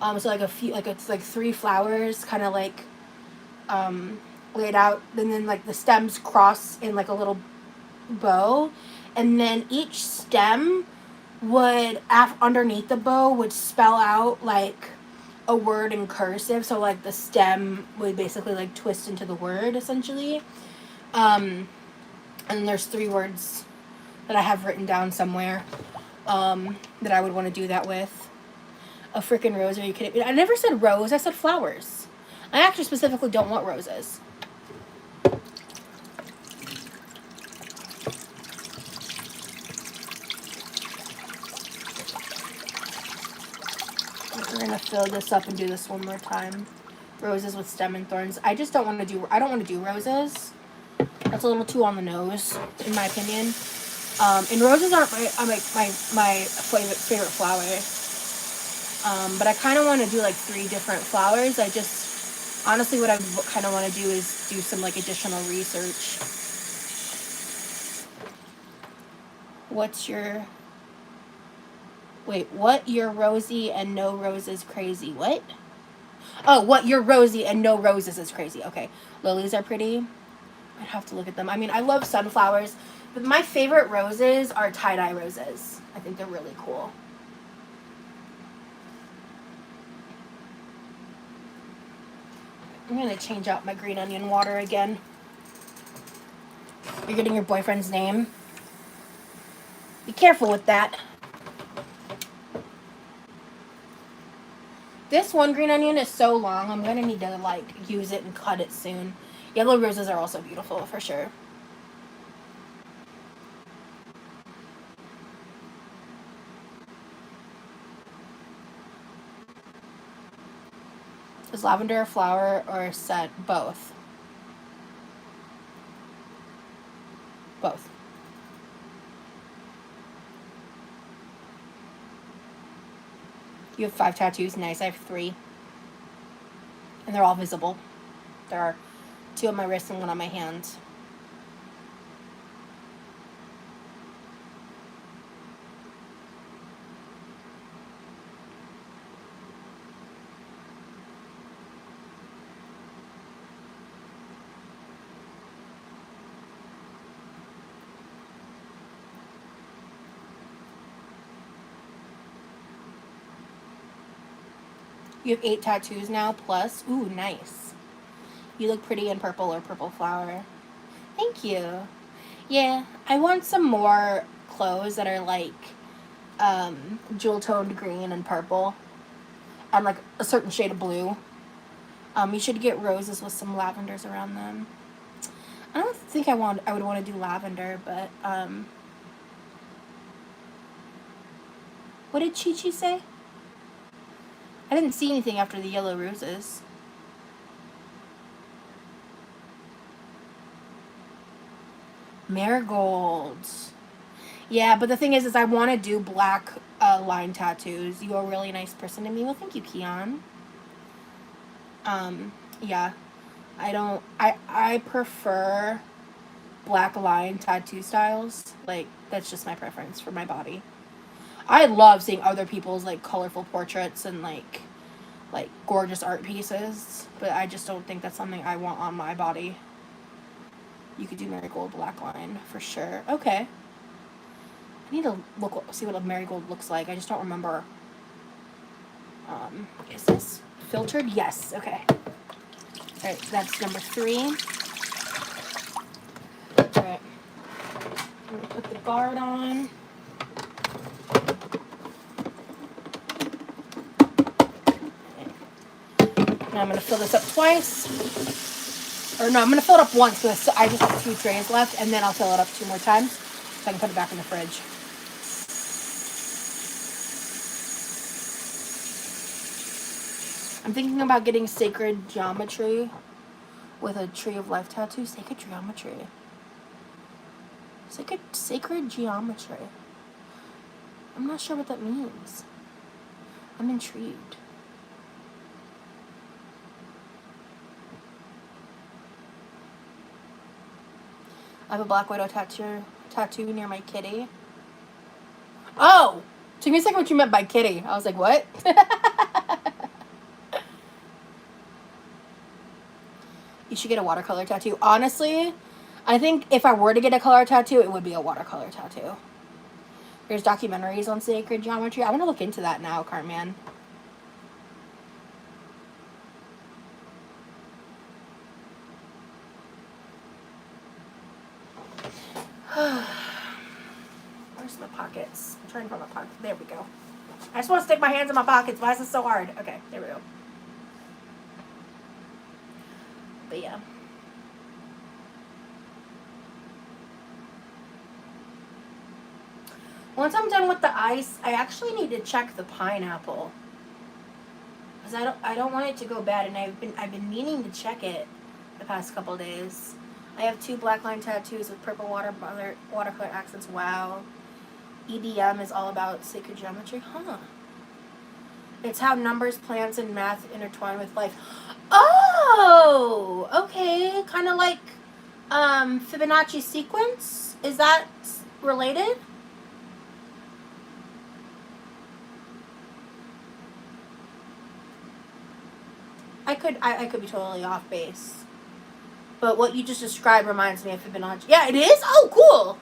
So like a few, like it's like 3 flowers kind of like laid out, and then like the stems cross in like a little bow, and then each stem would underneath the bow would spell out like a word in cursive, so like the stem would basically like twist into the word essentially. And there's 3 words that I have written down somewhere that I would want to do that with. A freaking rose? Are you kidding me? I never said rose, I said flowers. I actually specifically don't want roses. We're gonna fill this up and do this one more time. Roses with stem and thorns. I just don't want to do. I don't want to do roses. That's a little too on the nose, in my opinion. And roses aren't my favorite flower. But I kind of want to do like 3 different flowers. I just honestly, what I kind of want to do is do some like additional research. What's your Wait, what? You're rosy and no roses crazy. What? Oh, what? You're rosy and no roses is crazy. Okay. Lilies are pretty. I'd have to look at them. I mean, I love sunflowers, but my favorite roses are tie-dye roses. I think they're really cool. I'm going to change out my green onion water again. You're getting your boyfriend's name. Be careful with that. This one green onion is so long, I'm going to need to, like, use it and cut it soon. Yellow roses are also beautiful, for sure. Is lavender a flower or a scent? Both. Both. You have 5 tattoos. Nice. I have 3. And they're all visible. There are 2 on my wrist and 1 on my hand. You have 8 tattoos now, plus. Ooh, nice. You look pretty in purple or purple flower. Thank you. Yeah, I want some more clothes that are like jewel-toned green and purple. And like a certain shade of blue. You should get roses with some lavenders around them. I don't think I would want to do lavender, but what did Chi-Chi say? I didn't see anything after the yellow roses. Marigolds. Yeah, but the thing is I want to do black line tattoos. You're a really nice person to me. Well, thank you, Keon. Yeah. I prefer black line tattoo styles. Like, that's just my preference for my body. I love seeing other people's, like, colorful portraits and, like gorgeous art pieces, but I just don't think that's something I want on my body. You could do marigold black line for sure. Okay. I need to see what a marigold looks like. I just don't remember. Is this filtered? Yes. Okay. Alright, that's number 3. Alright. I'm gonna put the guard on. Now I'm going to fill this up twice. Or no, I'm going to fill it up once because I just have 2 trays left, and then I'll fill it up 2 more times so I can put it back in the fridge. I'm thinking about getting Sacred Geometry with a Tree of Life tattoo. Sacred Geometry. Sacred Geometry. I'm not sure what that means. I'm intrigued. I have a Black Widow tattoo near my kitty. Oh! Took me a second what you meant by kitty. I was like, what? You should get a watercolor tattoo. Honestly, I think if I were to get a color tattoo, it would be a watercolor tattoo. There's documentaries on sacred geometry. I want to look into that now, Cartman. Where's my pockets? I'm trying to find my pockets. There we go. I just want to stick my hands in my pockets. Why is this so hard? Okay, there we go. But yeah. Once I'm done with the ice, I actually need to check the pineapple. Because I don't want it to go bad, and I've been meaning to check it the past couple days. I have 2 black line tattoos with purple watercolor accents. Wow. EDM is all about sacred geometry. Huh. It's how numbers, plants, and math intertwine with life. Oh! Okay. Kind of like Fibonacci sequence. Is that related? I could be totally off base. But what you just described reminds me of Fibonacci. Yeah, it is? Oh, cool!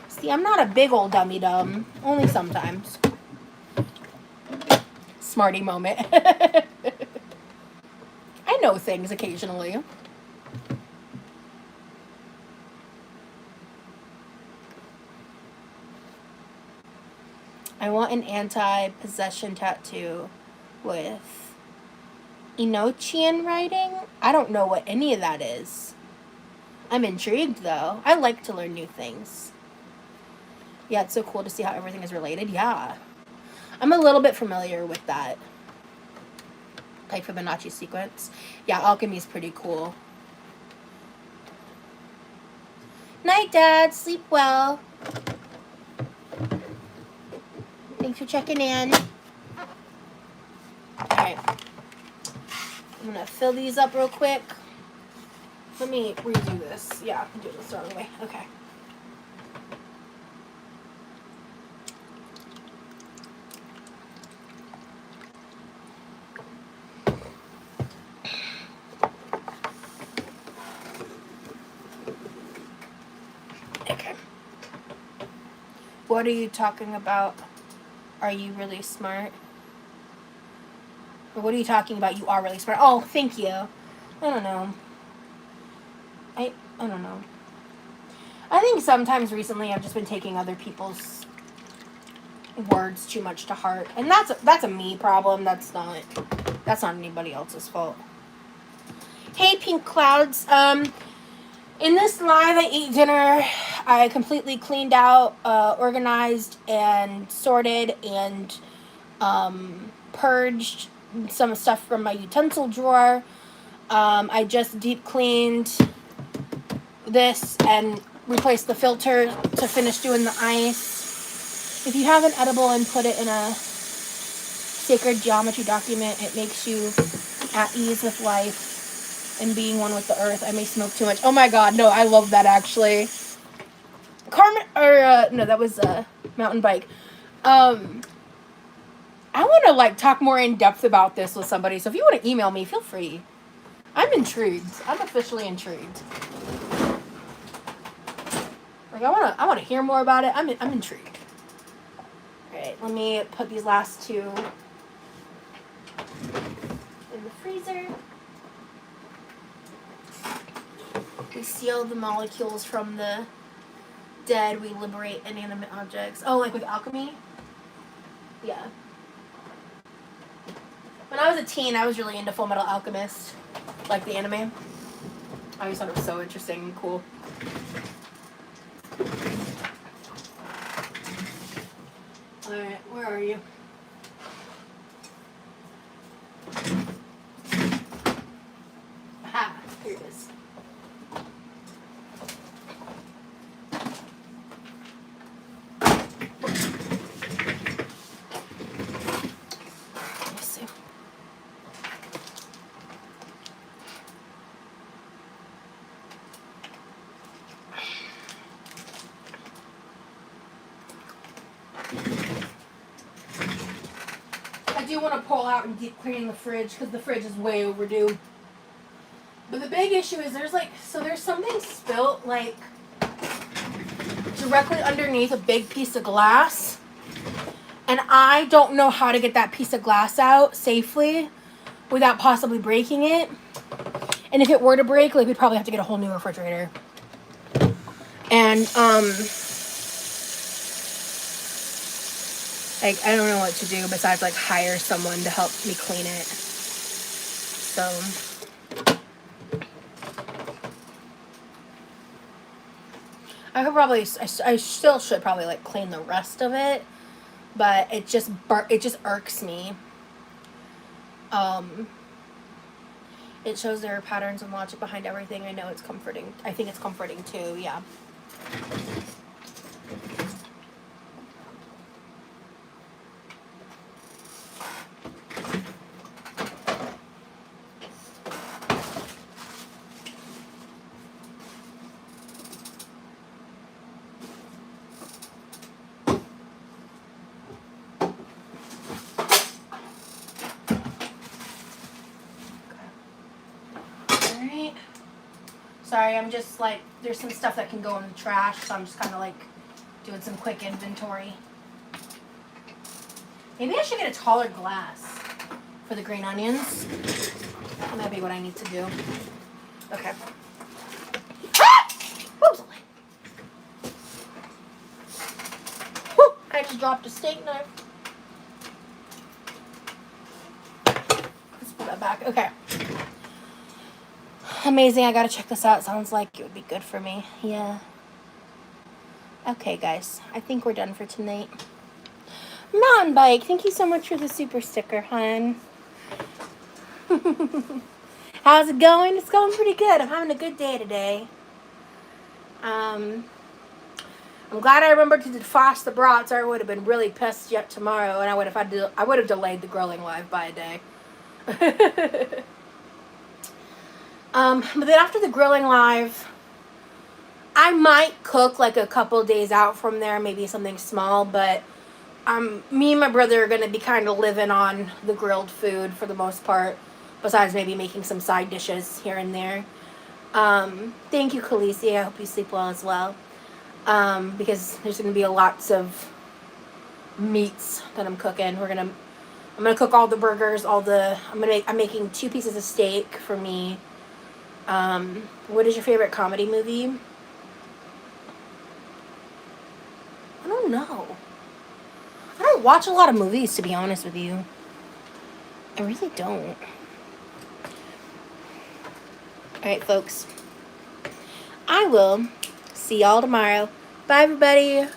See, I'm not a big old dummy-dum. Only sometimes. Smarty moment. I know things occasionally. I want an anti-possession tattoo with Enochian writing. I don't know what any of that is. I'm intrigued, though. I like to learn new things. Yeah, it's so cool to see how everything is related. Yeah. I'm a little bit familiar with that. Like Fibonacci sequence. Yeah, alchemy is pretty cool. Night, Dad. Sleep well. Thanks for checking in. Alright. I'm going to fill these up real quick. Let me redo this. Yeah, I'm doing this the wrong way. Okay. Okay. What are you talking about? Are you really smart? Or what are you talking about? You are really smart. Oh, thank you. I don't know. I don't know. I think sometimes recently I've just been taking other people's words too much to heart. And that's a me problem. That's not anybody else's fault. Hey, Pink Clouds. In this live, I ate dinner. I completely cleaned out, organized, and sorted, and purged some stuff from my utensil drawer. I just deep cleaned this and replaced the filter to finish doing the ice. If you have an edible and put it in a sacred geometry document, it makes you at ease with life and being one with the earth. I may smoke too much. Oh my god, no, I love that actually. Carmen, or no, that was mountain bike. I want to like talk more in depth about this with somebody. So if you want to email me, feel free. I'm intrigued. I'm officially intrigued. Like I want to hear more about it. I'm intrigued. All right, let me put these last two in the freezer. We seal the molecules from the dead. We liberate inanimate objects. Oh, like with alchemy? Yeah. When I was a teen, I was really into Full Metal Alchemist, like the anime. I always thought it was so interesting and cool. Alright, where are you? Aha, here it is. Let me see. I do want to pull out and deep clean the fridge because the fridge is way overdue. But the big issue is there's something spilt like directly underneath a big piece of glass. And I don't know how to get that piece of glass out safely without possibly breaking it. And if it were to break, like we'd probably have to get a whole new refrigerator. And like I don't know what to do besides like hire someone to help me clean it. So I could probably I still should probably like clean the rest of it, but it just irks me. It shows there are patterns and logic behind everything. I know it's comforting. I think it's comforting too, yeah. Sorry, I'm just like, there's some stuff that can go in the trash, so I'm just kind of like doing some quick inventory. Maybe I should get a taller glass for the green onions. That might be what I need to do. Okay. Ah! Whoops. Whew, I just dropped a steak knife. Let's put that back. Okay. Amazing. I gotta check this out. Sounds like it would be good for me. Yeah. Okay, guys. I think we're done for tonight. Mountain bike. Thank you so much for the super sticker, hon. How's it going? It's going pretty good. I'm having a good day today. I'm glad I remembered to defrost the brats, or I would have been really pissed yet tomorrow, and I would have delayed the grilling live by a day. But then after the grilling live, I might cook like a couple days out from there, maybe something small, but me and my brother are going to be kind of living on the grilled food for the most part, besides maybe making some side dishes here and there. Thank you, Khaleesi. I hope you sleep well as well, because there's going to be lots of meats that I'm cooking. I'm gonna cook all the burgers, I'm making 2 pieces of steak for me. What is your favorite comedy movie? I don't know. I don't watch a lot of movies, to be honest with you. I really don't. Alright, folks. I will see y'all tomorrow. Bye, everybody.